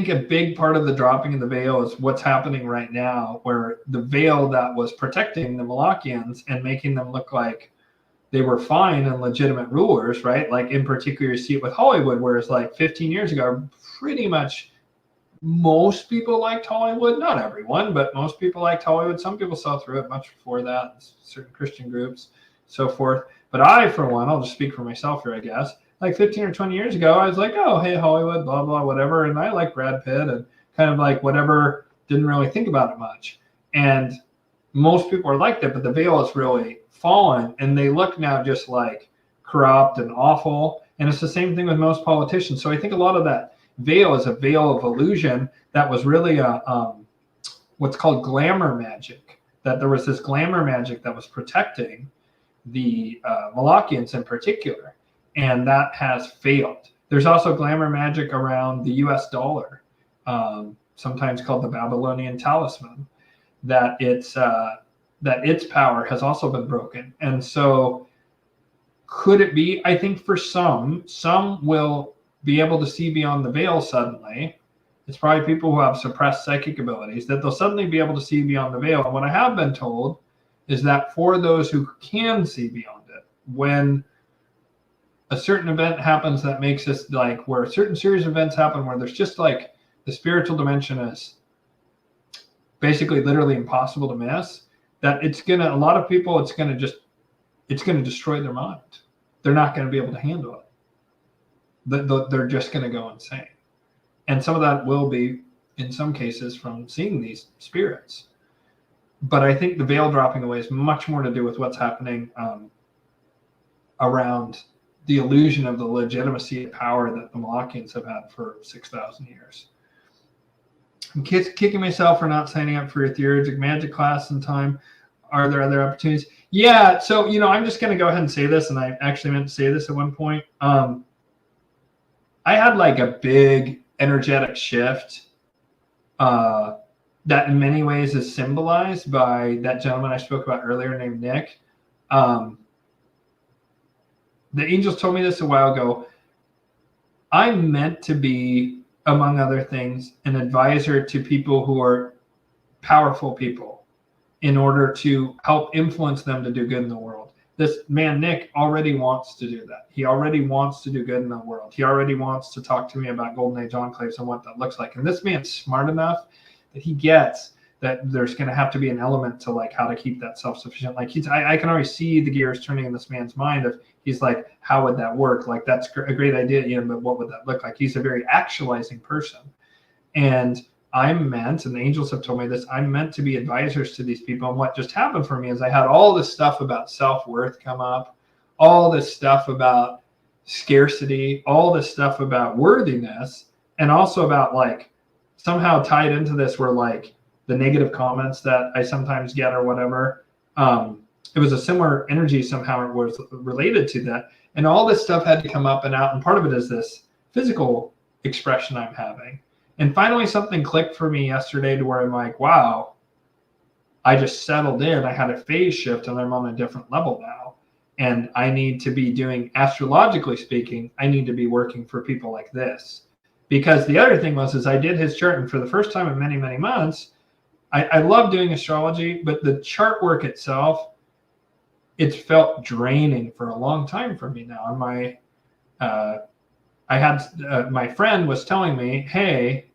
a big part of the dropping of the veil is what's happening right now, where the veil that was protecting the Malachians and making them look like they were fine and legitimate rulers, right? Like in particular, you see it with Hollywood, whereas like 15 years ago, pretty much most people liked Hollywood. Not everyone, but most people liked Hollywood. Some people saw through it much before that, certain Christian groups, so forth. But I, for one, I'll just speak for myself here, I guess. Like 15 or 20 years ago, I was like, oh, hey, Hollywood, blah, blah, whatever. And I like Brad Pitt and kind of like whatever, didn't really think about it much. And most people are like that, but the veil has really fallen. And they look now just like corrupt and awful. And it's the same thing with most politicians. So I think a lot of that veil is a veil of illusion that was really what's called glamour magic, that there was this glamour magic that was protecting the Malachians in particular. And that has failed. There's also glamour magic around the US dollar, sometimes called the Babylonian talisman, that its power has also been broken. And so could it be, I think for some will be able to see beyond the veil suddenly. It's probably people who have suppressed psychic abilities that they'll suddenly be able to see beyond the veil. And what I have been told is that for those who can see beyond it, when a certain event happens that makes us like where a certain series of events happen where there's just like the spiritual dimension is basically literally impossible to miss, that it's gonna, a lot of people, it's gonna destroy their mind. They're not going to be able to handle it. They're just going to go insane. And some of that will be, in some cases, from seeing these spirits. But I think the veil dropping away is much more to do with what's happening around the illusion of the legitimacy and power that the Malachians have had for 6,000 years. I'm kicking myself for not signing up for a theoretic magic class in time. Are there other opportunities? Yeah, so, I'm just going to go ahead and say this, and I actually meant to say this at one point. I had like a big energetic shift that in many ways is symbolized by that gentleman I spoke about earlier named Nick. The angels told me this a while ago. I'm meant to be, among other things, an advisor to people who are powerful people in order to help influence them to do good in the world. This man, Nick, already wants to do that. He already wants to do good in the world. He already wants to talk to me about Golden Age enclaves and what that looks like. And this man's smart enough that he gets that there's going to have to be an element to like how to keep that self-sufficient. Like I can already see the gears turning in this man's mind of he's like, how would that work? Like that's a great idea, Ian, but what would that look like? He's a very actualizing person. And I'm meant, and the angels have told me this, I'm meant to be advisors to these people. And what just happened for me is I had all this stuff about self-worth come up, all this stuff about scarcity, all this stuff about worthiness, and also about like somehow tied into this were like the negative comments that I sometimes get or whatever. It was a similar energy somehow, it was related to that. And all this stuff had to come up and out. And part of it is this physical expression I'm having. And finally, something clicked for me yesterday to where I'm like, wow, I just settled in. I had a phase shift and I'm on a different level now. And I need to be doing, astrologically speaking, I need to be working for people like this. Because the other thing was I did his chart, and for the first time in many, many months, I love doing astrology, but the chart work itself, it's felt draining for a long time for me now. And my friend was telling me, hey,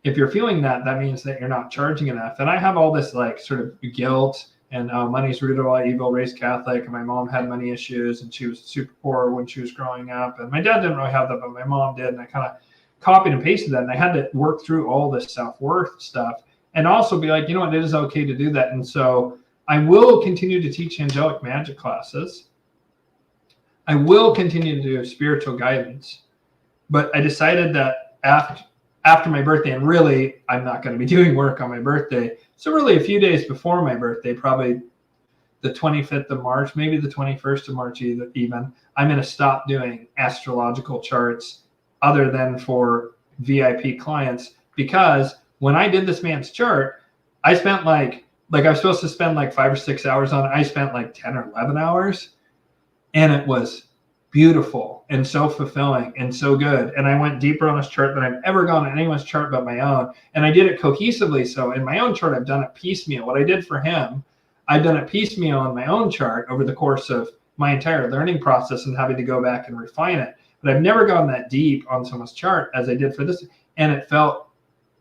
if you're feeling that, that means that you're not charging enough. And I have all this like sort of guilt And money's root of all evil, raised Catholic, and my mom had money issues, and she was super poor when she was growing up. And my dad didn't really have that, but my mom did. And I kind of copied and pasted that. And I had to work through all this self-worth stuff and also be like, you know what, it is okay to do that. And so I will continue to teach angelic magic classes. I will continue to do spiritual guidance. But I decided that after my birthday, and really, I'm not going to be doing work on my birthday. So really a few days before my birthday, probably the 25th of March, maybe the 21st of March even, I'm going to stop doing astrological charts other than for VIP clients, because when I did this man's chart, I spent like I was supposed to spend like 5 or 6 hours on it. I spent like 10 or 11 hours, and it was beautiful and so fulfilling and so good. And I went deeper on his chart than I've ever gone on anyone's chart but my own. And I did it cohesively. So in my own chart, I've done it piecemeal. What I did for him, I've done it piecemeal in my own chart over the course of my entire learning process and having to go back and refine it. But I've never gone that deep on someone's chart as I did for this. And it felt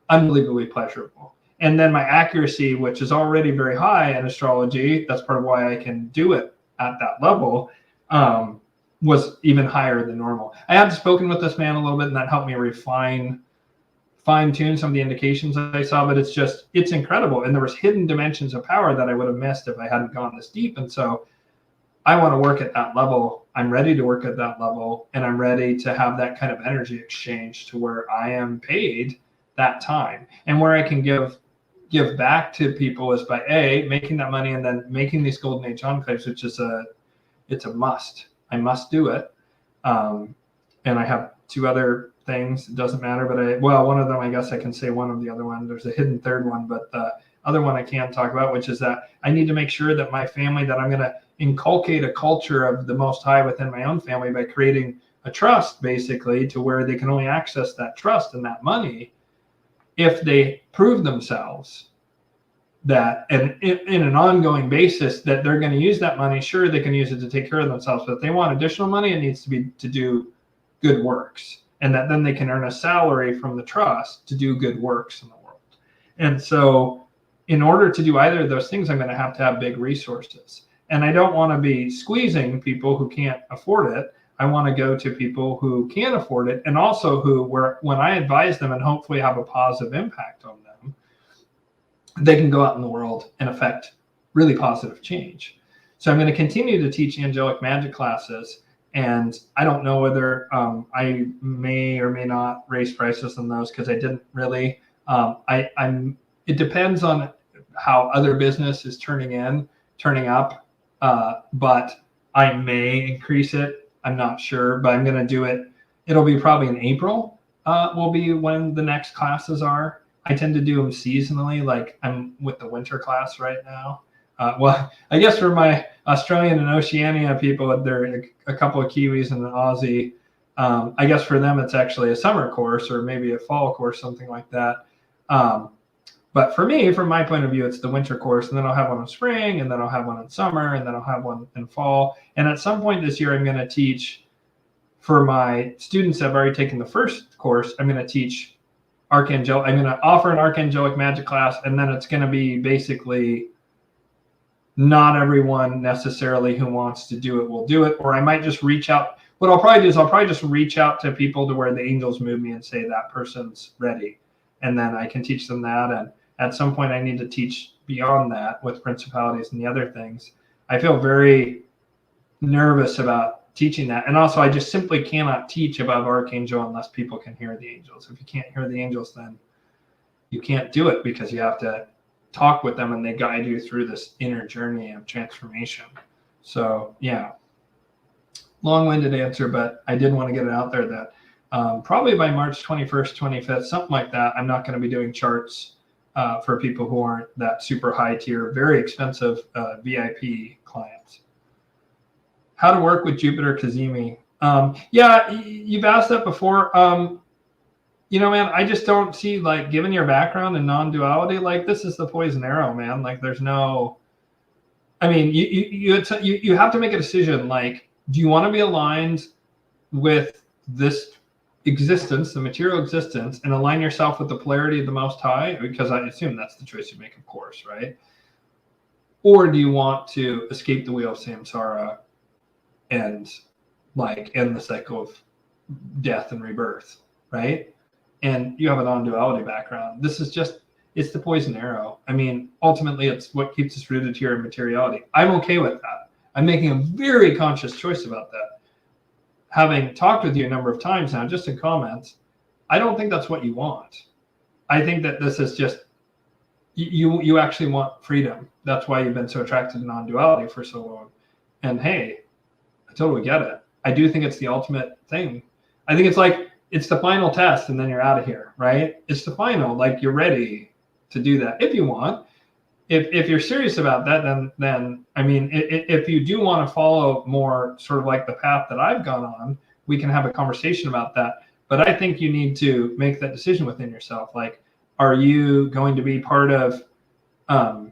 unbelievably pleasurable. And then my accuracy, which is already very high in astrology, that's part of why I can do it at that level, was even higher than normal. I had spoken with this man a little bit, and that helped me fine-tune some of the indications that I saw, but it's incredible. And there was hidden dimensions of power that I would have missed if I hadn't gone this deep. And so I want to work at that level. I'm ready to work at that level, and I'm ready to have that kind of energy exchange to where I am paid that time, and where I can give back to people is by making that money, and then making these golden age enclaves, which is it's a must. I must do it. And I have 2 other things. It doesn't matter, but one of them, I guess I can say one of the other one. There's a hidden third one, but the other one I can't talk about, which is that I need to make sure that my family, that I'm going to inculcate a culture of the Most High within my own family by creating a trust, basically, to where they can only access that trust and that money if they prove themselves that, and in an ongoing basis, that they're going to use that money. Sure, they can use it to take care of themselves, but if they want additional money, it needs to be to do good works, and that then they can earn a salary from the trust to do good works in the world. And so in order to do either of those things, I'm going to have big resources. And I don't want to be squeezing people who can't afford it. I want to go to people who can afford it, and also when I advise them and hopefully have a positive impact on them, they can go out in the world and affect really positive change. So I'm going to continue to teach angelic magic classes, and I don't know whether I may or may not raise prices on those, because I didn't really. It depends on how other business is turning up, but I may increase it. I'm not sure, but I'm going to do it. It'll be probably in April. Will be when the next classes are. I tend to do them seasonally, like I'm with the winter class right now. Well, I guess for my Australian and Oceania people, there are a couple of Kiwis and an Aussie. I guess for them, it's actually a summer course or maybe a fall course, something like that. But for me, from my point of view, it's the winter course, and then I'll have one in spring, and then I'll have one in summer, and then I'll have one in fall. And at some point this year, I'm going to teach, for my students that have already taken the first course, I'm going to teach I'm going to offer an Angelic Magic class, and then it's going to be basically not everyone necessarily who wants to do it will do it, or I might just reach out. What I'll probably do is I'll probably just reach out to people to where the angels move me and say that person's ready, and then I can teach them that. And at some point I need to teach beyond that with principalities and the other things. I feel very nervous about teaching that. And also I just simply cannot teach above Archangel unless people can hear the angels. If you can't hear the angels, then you can't do it, because you have to talk with them and they guide you through this inner journey of transformation. So yeah, long-winded answer, but I did want to get it out there that probably by March 21st, 25th, something like that, I'm not going to be doing charts for people who aren't that super high tier, very expensive VIP clients. How to work with Jupiter Kazemi. Yeah, you've asked that before. You know, man, I just don't see, like, given your background in non-duality, like, this is the poison arrow, man. Like, there's no, I mean, you have to make a decision. Like, do you want to be aligned with this existence, the material existence, and align yourself with the polarity of the Most High? Because I assume that's the choice you make, of course, right? Or do you want to escape the wheel of samsara and like end the cycle of death and rebirth, right? And you have a non-duality background. This is just, it's the poison arrow. I mean, ultimately, it's what keeps us rooted here in materiality. I'm okay with that. I'm making a very conscious choice about that. Having talked with you a number of times now, just in comments, I don't think that's what you want. I think that this is just, you actually want freedom. That's why you've been so attracted to non-duality for so long. And hey, I totally get it. I do think it's the ultimate thing. I think it's like, it's the final test and then you're out of here, right? It's the final, like you're ready to do that if you want. If you're serious about that, then I mean, if you do want to follow more sort of like the path that I've gone on, we can have a conversation about that. But I think you need to make that decision within yourself. Like, are you going to be part of, are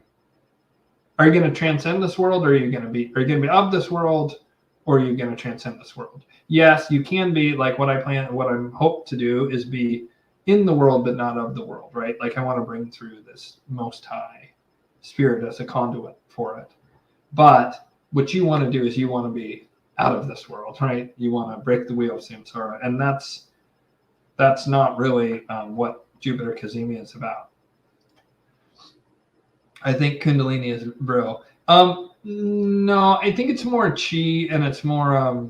you going to transcend this world, or are you going to be of this world, or are you going to transcend this world? Yes, you can be like what I'm hope to do is be in the world, but not of the world, right? Like I want to bring through this most high spirit as a conduit for it. But what you want to do is you want to be out of this world, right? You want to break the wheel of samsara. And that's not really what Jupiter Kazemi is about. I think Kundalini is real. No, I think it's more chi, and it's more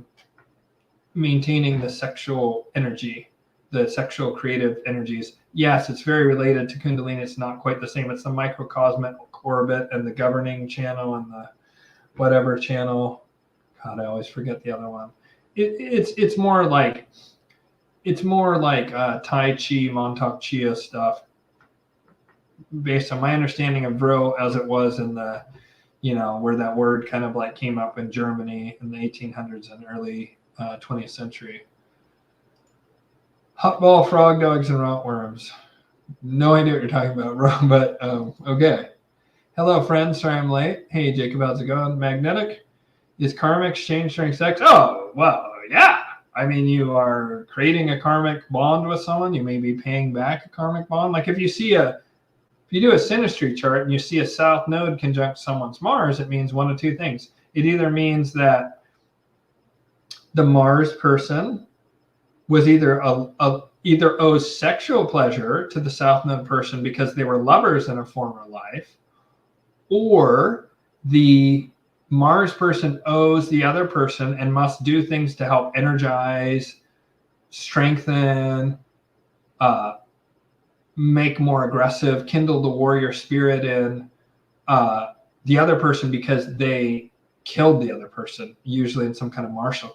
maintaining the sexual energy, the sexual creative energies. Yes, it's very related to Kundalini. It's not quite the same. It's the microcosmic orbit and the governing channel and the whatever channel. God, I always forget the other one. It's more like Tai Chi, Montauk Chia stuff, based on my understanding of Vril as it was in the, where that word kind of like came up in Germany in the 1800s and early 20th century. Hot ball, frog dogs, and rotworms. No idea what you're talking about, but okay. Hello, friends. Sorry I'm late. Hey, Jacob, how's it going? Magnetic? Is karma exchange during sex? Oh, well, yeah. I mean, you are creating a karmic bond with someone. You may be paying back a karmic bond. Like if you do a synastry chart and you see a south node conjunct someone's Mars, it means one of two things. It either means that the Mars person was either owes sexual pleasure to the south node person because they were lovers in a former life, or the Mars person owes the other person and must do things to help energize, strengthen, make more aggressive, kindle the warrior spirit in the other person because they killed the other person, usually in some kind of martial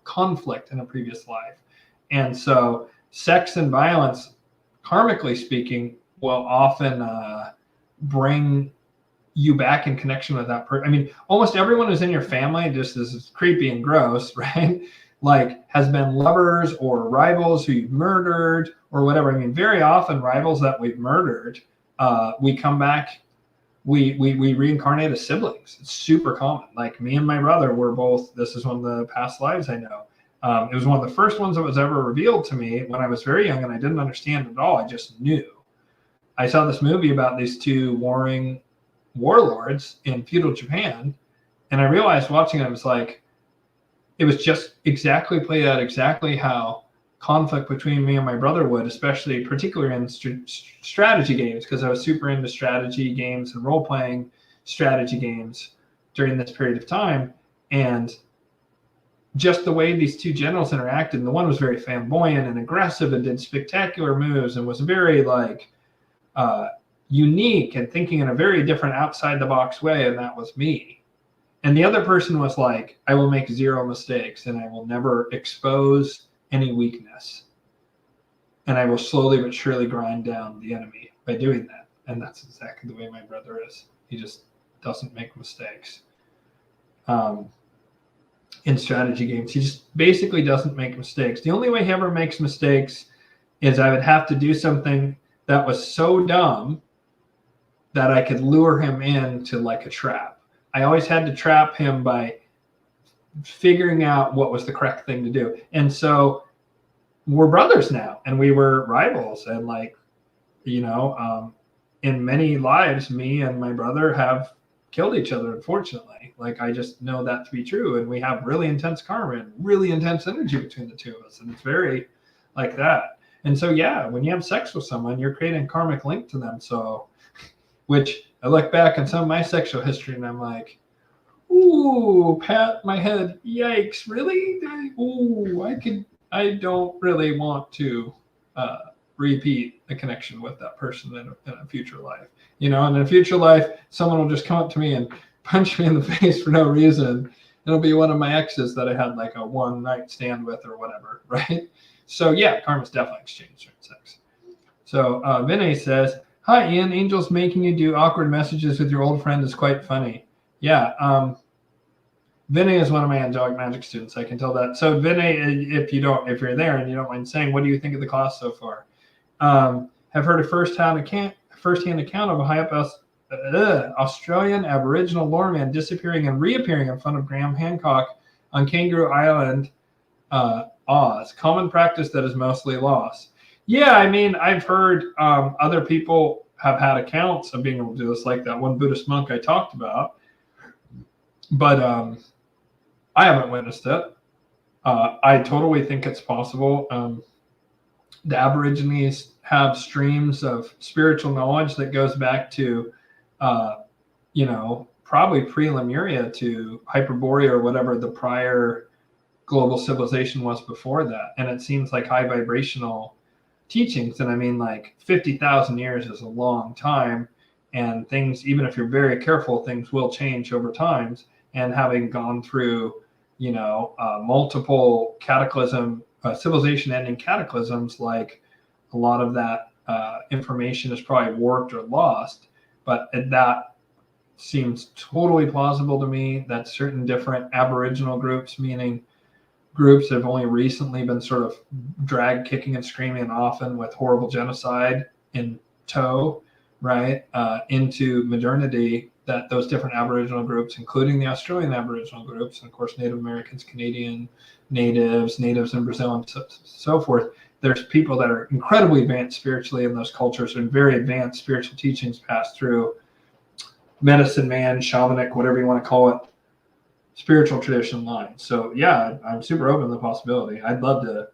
conflict in a previous life. And so sex and violence, karmically speaking, will often bring you back in connection with that person. I mean, almost everyone who's in your family, just this is creepy and gross, right? Like has been lovers or rivals who you've murdered or whatever. I mean, very often rivals that we've murdered, we come back, we reincarnate as siblings. It's super common. Like me and my brother were both, this is one of the past lives I know. It was one of the first ones that was ever revealed to me when I was very young and I didn't understand it at all. I just knew. I saw this movie about these two warring warlords in feudal Japan, and I realized watching it, it was just exactly played out exactly how conflict between me and my brother would, especially particularly in strategy games, because I was super into strategy games and role-playing strategy games during this period of time. And just the way these two generals interacted, and the one was very flamboyant and aggressive and did spectacular moves and was very unique and thinking in a very different outside the box way, and that was me. And the other person was like, I will make zero mistakes and I will never expose any weakness, and I will slowly but surely grind down the enemy by doing that. And that's exactly the way my brother is. He just doesn't make mistakes. In strategy games, he just basically doesn't make mistakes. The only way he ever makes mistakes is I would have to do something that was so dumb that I could lure him into like a trap. I always had to trap him by figuring out what was the correct thing to do. And so we're brothers now, and we were rivals. And in many lives, me and my brother have killed each other, unfortunately. Like, I just know that to be true. And we have really intense karma and really intense energy between the two of us. And it's very like that. And so, yeah, when you have sex with someone, you're creating a karmic link to them. So, which I look back on some of my sexual history and I'm like, ooh, pat my head. Yikes. Really? Ooh, I don't really want to repeat a connection with that person in a future life. You know, and in a future life, someone will just come up to me and punch me in the face for no reason. It'll be one of my exes that I had like a one night stand with or whatever, right? So yeah, karma's definitely exchanged during sex. So Vinay says, hi, Ian. Angel's making you do awkward messages with your old friend is quite funny. Yeah. Vinay is one of my Angelic Magick students. I can tell that. So Vinay, if you're there and you don't mind saying, what do you think of the class so far? Have heard a first-hand account of a high-up Australian Aboriginal loreman disappearing and reappearing in front of Graham Hancock on Kangaroo Island, Oz. Common practice that is mostly lost. Yeah, I mean, I've heard other people have had accounts of being able to do this, like that one Buddhist monk I talked about. But I haven't witnessed it. I totally think it's possible. The Aborigines have streams of spiritual knowledge that goes back to, probably pre-Lemuria to Hyperborea or whatever the prior global civilization was before that. And it seems like high vibrational teachings. And I mean, like 50,000 years is a long time. And things, even if you're very careful, things will change over time. And having gone through, multiple civilization-ending cataclysms, like a lot of that information is probably warped or lost. But that seems totally plausible to me that certain different Aboriginal groups, meaning groups that have only recently been sort of dragged kicking and screaming, and often with horrible genocide in tow, right, into modernity, that those different Aboriginal groups, including the Australian Aboriginal groups, and of course Native Americans, Canadian natives in Brazil, and so forth, there's people that are incredibly advanced spiritually in those cultures and very advanced spiritual teachings passed through medicine man, shamanic, whatever you want to call it, spiritual tradition line. So yeah, I'm super open to the possibility. I'd love to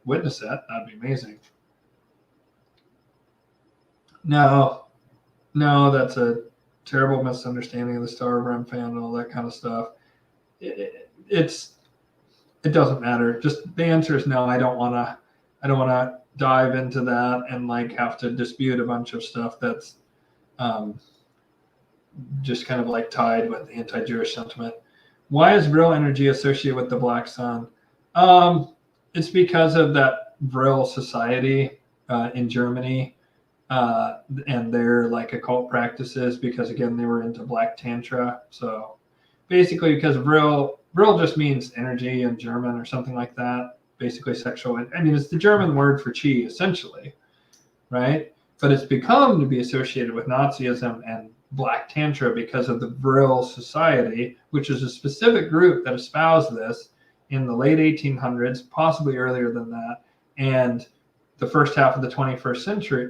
witness that. That'd be amazing. No, that's a terrible misunderstanding of the Star of Rem fan and all that kind of stuff. It doesn't matter. Just the answer is no. I don't want to dive into that and like have to dispute a bunch of stuff that's just kind of like tied with anti-Jewish sentiment. Why is Vril energy associated with the Black Sun? It's because of that Vril society in Germany and their like occult practices, because again, they were into Black Tantra. So basically, because Vril just means energy in German or something like that, basically sexual. I mean, it's the German word for chi, essentially, right? But it's become to be associated with Nazism and Black Tantra because of the Vril Society, which is a specific group that espoused this in the late 1800s, possibly earlier than that, and the first half of the 20th century,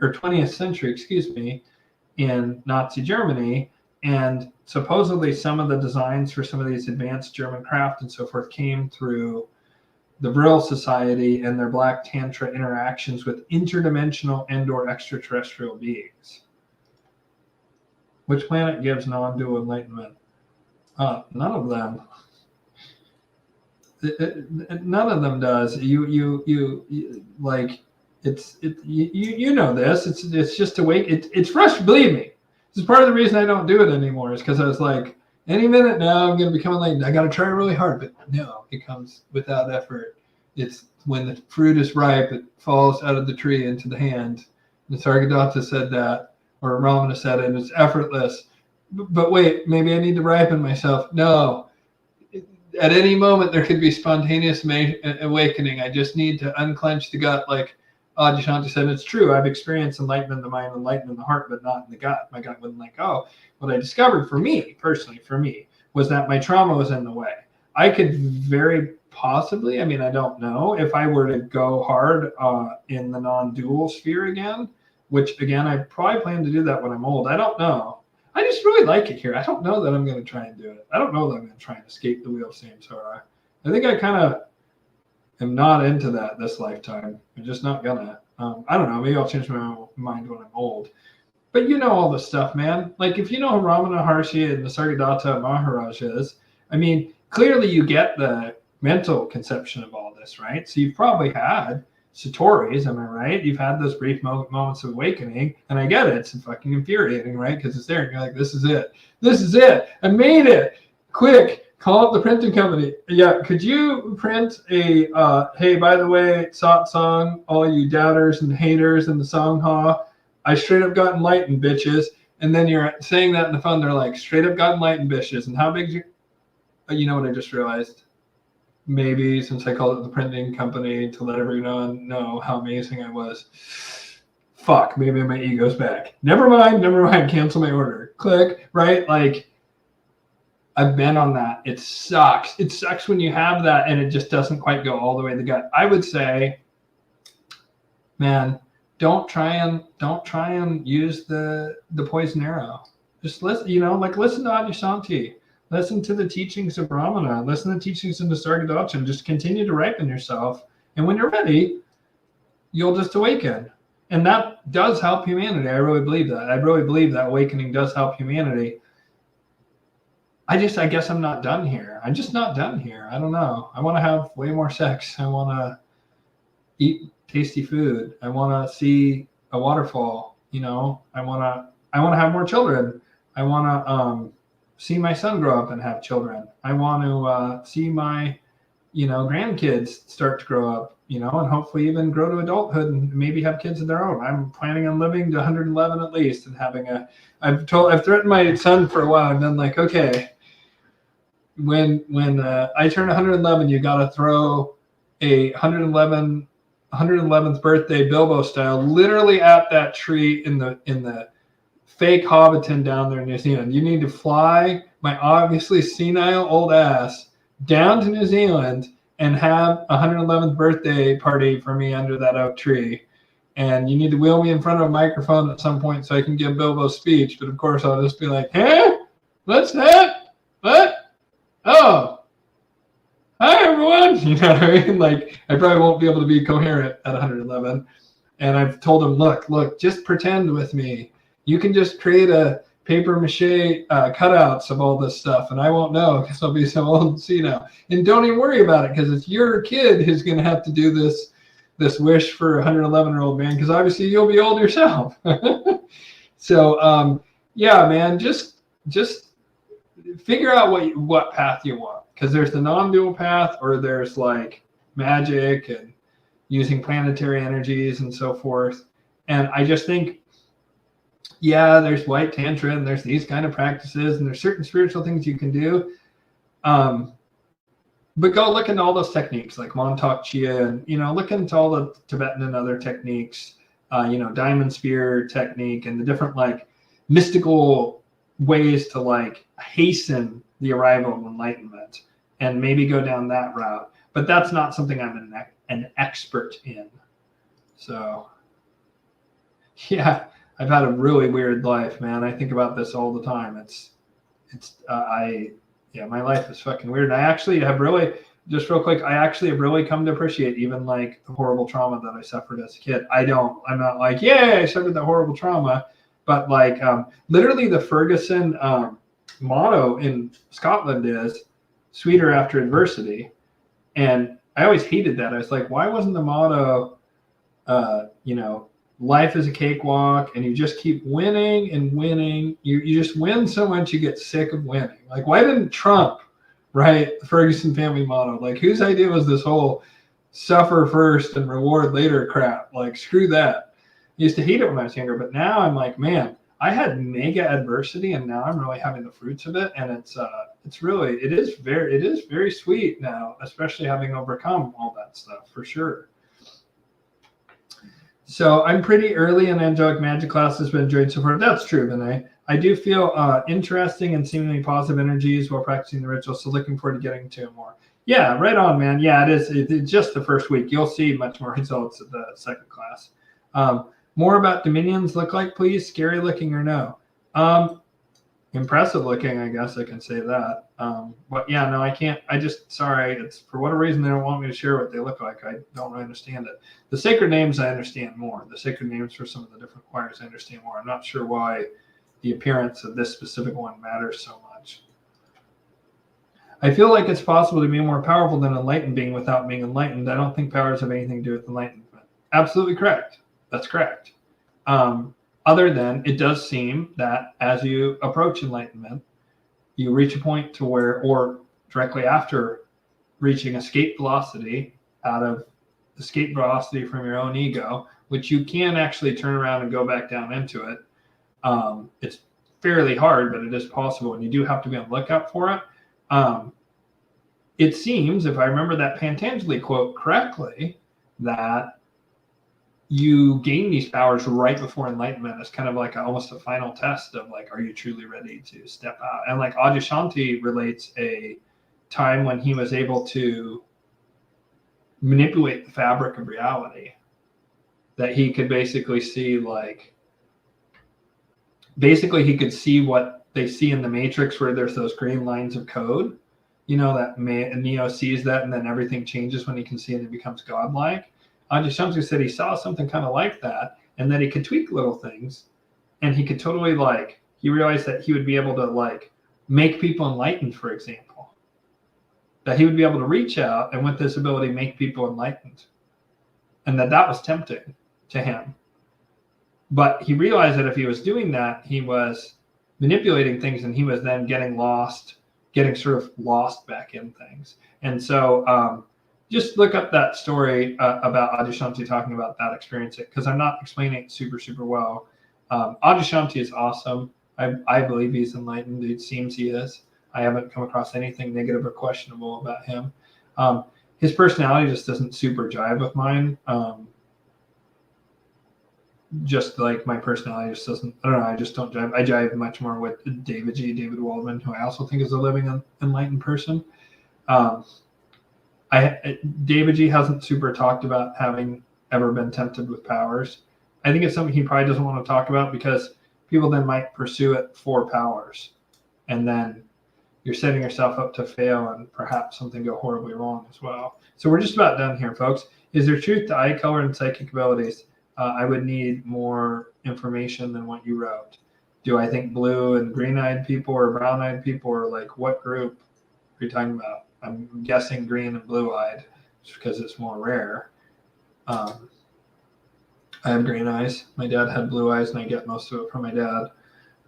in Nazi Germany. And supposedly some of the designs for some of these advanced German craft and so forth came through the Vril Society and their Black Tantra interactions with interdimensional and/or extraterrestrial beings. Which planet gives non-dual enlightenment? None of them. None of them does. You like it's you know this. It's just to wake. It's frustrating. Believe me, this is part of the reason I don't do it anymore. Is because I was like, any minute now I'm going to become enlightened. I got to try really hard, but no, it comes without effort. It's when the fruit is ripe, it falls out of the tree into the hand. Nisargadatta said that, or Ramana said it, and it's effortless. But wait, maybe I need to ripen myself. No, at any moment there could be spontaneous awakening. I just need to unclench the gut, like Adyashanti said. It's true. I've experienced enlightenment in the mind, enlightenment in the heart, but not in the gut. My gut wouldn't let go. What I discovered for me, was that my trauma was in the way. I could very possibly, I mean, I don't know, if I were to go hard in the non-dual sphere again, which again, I probably plan to do that when I'm old. I don't know. I just really like it here. I don't know that I'm going to try and do it. I don't know that I'm going to try and escape the wheel of samsara. I think I kind of am not into that this lifetime. I'm just not gonna. I don't know. Maybe I'll change my mind when I'm old. But you know all this stuff, man. Like if you know who Ramana Maharshi and Nisargadatta Maharaj is, I mean, clearly you get the mental conception of all this, right? So you've probably had Satori's, am I right? You've had those brief moments of awakening, and I get it. It's fucking infuriating, right? Because it's there, and you're like, this is it. This is it. I made it. Quick. Call up the printing company. Yeah, could you print a, hey, by the way, satsang, all you doubters and haters in the Sangha, I straight up got enlightened, bitches. And then you're saying that in the phone, they're like, straight up got enlightened, bitches. And how big you know what I just realized? Maybe since I called it the printing company to let everyone know how amazing I was. Fuck, maybe my ego's back. Never mind, cancel my order. Click, right? Like, I've been on that. It sucks. It sucks when you have that and it just doesn't quite go all the way to the gut. I would say, man, don't try and use the poison arrow. Just listen, listen to Adyashanti. Listen to the teachings of Brahmana. Listen to the teachings of Nisargadatta and just continue to ripen yourself. And when you're ready, you'll just awaken. And that does help humanity. I really believe that. I really believe that awakening does help humanity. I guess I'm not done here. I'm just not done here. I don't know. I want to have way more sex. I want to eat tasty food. I want to see a waterfall. I want to have more children. I want to see my son grow up and have children. I want to see my, grandkids start to grow up, and hopefully even grow to adulthood and maybe have kids of their own. I'm planning on living to 111 at least and having I've threatened my son for a while. I've been like, okay, when I turn 111, you got to throw a 111th birthday Bilbo style literally at that tree in the fake Hobbiton down there in New Zealand. You need to fly my obviously senile old ass down to New Zealand and have a 111th birthday party for me under that oak tree. And you need to wheel me in front of a microphone at some point so I can give Bilbo's speech. But of course, I'll just be like, hey, what's that? What? Oh, hi, everyone. You know what I mean? Like, I probably won't be able to be coherent at 111. And I've told him, look, just pretend with me. You can just create a paper mache cutouts of all this stuff, and I won't know because I'll be so old and senile. And don't even worry about it because it's your kid who's going to have to do this wish for a 111-year-old man because obviously you'll be old yourself. So, yeah, man, just figure out what path you want because there's the non-dual path or there's like magic and using planetary energies and so forth. And I just think, yeah, there's white tantra and there's these kind of practices and there's certain spiritual things you can do. But go look into all those techniques like Montauk Chia and, look into all the Tibetan and other techniques, diamond spear technique and the different like mystical ways to like hasten the arrival of enlightenment and maybe go down that route. But that's not something I'm an expert in. So, yeah. I've had a really weird life, man. I think about this all the time. My life is fucking weird. And I actually have really, just real quick, I actually have really come to appreciate even like the horrible trauma that I suffered as a kid. I'm not like, yay, I suffered that horrible trauma. But like literally the Ferguson motto in Scotland is sweeter after adversity. And I always hated that. I was like, why wasn't the motto, life is a cakewalk and you just keep winning and winning. You just win so much you get sick of winning. Like, why didn't Trump write the Ferguson family motto? Like, whose idea was this whole suffer first and reward later crap? Like, screw that. I used to hate it when I was younger, but now I'm like, man, I had mega adversity and now I'm really having the fruits of it. And it is very sweet now, especially having overcome all that stuff for sure. So I'm pretty early in Angelic Magick classes, but enjoyed so far. That's true, Vinay. I do feel interesting and seemingly positive energies while practicing the ritual, so looking forward to getting to it more. Yeah, right on, man. Yeah, it is. It's just the first week. You'll see much more results at the second class. More about dominions look like, please. Scary looking or no? Impressive looking, I guess I can say that. But yeah, no, I can't. I just, sorry. It's for whatever reason they don't want me to share what they look like. I don't really understand it. The sacred names I understand more. The sacred names for some of the different choirs I understand more. I'm not sure why the appearance of this specific one matters so much. I feel like it's possible to be more powerful than an enlightened being without being enlightened. I don't think powers have anything to do with enlightenment. Absolutely correct. That's correct. Other than it does seem that as you approach enlightenment, you reach a point to where, or directly after reaching escape velocity from your own ego, which you can actually turn around and go back down into it. It's fairly hard, but it is possible, and you do have to be on the lookout for it. It seems, if I remember that Pantangeli quote correctly, that you gain these powers right before enlightenment. It's kind of like almost a final test of like, are you truly ready to step out? And like Adyashanti relates a time when he was able to manipulate the fabric of reality, that he could basically see he could see what they see in the Matrix, where there's those green lines of code, that Neo sees that, and then everything changes when he can see it and it becomes godlike. Adyashanti said he saw something kind of like that, and that he could tweak little things, and he could totally he realized that he would be able to make people enlightened, for example, that he would be able to reach out and with this ability make people enlightened, and that was tempting to him. But he realized that if he was doing that, he was manipulating things, and he was then getting sort of lost back in things. And so just look up that story about Adyashanti talking about that experience, because I'm not explaining it super, super well. Adyashanti is awesome. I believe he's enlightened. It seems he is. I haven't come across anything negative or questionable about him. His personality just doesn't super jive with mine. Just like my personality just doesn't, I don't know, I just don't jive. I jive much more with David Waldman, who I also think is a living enlightened person. David G hasn't super talked about having ever been tempted with powers. I think it's something he probably doesn't want to talk about, because people then might pursue it for powers, and then you're setting yourself up to fail and perhaps something go horribly wrong as well. So we're just about done here, folks. Is there truth to eye color and psychic abilities? I would need more information than what you wrote. Do I think blue and green-eyed people or brown-eyed people, or what group are you talking about? I'm guessing green and blue-eyed, just because it's more rare. I have green eyes. My dad had blue eyes, and I get most of it from my dad.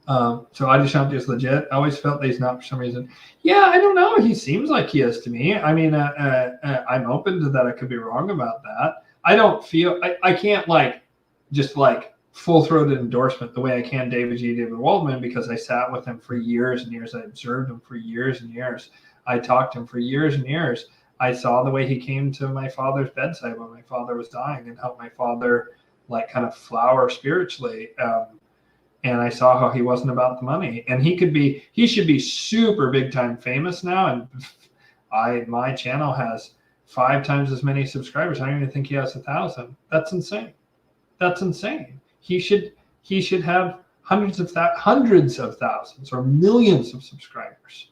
So Adyashanti is legit. I always felt that he's not for some reason. Yeah, I don't know. He seems like he is to me. I mean, I'm open to that. I could be wrong about that. I don't feel, I can't just full-throated endorsement the way I can David Waldman, because I sat with him for years and years. I observed him for years and years. I talked to him for years and years. I saw the way he came to my father's bedside when my father was dying and helped my father kind of flower spiritually. And I saw how he wasn't about the money, and he should be super big time famous now. And my channel has 5 times as many subscribers. I don't even think he has 1,000. That's insane. That's insane. He should have hundreds of thousands or millions of subscribers.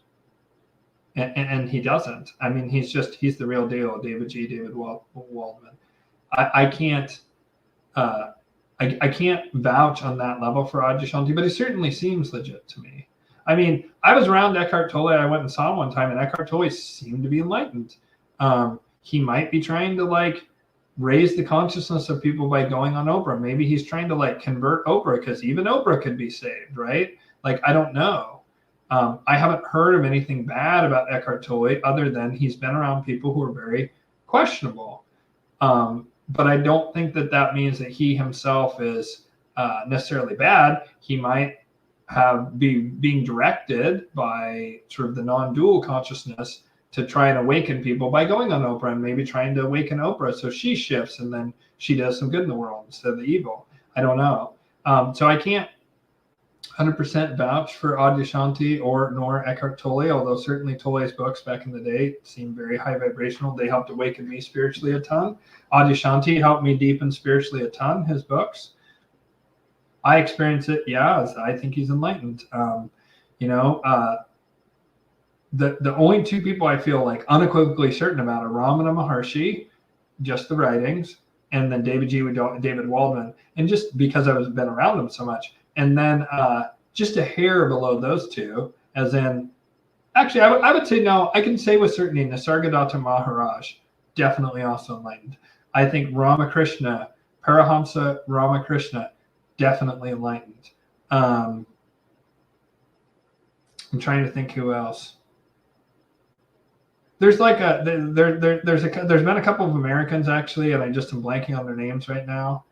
And he doesn't. I mean, he's the real deal, David Waldman. I can't vouch on that level for Adyashanti, but he certainly seems legit to me. I mean, I was around Eckhart Tolle. I went and saw him one time, and Eckhart Tolle seemed to be enlightened. He might be trying to raise the consciousness of people by going on Oprah. Maybe he's trying to convert Oprah, because even Oprah could be saved, right? I don't know. I haven't heard of anything bad about Eckhart Tolle, other than he's been around people who are very questionable. But I don't think that means that he himself is necessarily bad. He might be being directed by sort of the non-dual consciousness to try and awaken people by going on Oprah, and maybe trying to awaken Oprah so she shifts and then she does some good in the world instead of the evil. I don't know. So I can't 100% vouch for Adyashanti nor Eckhart Tolle, although certainly Tolle's books back in the day seemed very high vibrational. They helped awaken me spiritually a ton. Adyashanti helped me deepen spiritually a ton, his books. I experience it, yeah, I think he's enlightened. You know, the only two people I feel like unequivocally certain about are Ramana Maharshi, just the writings, and then David Waldman, and just because I've been around them so much, and then just a hair below those two, as in, actually, I would say no. I can say with certainty Nisargadatta Maharaj, definitely also enlightened. I think Ramakrishna, Parahamsa Ramakrishna, definitely enlightened. I'm trying to think who else. There's like there's been a couple of Americans actually, and I just am blanking on their names right now.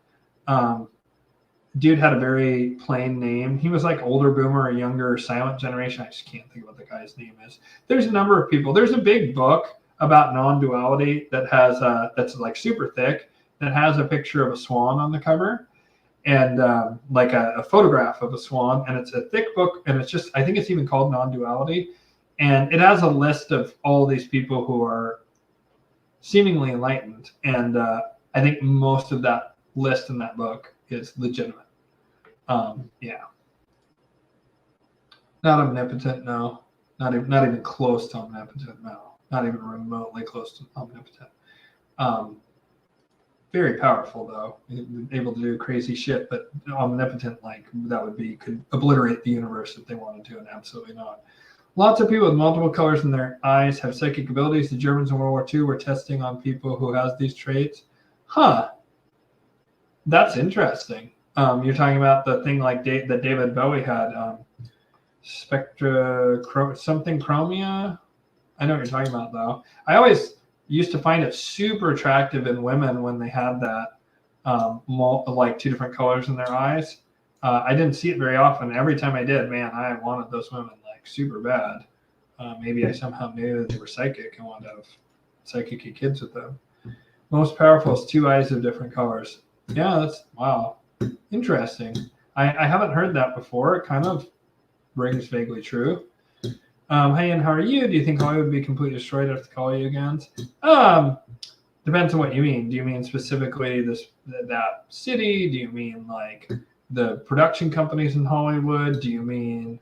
Dude had a very plain name. He was like older boomer or younger silent generation. I just can't think of what the guy's name is. There's a number of people. There's a big book about non-duality that has that's like super thick, that has a picture of a swan on the cover, and like a photograph of a swan, and it's a thick book, and it's just, I think it's even called Non-Duality, and it has a list of all these people who are seemingly enlightened, and I think most of that list in that book is legitimate. Yeah, not omnipotent, no, not even close to omnipotent, no, not even remotely close to omnipotent. Very powerful though, able to do crazy shit, but omnipotent, like that would be, could obliterate the universe if they wanted to, and absolutely not. Lots of people with multiple colors in their eyes have psychic abilities. The Germans in World War II were testing on people who has these traits. Huh. That's interesting. You're talking about the thing like that David Bowie had, something chromia. I know what you're talking about though. I always used to find it super attractive in women when they had that, like two different colors in their eyes. I didn't see it very often. Every time I did, man, I wanted those women like super bad. Maybe I somehow knew they were psychic and wanted to have psychic kids with them. Most powerful is two eyes of different colors. Yeah, that's, wow, interesting. I haven't heard that before. It kind of rings vaguely true. Hey, and how are you? Do you think Hollywood would be completely destroyed after the Kalyugans? Depends on what you mean. Do you mean specifically that city? Do you mean like the production companies in Hollywood? Do you mean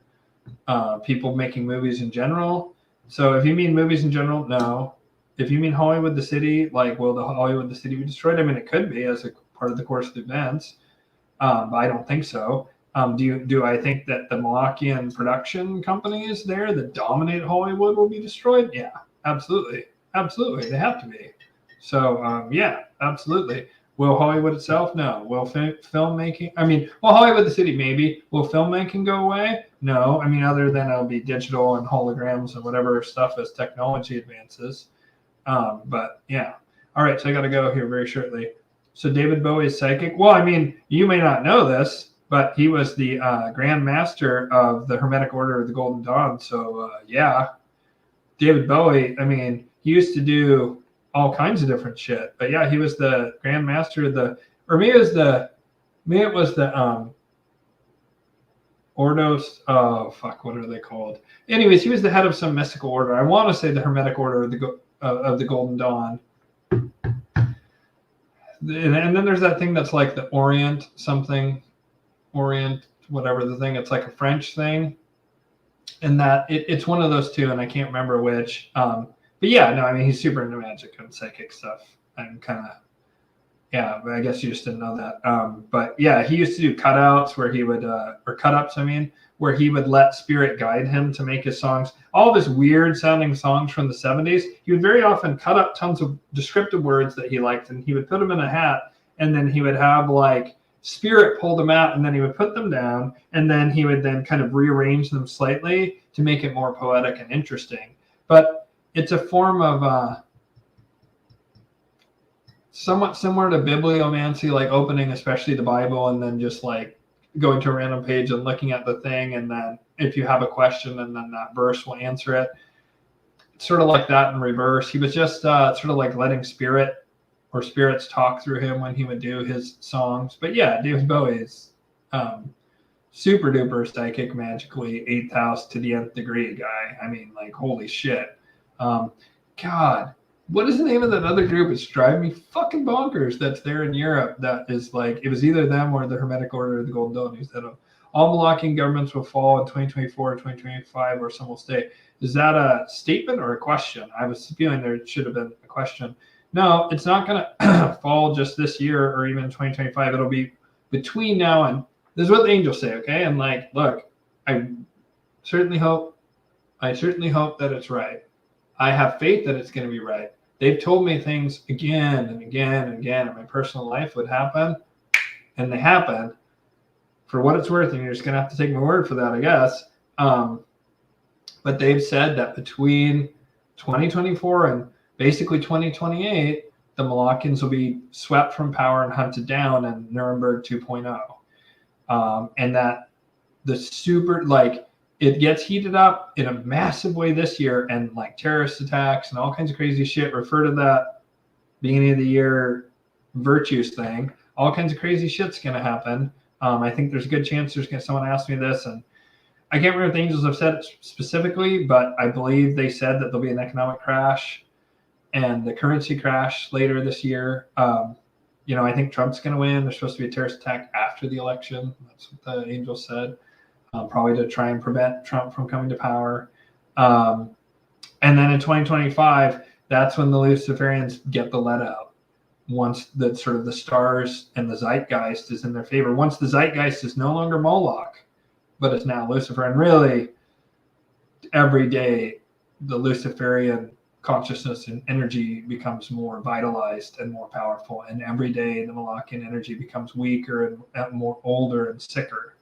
people making movies in general? So if you mean movies in general, no. If you mean Hollywood, the city, like, will the Hollywood, the city be destroyed? I mean, it could be as a part of the course of the events, but I don't think so. Do I think that the Malachian production companies there that dominate Hollywood will be destroyed? Yeah, absolutely. Absolutely. They have to be. So, yeah, absolutely. Will Hollywood itself? No. Will filmmaking? I mean, well, Hollywood, the city, maybe. Will filmmaking go away? No. I mean, other than it'll be digital and holograms and whatever stuff as technology advances. But yeah. All right. So I got to go here very shortly. So David Bowie is psychic. Well, I mean, you may not know this, but he was the Grand Master of the Hermetic Order of the Golden Dawn. So yeah, David Bowie, I mean, he used to do all kinds of different shit. But yeah, he was the Grand Master of the, or maybe it was the Ordos, oh fuck, what are they called? Anyways, he was the head of some mystical order. I want to say the Hermetic Order of the Golden Dawn. And then there's that thing that's like the Orient something, Orient, whatever the thing. It's like a French thing, and that it's one of those two, and I can't remember which. But yeah, no, I mean, he's super into magic and psychic stuff. I'm kind of, yeah, but I guess you just didn't know that. But yeah, he used to do cutouts where he would, or cut-ups, I mean, where he would let spirit guide him to make his songs. All of his weird sounding songs from the 70s, he would very often cut up tons of descriptive words that he liked, and he would put them in a hat, and then he would have like spirit pull them out, and then he would put them down, and then he would then kind of rearrange them slightly to make it more poetic and interesting. But it's a form of somewhat similar to bibliomancy, like opening especially the Bible and then just like going to a random page and looking at the thing, and then if you have a question, and then that verse will answer it. It's sort of like that in reverse. He was just sort of like letting spirit or spirits talk through him when he would do his songs. But yeah, David Bowie is super duper psychic, magically 8th house to the nth degree guy. I mean, like, holy shit. God, what is the name of that other group? It's driving me fucking bonkers. That's there in Europe. That is like, it was either them or the Hermetic Order of the Golden Dawn. I'll all Malachian governments will fall in 2024 or 2025, or some will stay. Is that a statement or a question? I was feeling there should have been a question. No, it's not going to fall just this year or even 2025. It'll be between now and, this is what the angels say, okay? And like, look, I certainly hope that it's right. I have faith that it's going to be right. They've told me things again and again and again in my personal life would happen, and they happen. For what it's worth, and you're just going to have to take my word for that, I guess. But they've said that between 2024 and basically 2028, the Malachians will be swept from power and hunted down in Nuremberg 2.0. And that the super, like, it gets heated up in a massive way this year, and like terrorist attacks and all kinds of crazy shit. Refer to that beginning of the year virtues thing. All kinds of crazy shit's going to happen. I think there's a good chance someone asked me this, and I can't remember if the angels have said it specifically, but I believe they said that there'll be an economic crash and the currency crash later this year. I think Trump's going to win. There's supposed to be a terrorist attack after the election. That's what the angels said, probably to try and prevent Trump from coming to power. And then in 2025, that's when the Luciferians get the let out. Once the sort of the stars and the zeitgeist is in their favor. Once the zeitgeist is no longer Moloch, but it's now Lucifer. And really, every day, the Luciferian consciousness and energy becomes more vitalized and more powerful. And every day, the Malachian energy becomes weaker and more older and sicker,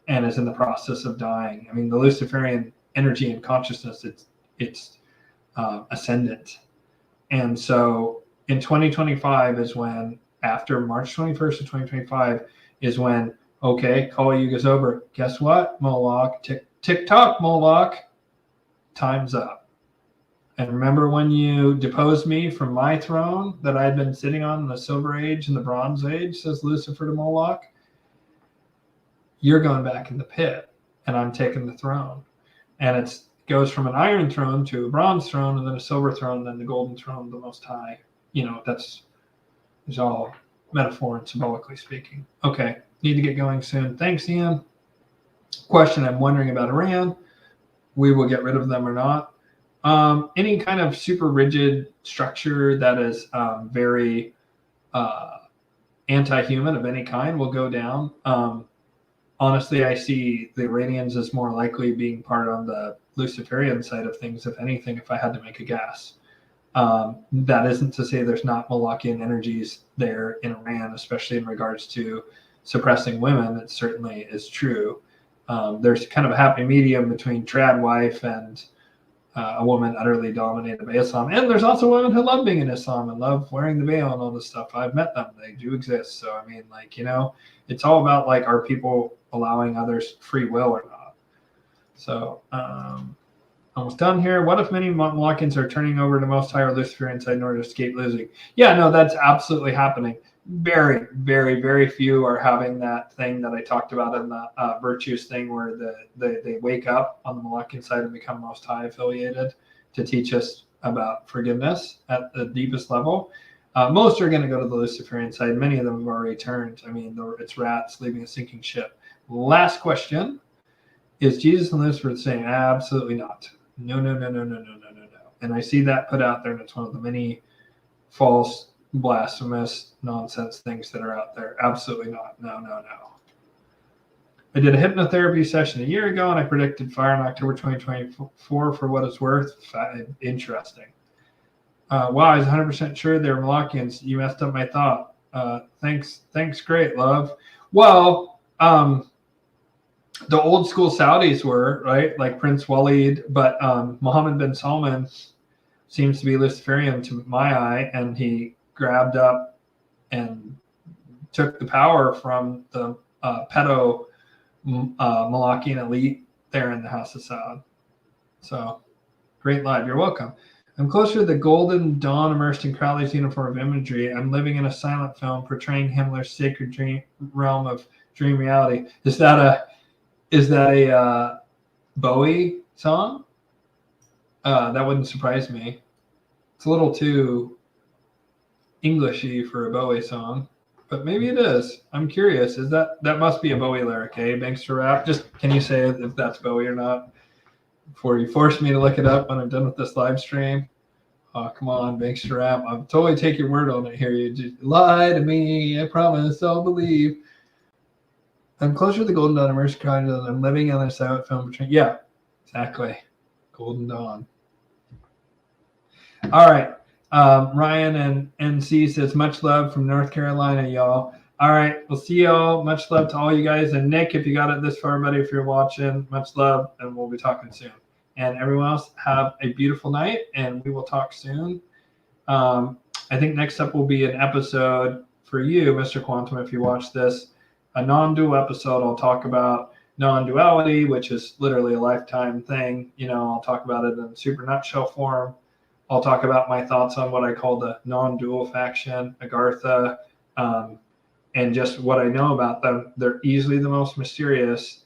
and is in the process of dying. I mean, the Luciferian energy and consciousness, it's ascendant. And so in 2025 is when, after March 21st of 2025, is when, okay, Kali Yuga's over. Guess what, Moloch? Tick-tock, Moloch. Time's up. And remember when you deposed me from my throne that I had been sitting on in the Silver Age and the Bronze Age, says Lucifer to Moloch? You're going back in the pit, and I'm taking the throne. And it goes from an iron throne to a bronze throne, and then a silver throne, and then the golden throne, the Most High. It's all metaphor and symbolically speaking. Okay, need to get going soon. Thanks, Ian. Question, I'm wondering about Iran. We will get rid of them or not. Any kind of super rigid structure that is very anti-human of any kind will go down. Honestly, I see the Iranians as more likely being part on the Luciferian side of things, if anything, if I had to make a guess. That isn't to say there's not Malachian energies there in Iran, especially in regards to suppressing women. It certainly is true. There's kind of a happy medium between trad wife and a woman utterly dominated by Islam. And there's also women who love being in Islam and love wearing the veil and all this stuff. I've met them. They do exist. So, I mean, it's all about, are people allowing others free will or not? So, almost done here. What if many Malachians are turning over to Most High or Luciferian side in order to escape losing? Yeah, no, that's absolutely happening. Very, very, very few are having that thing that I talked about in the virtues thing, where they wake up on the Malachian side and become Most High affiliated to teach us about forgiveness at the deepest level. Most are going to go to the Luciferian side. Many of them have already turned. I mean, it's rats leaving a sinking ship. Last question. Is Jesus and Lucifer the same? Absolutely not. No. And I see that put out there, and it's one of the many false, blasphemous, nonsense things that are out there. Absolutely not. No. I did a hypnotherapy session a year ago, and I predicted fire in October 2024 for what it's worth. Interesting. Wow, I was 100% sure they were Malachians. You messed up my thought. Thanks, great, love. Well, the old school Saudis were, right? Like Prince Walid, but Mohammed bin Salman seems to be Luciferian to my eye, and he grabbed up and took the power from the pedo Malachian elite there in the House of Saud. So, great live. You're welcome. I'm closer to the Golden Dawn immersed in Crowley's uniform of imagery. I'm living in a silent film portraying Himmler's sacred dream realm of dream reality. Is that a Bowie song? That wouldn't surprise me. It's a little too Englishy for a Bowie song. but maybe it is. I'm curious. Is that must be a Bowie lyric, eh? Thanks for rap. Just can you say if that's Bowie or not before you force me to look it up when I'm done with this live stream? Oh, come on, Banks to rap. I'll totally take your word on it here. You just lie to me. I promise I'll believe. I'm closer to the Golden Dawn immersion kind than I'm living on a silent film between. Yeah, exactly. Golden Dawn. All right. Ryan and NC says, much love from North Carolina, y'all. All right. We'll see y'all. Much love to all you guys. And Nick, if you got it this far, buddy, if you're watching, much love. And we'll be talking soon. And everyone else, have a beautiful night. And we will talk soon. I think next up will be an episode for you, Mr. Quantum, if you watch this. A non-dual episode. I'll talk about non-duality, which is literally a lifetime thing. You know, I'll talk about it in super nutshell form. I'll talk about my thoughts on what I call the non-dual faction, Agartha, and just what I know about them. They're easily the most mysterious,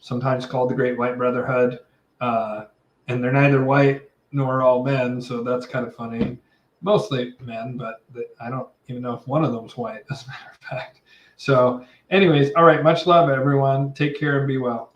sometimes called the Great White Brotherhood, and they're neither white nor all men, so that's kind of funny. Mostly men, but I don't even know if one of them's white, as a matter of fact. So anyways, all right, much love, everyone. Take care and be well.